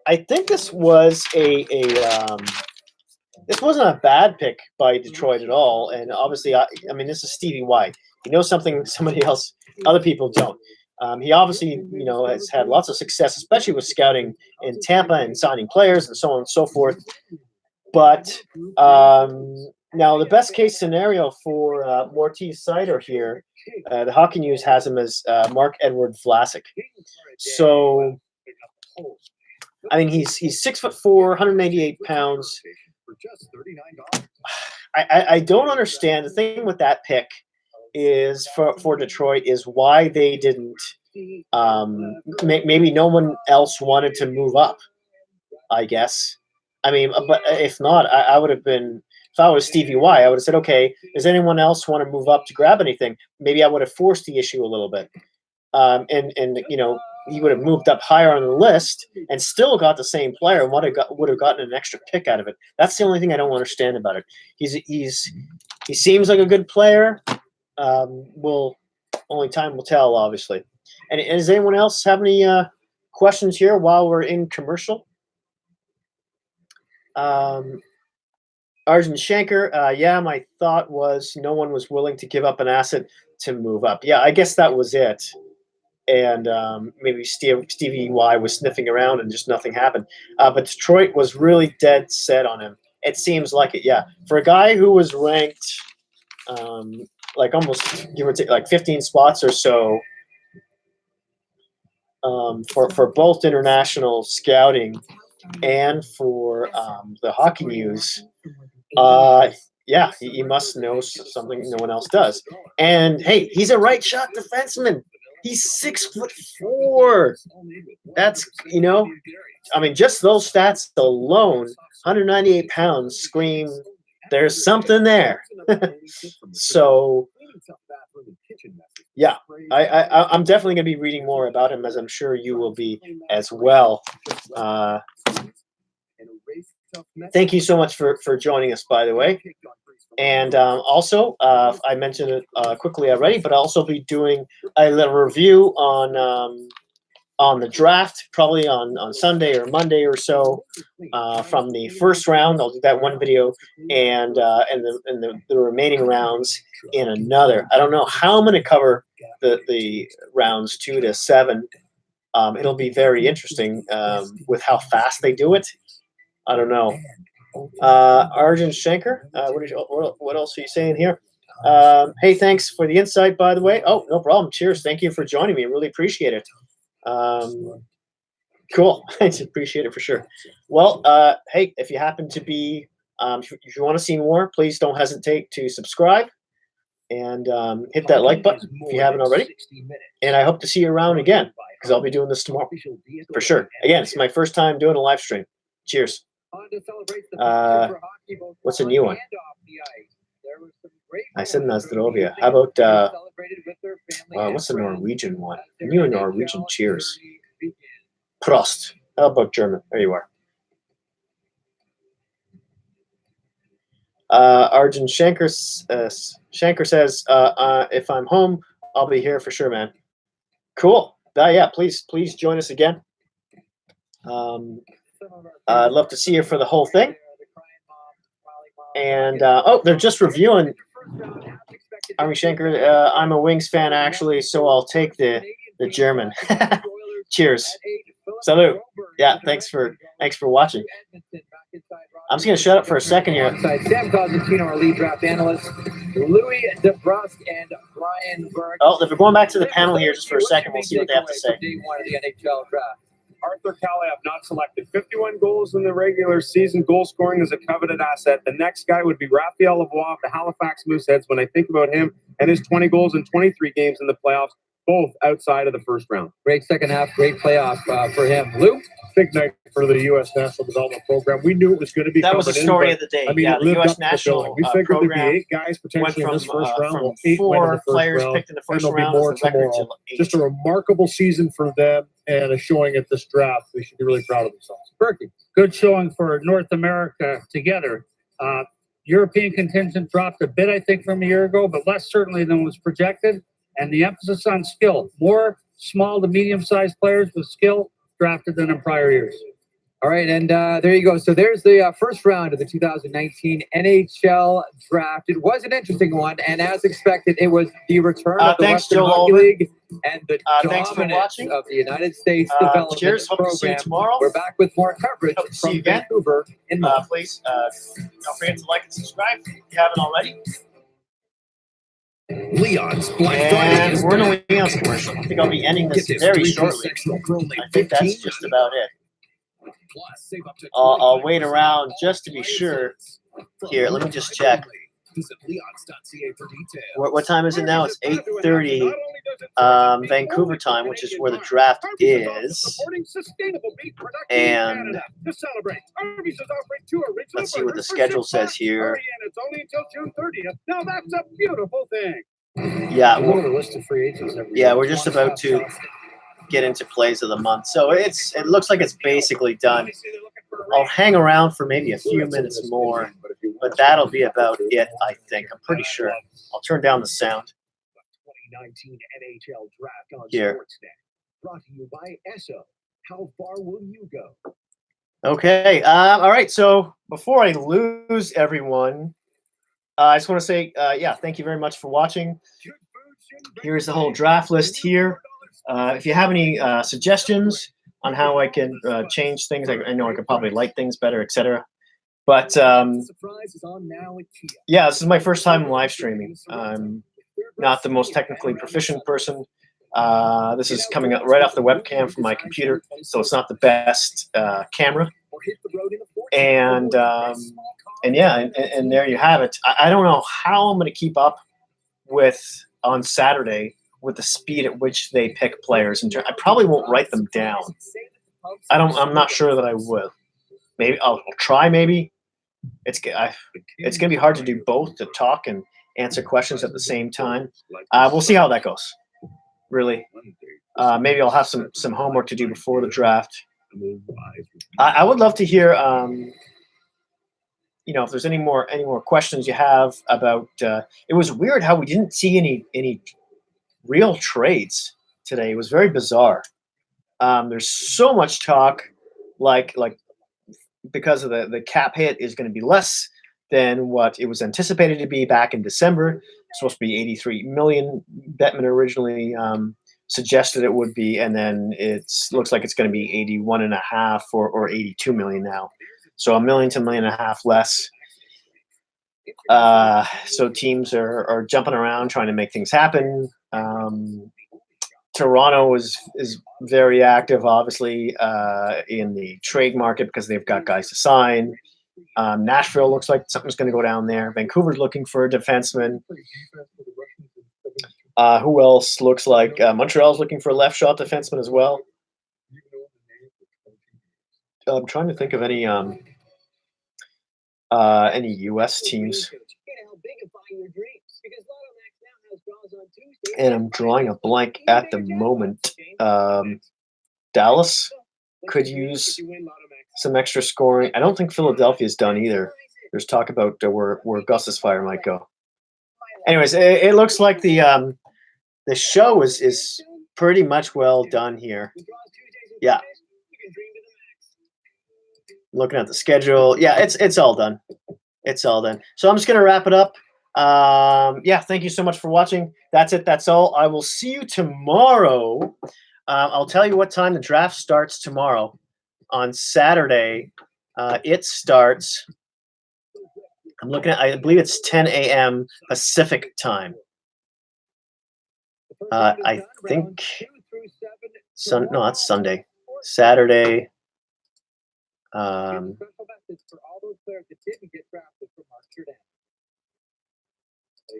I think this was this wasn't a bad pick by Detroit at all, and obviously, I mean, this is Stevie Y. He knows something other people don't. He obviously, has had lots of success, especially with scouting in Tampa and signing players and so on and so forth. But now the best case scenario for Mortiz Sider here, the Hockey News has him as Mark-Edward Vlasic. So, I mean, he's 6'4", 188 pounds. I don't understand. The thing with that pick is for Detroit is why they didn't. Maybe no one else wanted to move up, I guess. I mean, but if not, I would have been. If I was Stevie Y, I would have said, okay, does anyone else want to move up to grab anything? Maybe I would have forced the issue a little bit. And he would have moved up higher on the list and still got the same player and would have gotten an extra pick out of it. That's the only thing I don't understand about it. He seems like a good player. Only time will tell, obviously. And does anyone else have any questions here while we're in commercial? Arjun Shankar, my thought was no one was willing to give up an asset to move up. Yeah, I guess that was it. And maybe Stevie Y was sniffing around and just nothing happened. But Detroit was really dead set on him. It seems like it, yeah. For a guy who was ranked like almost, give or take, like 15 spots or so for both international scouting and for the Hockey News, he must know something no one else does. And hey, he's a right shot defenseman. He's 6'4". That's, I mean, just those stats alone, 198 pounds, scream there's something there. So, yeah, I'm definitely going to be reading more about him, as I'm sure you will be as well. Thank you so much for joining us, by the way. And also, I mentioned it quickly already, but I'll also be doing a little review on the draft, probably on Sunday or Monday or so, from the first round. I'll do that one video, and the remaining rounds in another. I don't know how I'm going to cover the rounds 2 to 7. It'll be very interesting with how fast they do it. I don't know. Arjun Shankar, what else are you saying here? Hey, thanks for the insight, by the way. Oh, no problem. Cheers. Thank you for joining me. Really appreciate it. Cool. I appreciate it for sure. Well, hey, if you happen to be, if you want to see more, please don't hesitate to subscribe and hit that like button if you haven't already. And I hope to see you around again, because I'll be doing this tomorrow for sure. Again, it's my first time doing a live stream. Cheers. What's a new one? I said Nazdrovia. How about what's the Norwegian one? New Norwegian cheers. Prost. How about German? There you are. Arjun Shankar says, if I'm home, I'll be here for sure, man. Cool. Yeah, please join us again. I'd love to see you for the whole thing. And they're just reviewing. Army Shankar, I'm a Wings fan actually, so I'll take the German. Cheers. Salute. Yeah, thanks for watching. I'm just gonna shut up for a second here. Sam Cosentino, our lead draft analyst, Louis DeBrusque and Brian Burke. Oh, if we're going back to the panel here just for a second, we'll see what they have to say. Day one of the NHL draft. Arthur Kaliev not selected. 51 goals in the regular season. Goal scoring is a coveted asset. The next guy would be Raphael Lavoie of the Halifax Mooseheads. When I think about him and his 20 goals in 23 games in the playoffs, both outside of the first round. Great second half, great playoff for him. Lou? Big night for the U.S. National Development Program. We knew it was going to be that was the story of the day. I mean, yeah, the U.S. National we figured program there'd be 8 guys potentially in this first round. From 8 4 players picked in the first round. There'll be more tomorrow. Just a remarkable season for them and a showing at this draft. They should be really proud of themselves. Berkey, good showing for North America together. European contingent dropped a bit, I think, from a year ago, but less certainly than was projected. And the emphasis on skill. More small to medium-sized players with skill drafted than in prior years. All right, and there you go. So there's the first round of the 2019 NHL draft. It was an interesting one, and as expected, it was the return of the Western Hockey League and the thanks for dominance watching. of the United States development Cheers. Hope to see you program. tomorrow. We're back with more coverage Hope to see from you again. Vancouver in March. Please don't forget to like and subscribe if you haven't already. Leon's Black Friday And is we're in a back. Leon's commercial. I think I'll be ending this Get this very three-piece shortly. sectional for only I think that's $15. just about it. Plus, save up to I'll wait 25% around off just to be sure. Here, let me just check. Visit leons.ca for details. What time is it now? It's 8:30 Vancouver time, which is where the draft is. And let's see what the schedule says here. It's only until June 30th. Now that's a beautiful thing. Yeah, Look at the list of free agents every yeah, year. we're just about to get into plays of the month. So it looks like it's basically done. I'll hang around for maybe a few minutes more, but that'll be about it, I think. I'm pretty sure. I'll turn down the sound. 2019 NHL Draft on Here. Sportsnet. Brought to you by Esso. How far will you go? Okay. All right. So before I lose everyone, I just want to say, yeah, thank you very much for watching. Here's the whole draft list here. If you have any suggestions on how I can change things, I know I could probably light things better, etc. But Surprise is on now at Kia. yeah, this is my first time live streaming. I'm not the most technically proficient person. This is coming up right off the webcam from my computer, so it's not the best camera. And yeah, and there you have it. I don't know how I'm going to keep up with on Saturday with the speed at which they pick players. I probably won't write them down. I'm not sure that I will. Maybe I'll try. Maybe it's going to be hard to do both, to talk and answer questions at the same time. We'll see how that goes. Really, maybe I'll have some homework to do before the draft. I would love to hear, if there's any more questions you have about. It was weird how we didn't see any real trades today. It was very bizarre. There's so much talk, like because of the cap hit is going to be less than what it was anticipated to be back in December. It's supposed to be 83 million. Bettman originally suggested it would be, and then it looks like it's going to be 81.5 or 82 million now. So $1 million to $1.5 million less. So teams are jumping around trying to make things happen. Toronto is very active, obviously, in the trade market because they've got guys to sign. Nashville looks like something's going to go down there. Vancouver's looking for a defenseman. Who else looks like Montreal's looking for a left shot defenseman as well. I'm trying to think of any U.S. teams. And I'm drawing a blank at the moment. Dallas could use some extra scoring. I don't think Philadelphia's done either. There's talk about where Gus's Fire might go. Anyways, it looks like the show is pretty much well done here. Yeah. Looking at the schedule, yeah, it's all done. It's all done. So I'm just gonna wrap it up. Yeah, thank you so much for watching. That's it. That's all. I will see you tomorrow. I'll tell you what time the draft starts tomorrow. On Saturday, it starts. I'm looking at. I believe it's 10 a.m. Pacific time. I think. No, that's Sunday. Saturday. Hey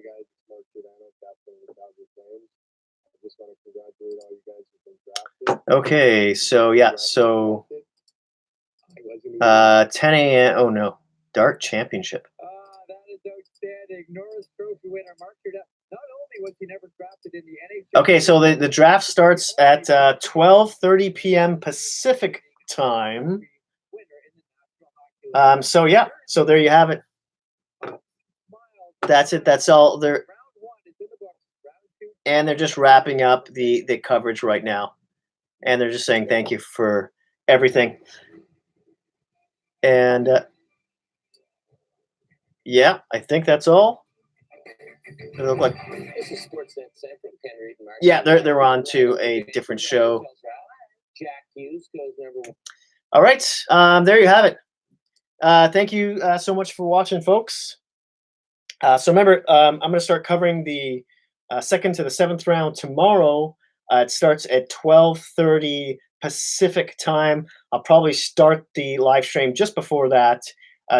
guys, it's Mark Giordano, captain of the Calgary Flames. I just want to congratulate all you guys who've been drafted. Okay, so yeah, so 10 a.m. Oh no, Dart Championship. That is outstanding. Norris Trophy winner Mark Giordano. Not only was he never drafted in the NHL. Okay, so the draft starts at 12:30 p.m. Pacific time. So yeah, so there you have it. That's it. That's all. And they're just wrapping up the coverage right now, and they're just saying thank you for everything. And yeah, I think that's all. They look like This is Sportsnet. I think Henry and Mark. yeah, they're on to a different show. Jack Hughes goes number 1. All right, there you have it. Thank you so much for watching, folks. So remember, I'm going to start covering the 2nd to the 7th round tomorrow. It starts at 12:30 Pacific time. I'll probably start the live stream just before that.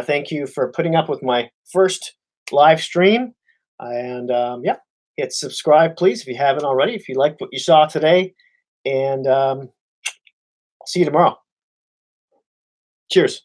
Thank you for putting up with my first live stream. And yeah, hit subscribe, please, if you haven't already, if you liked what you saw today. And I'll see you tomorrow. Cheers.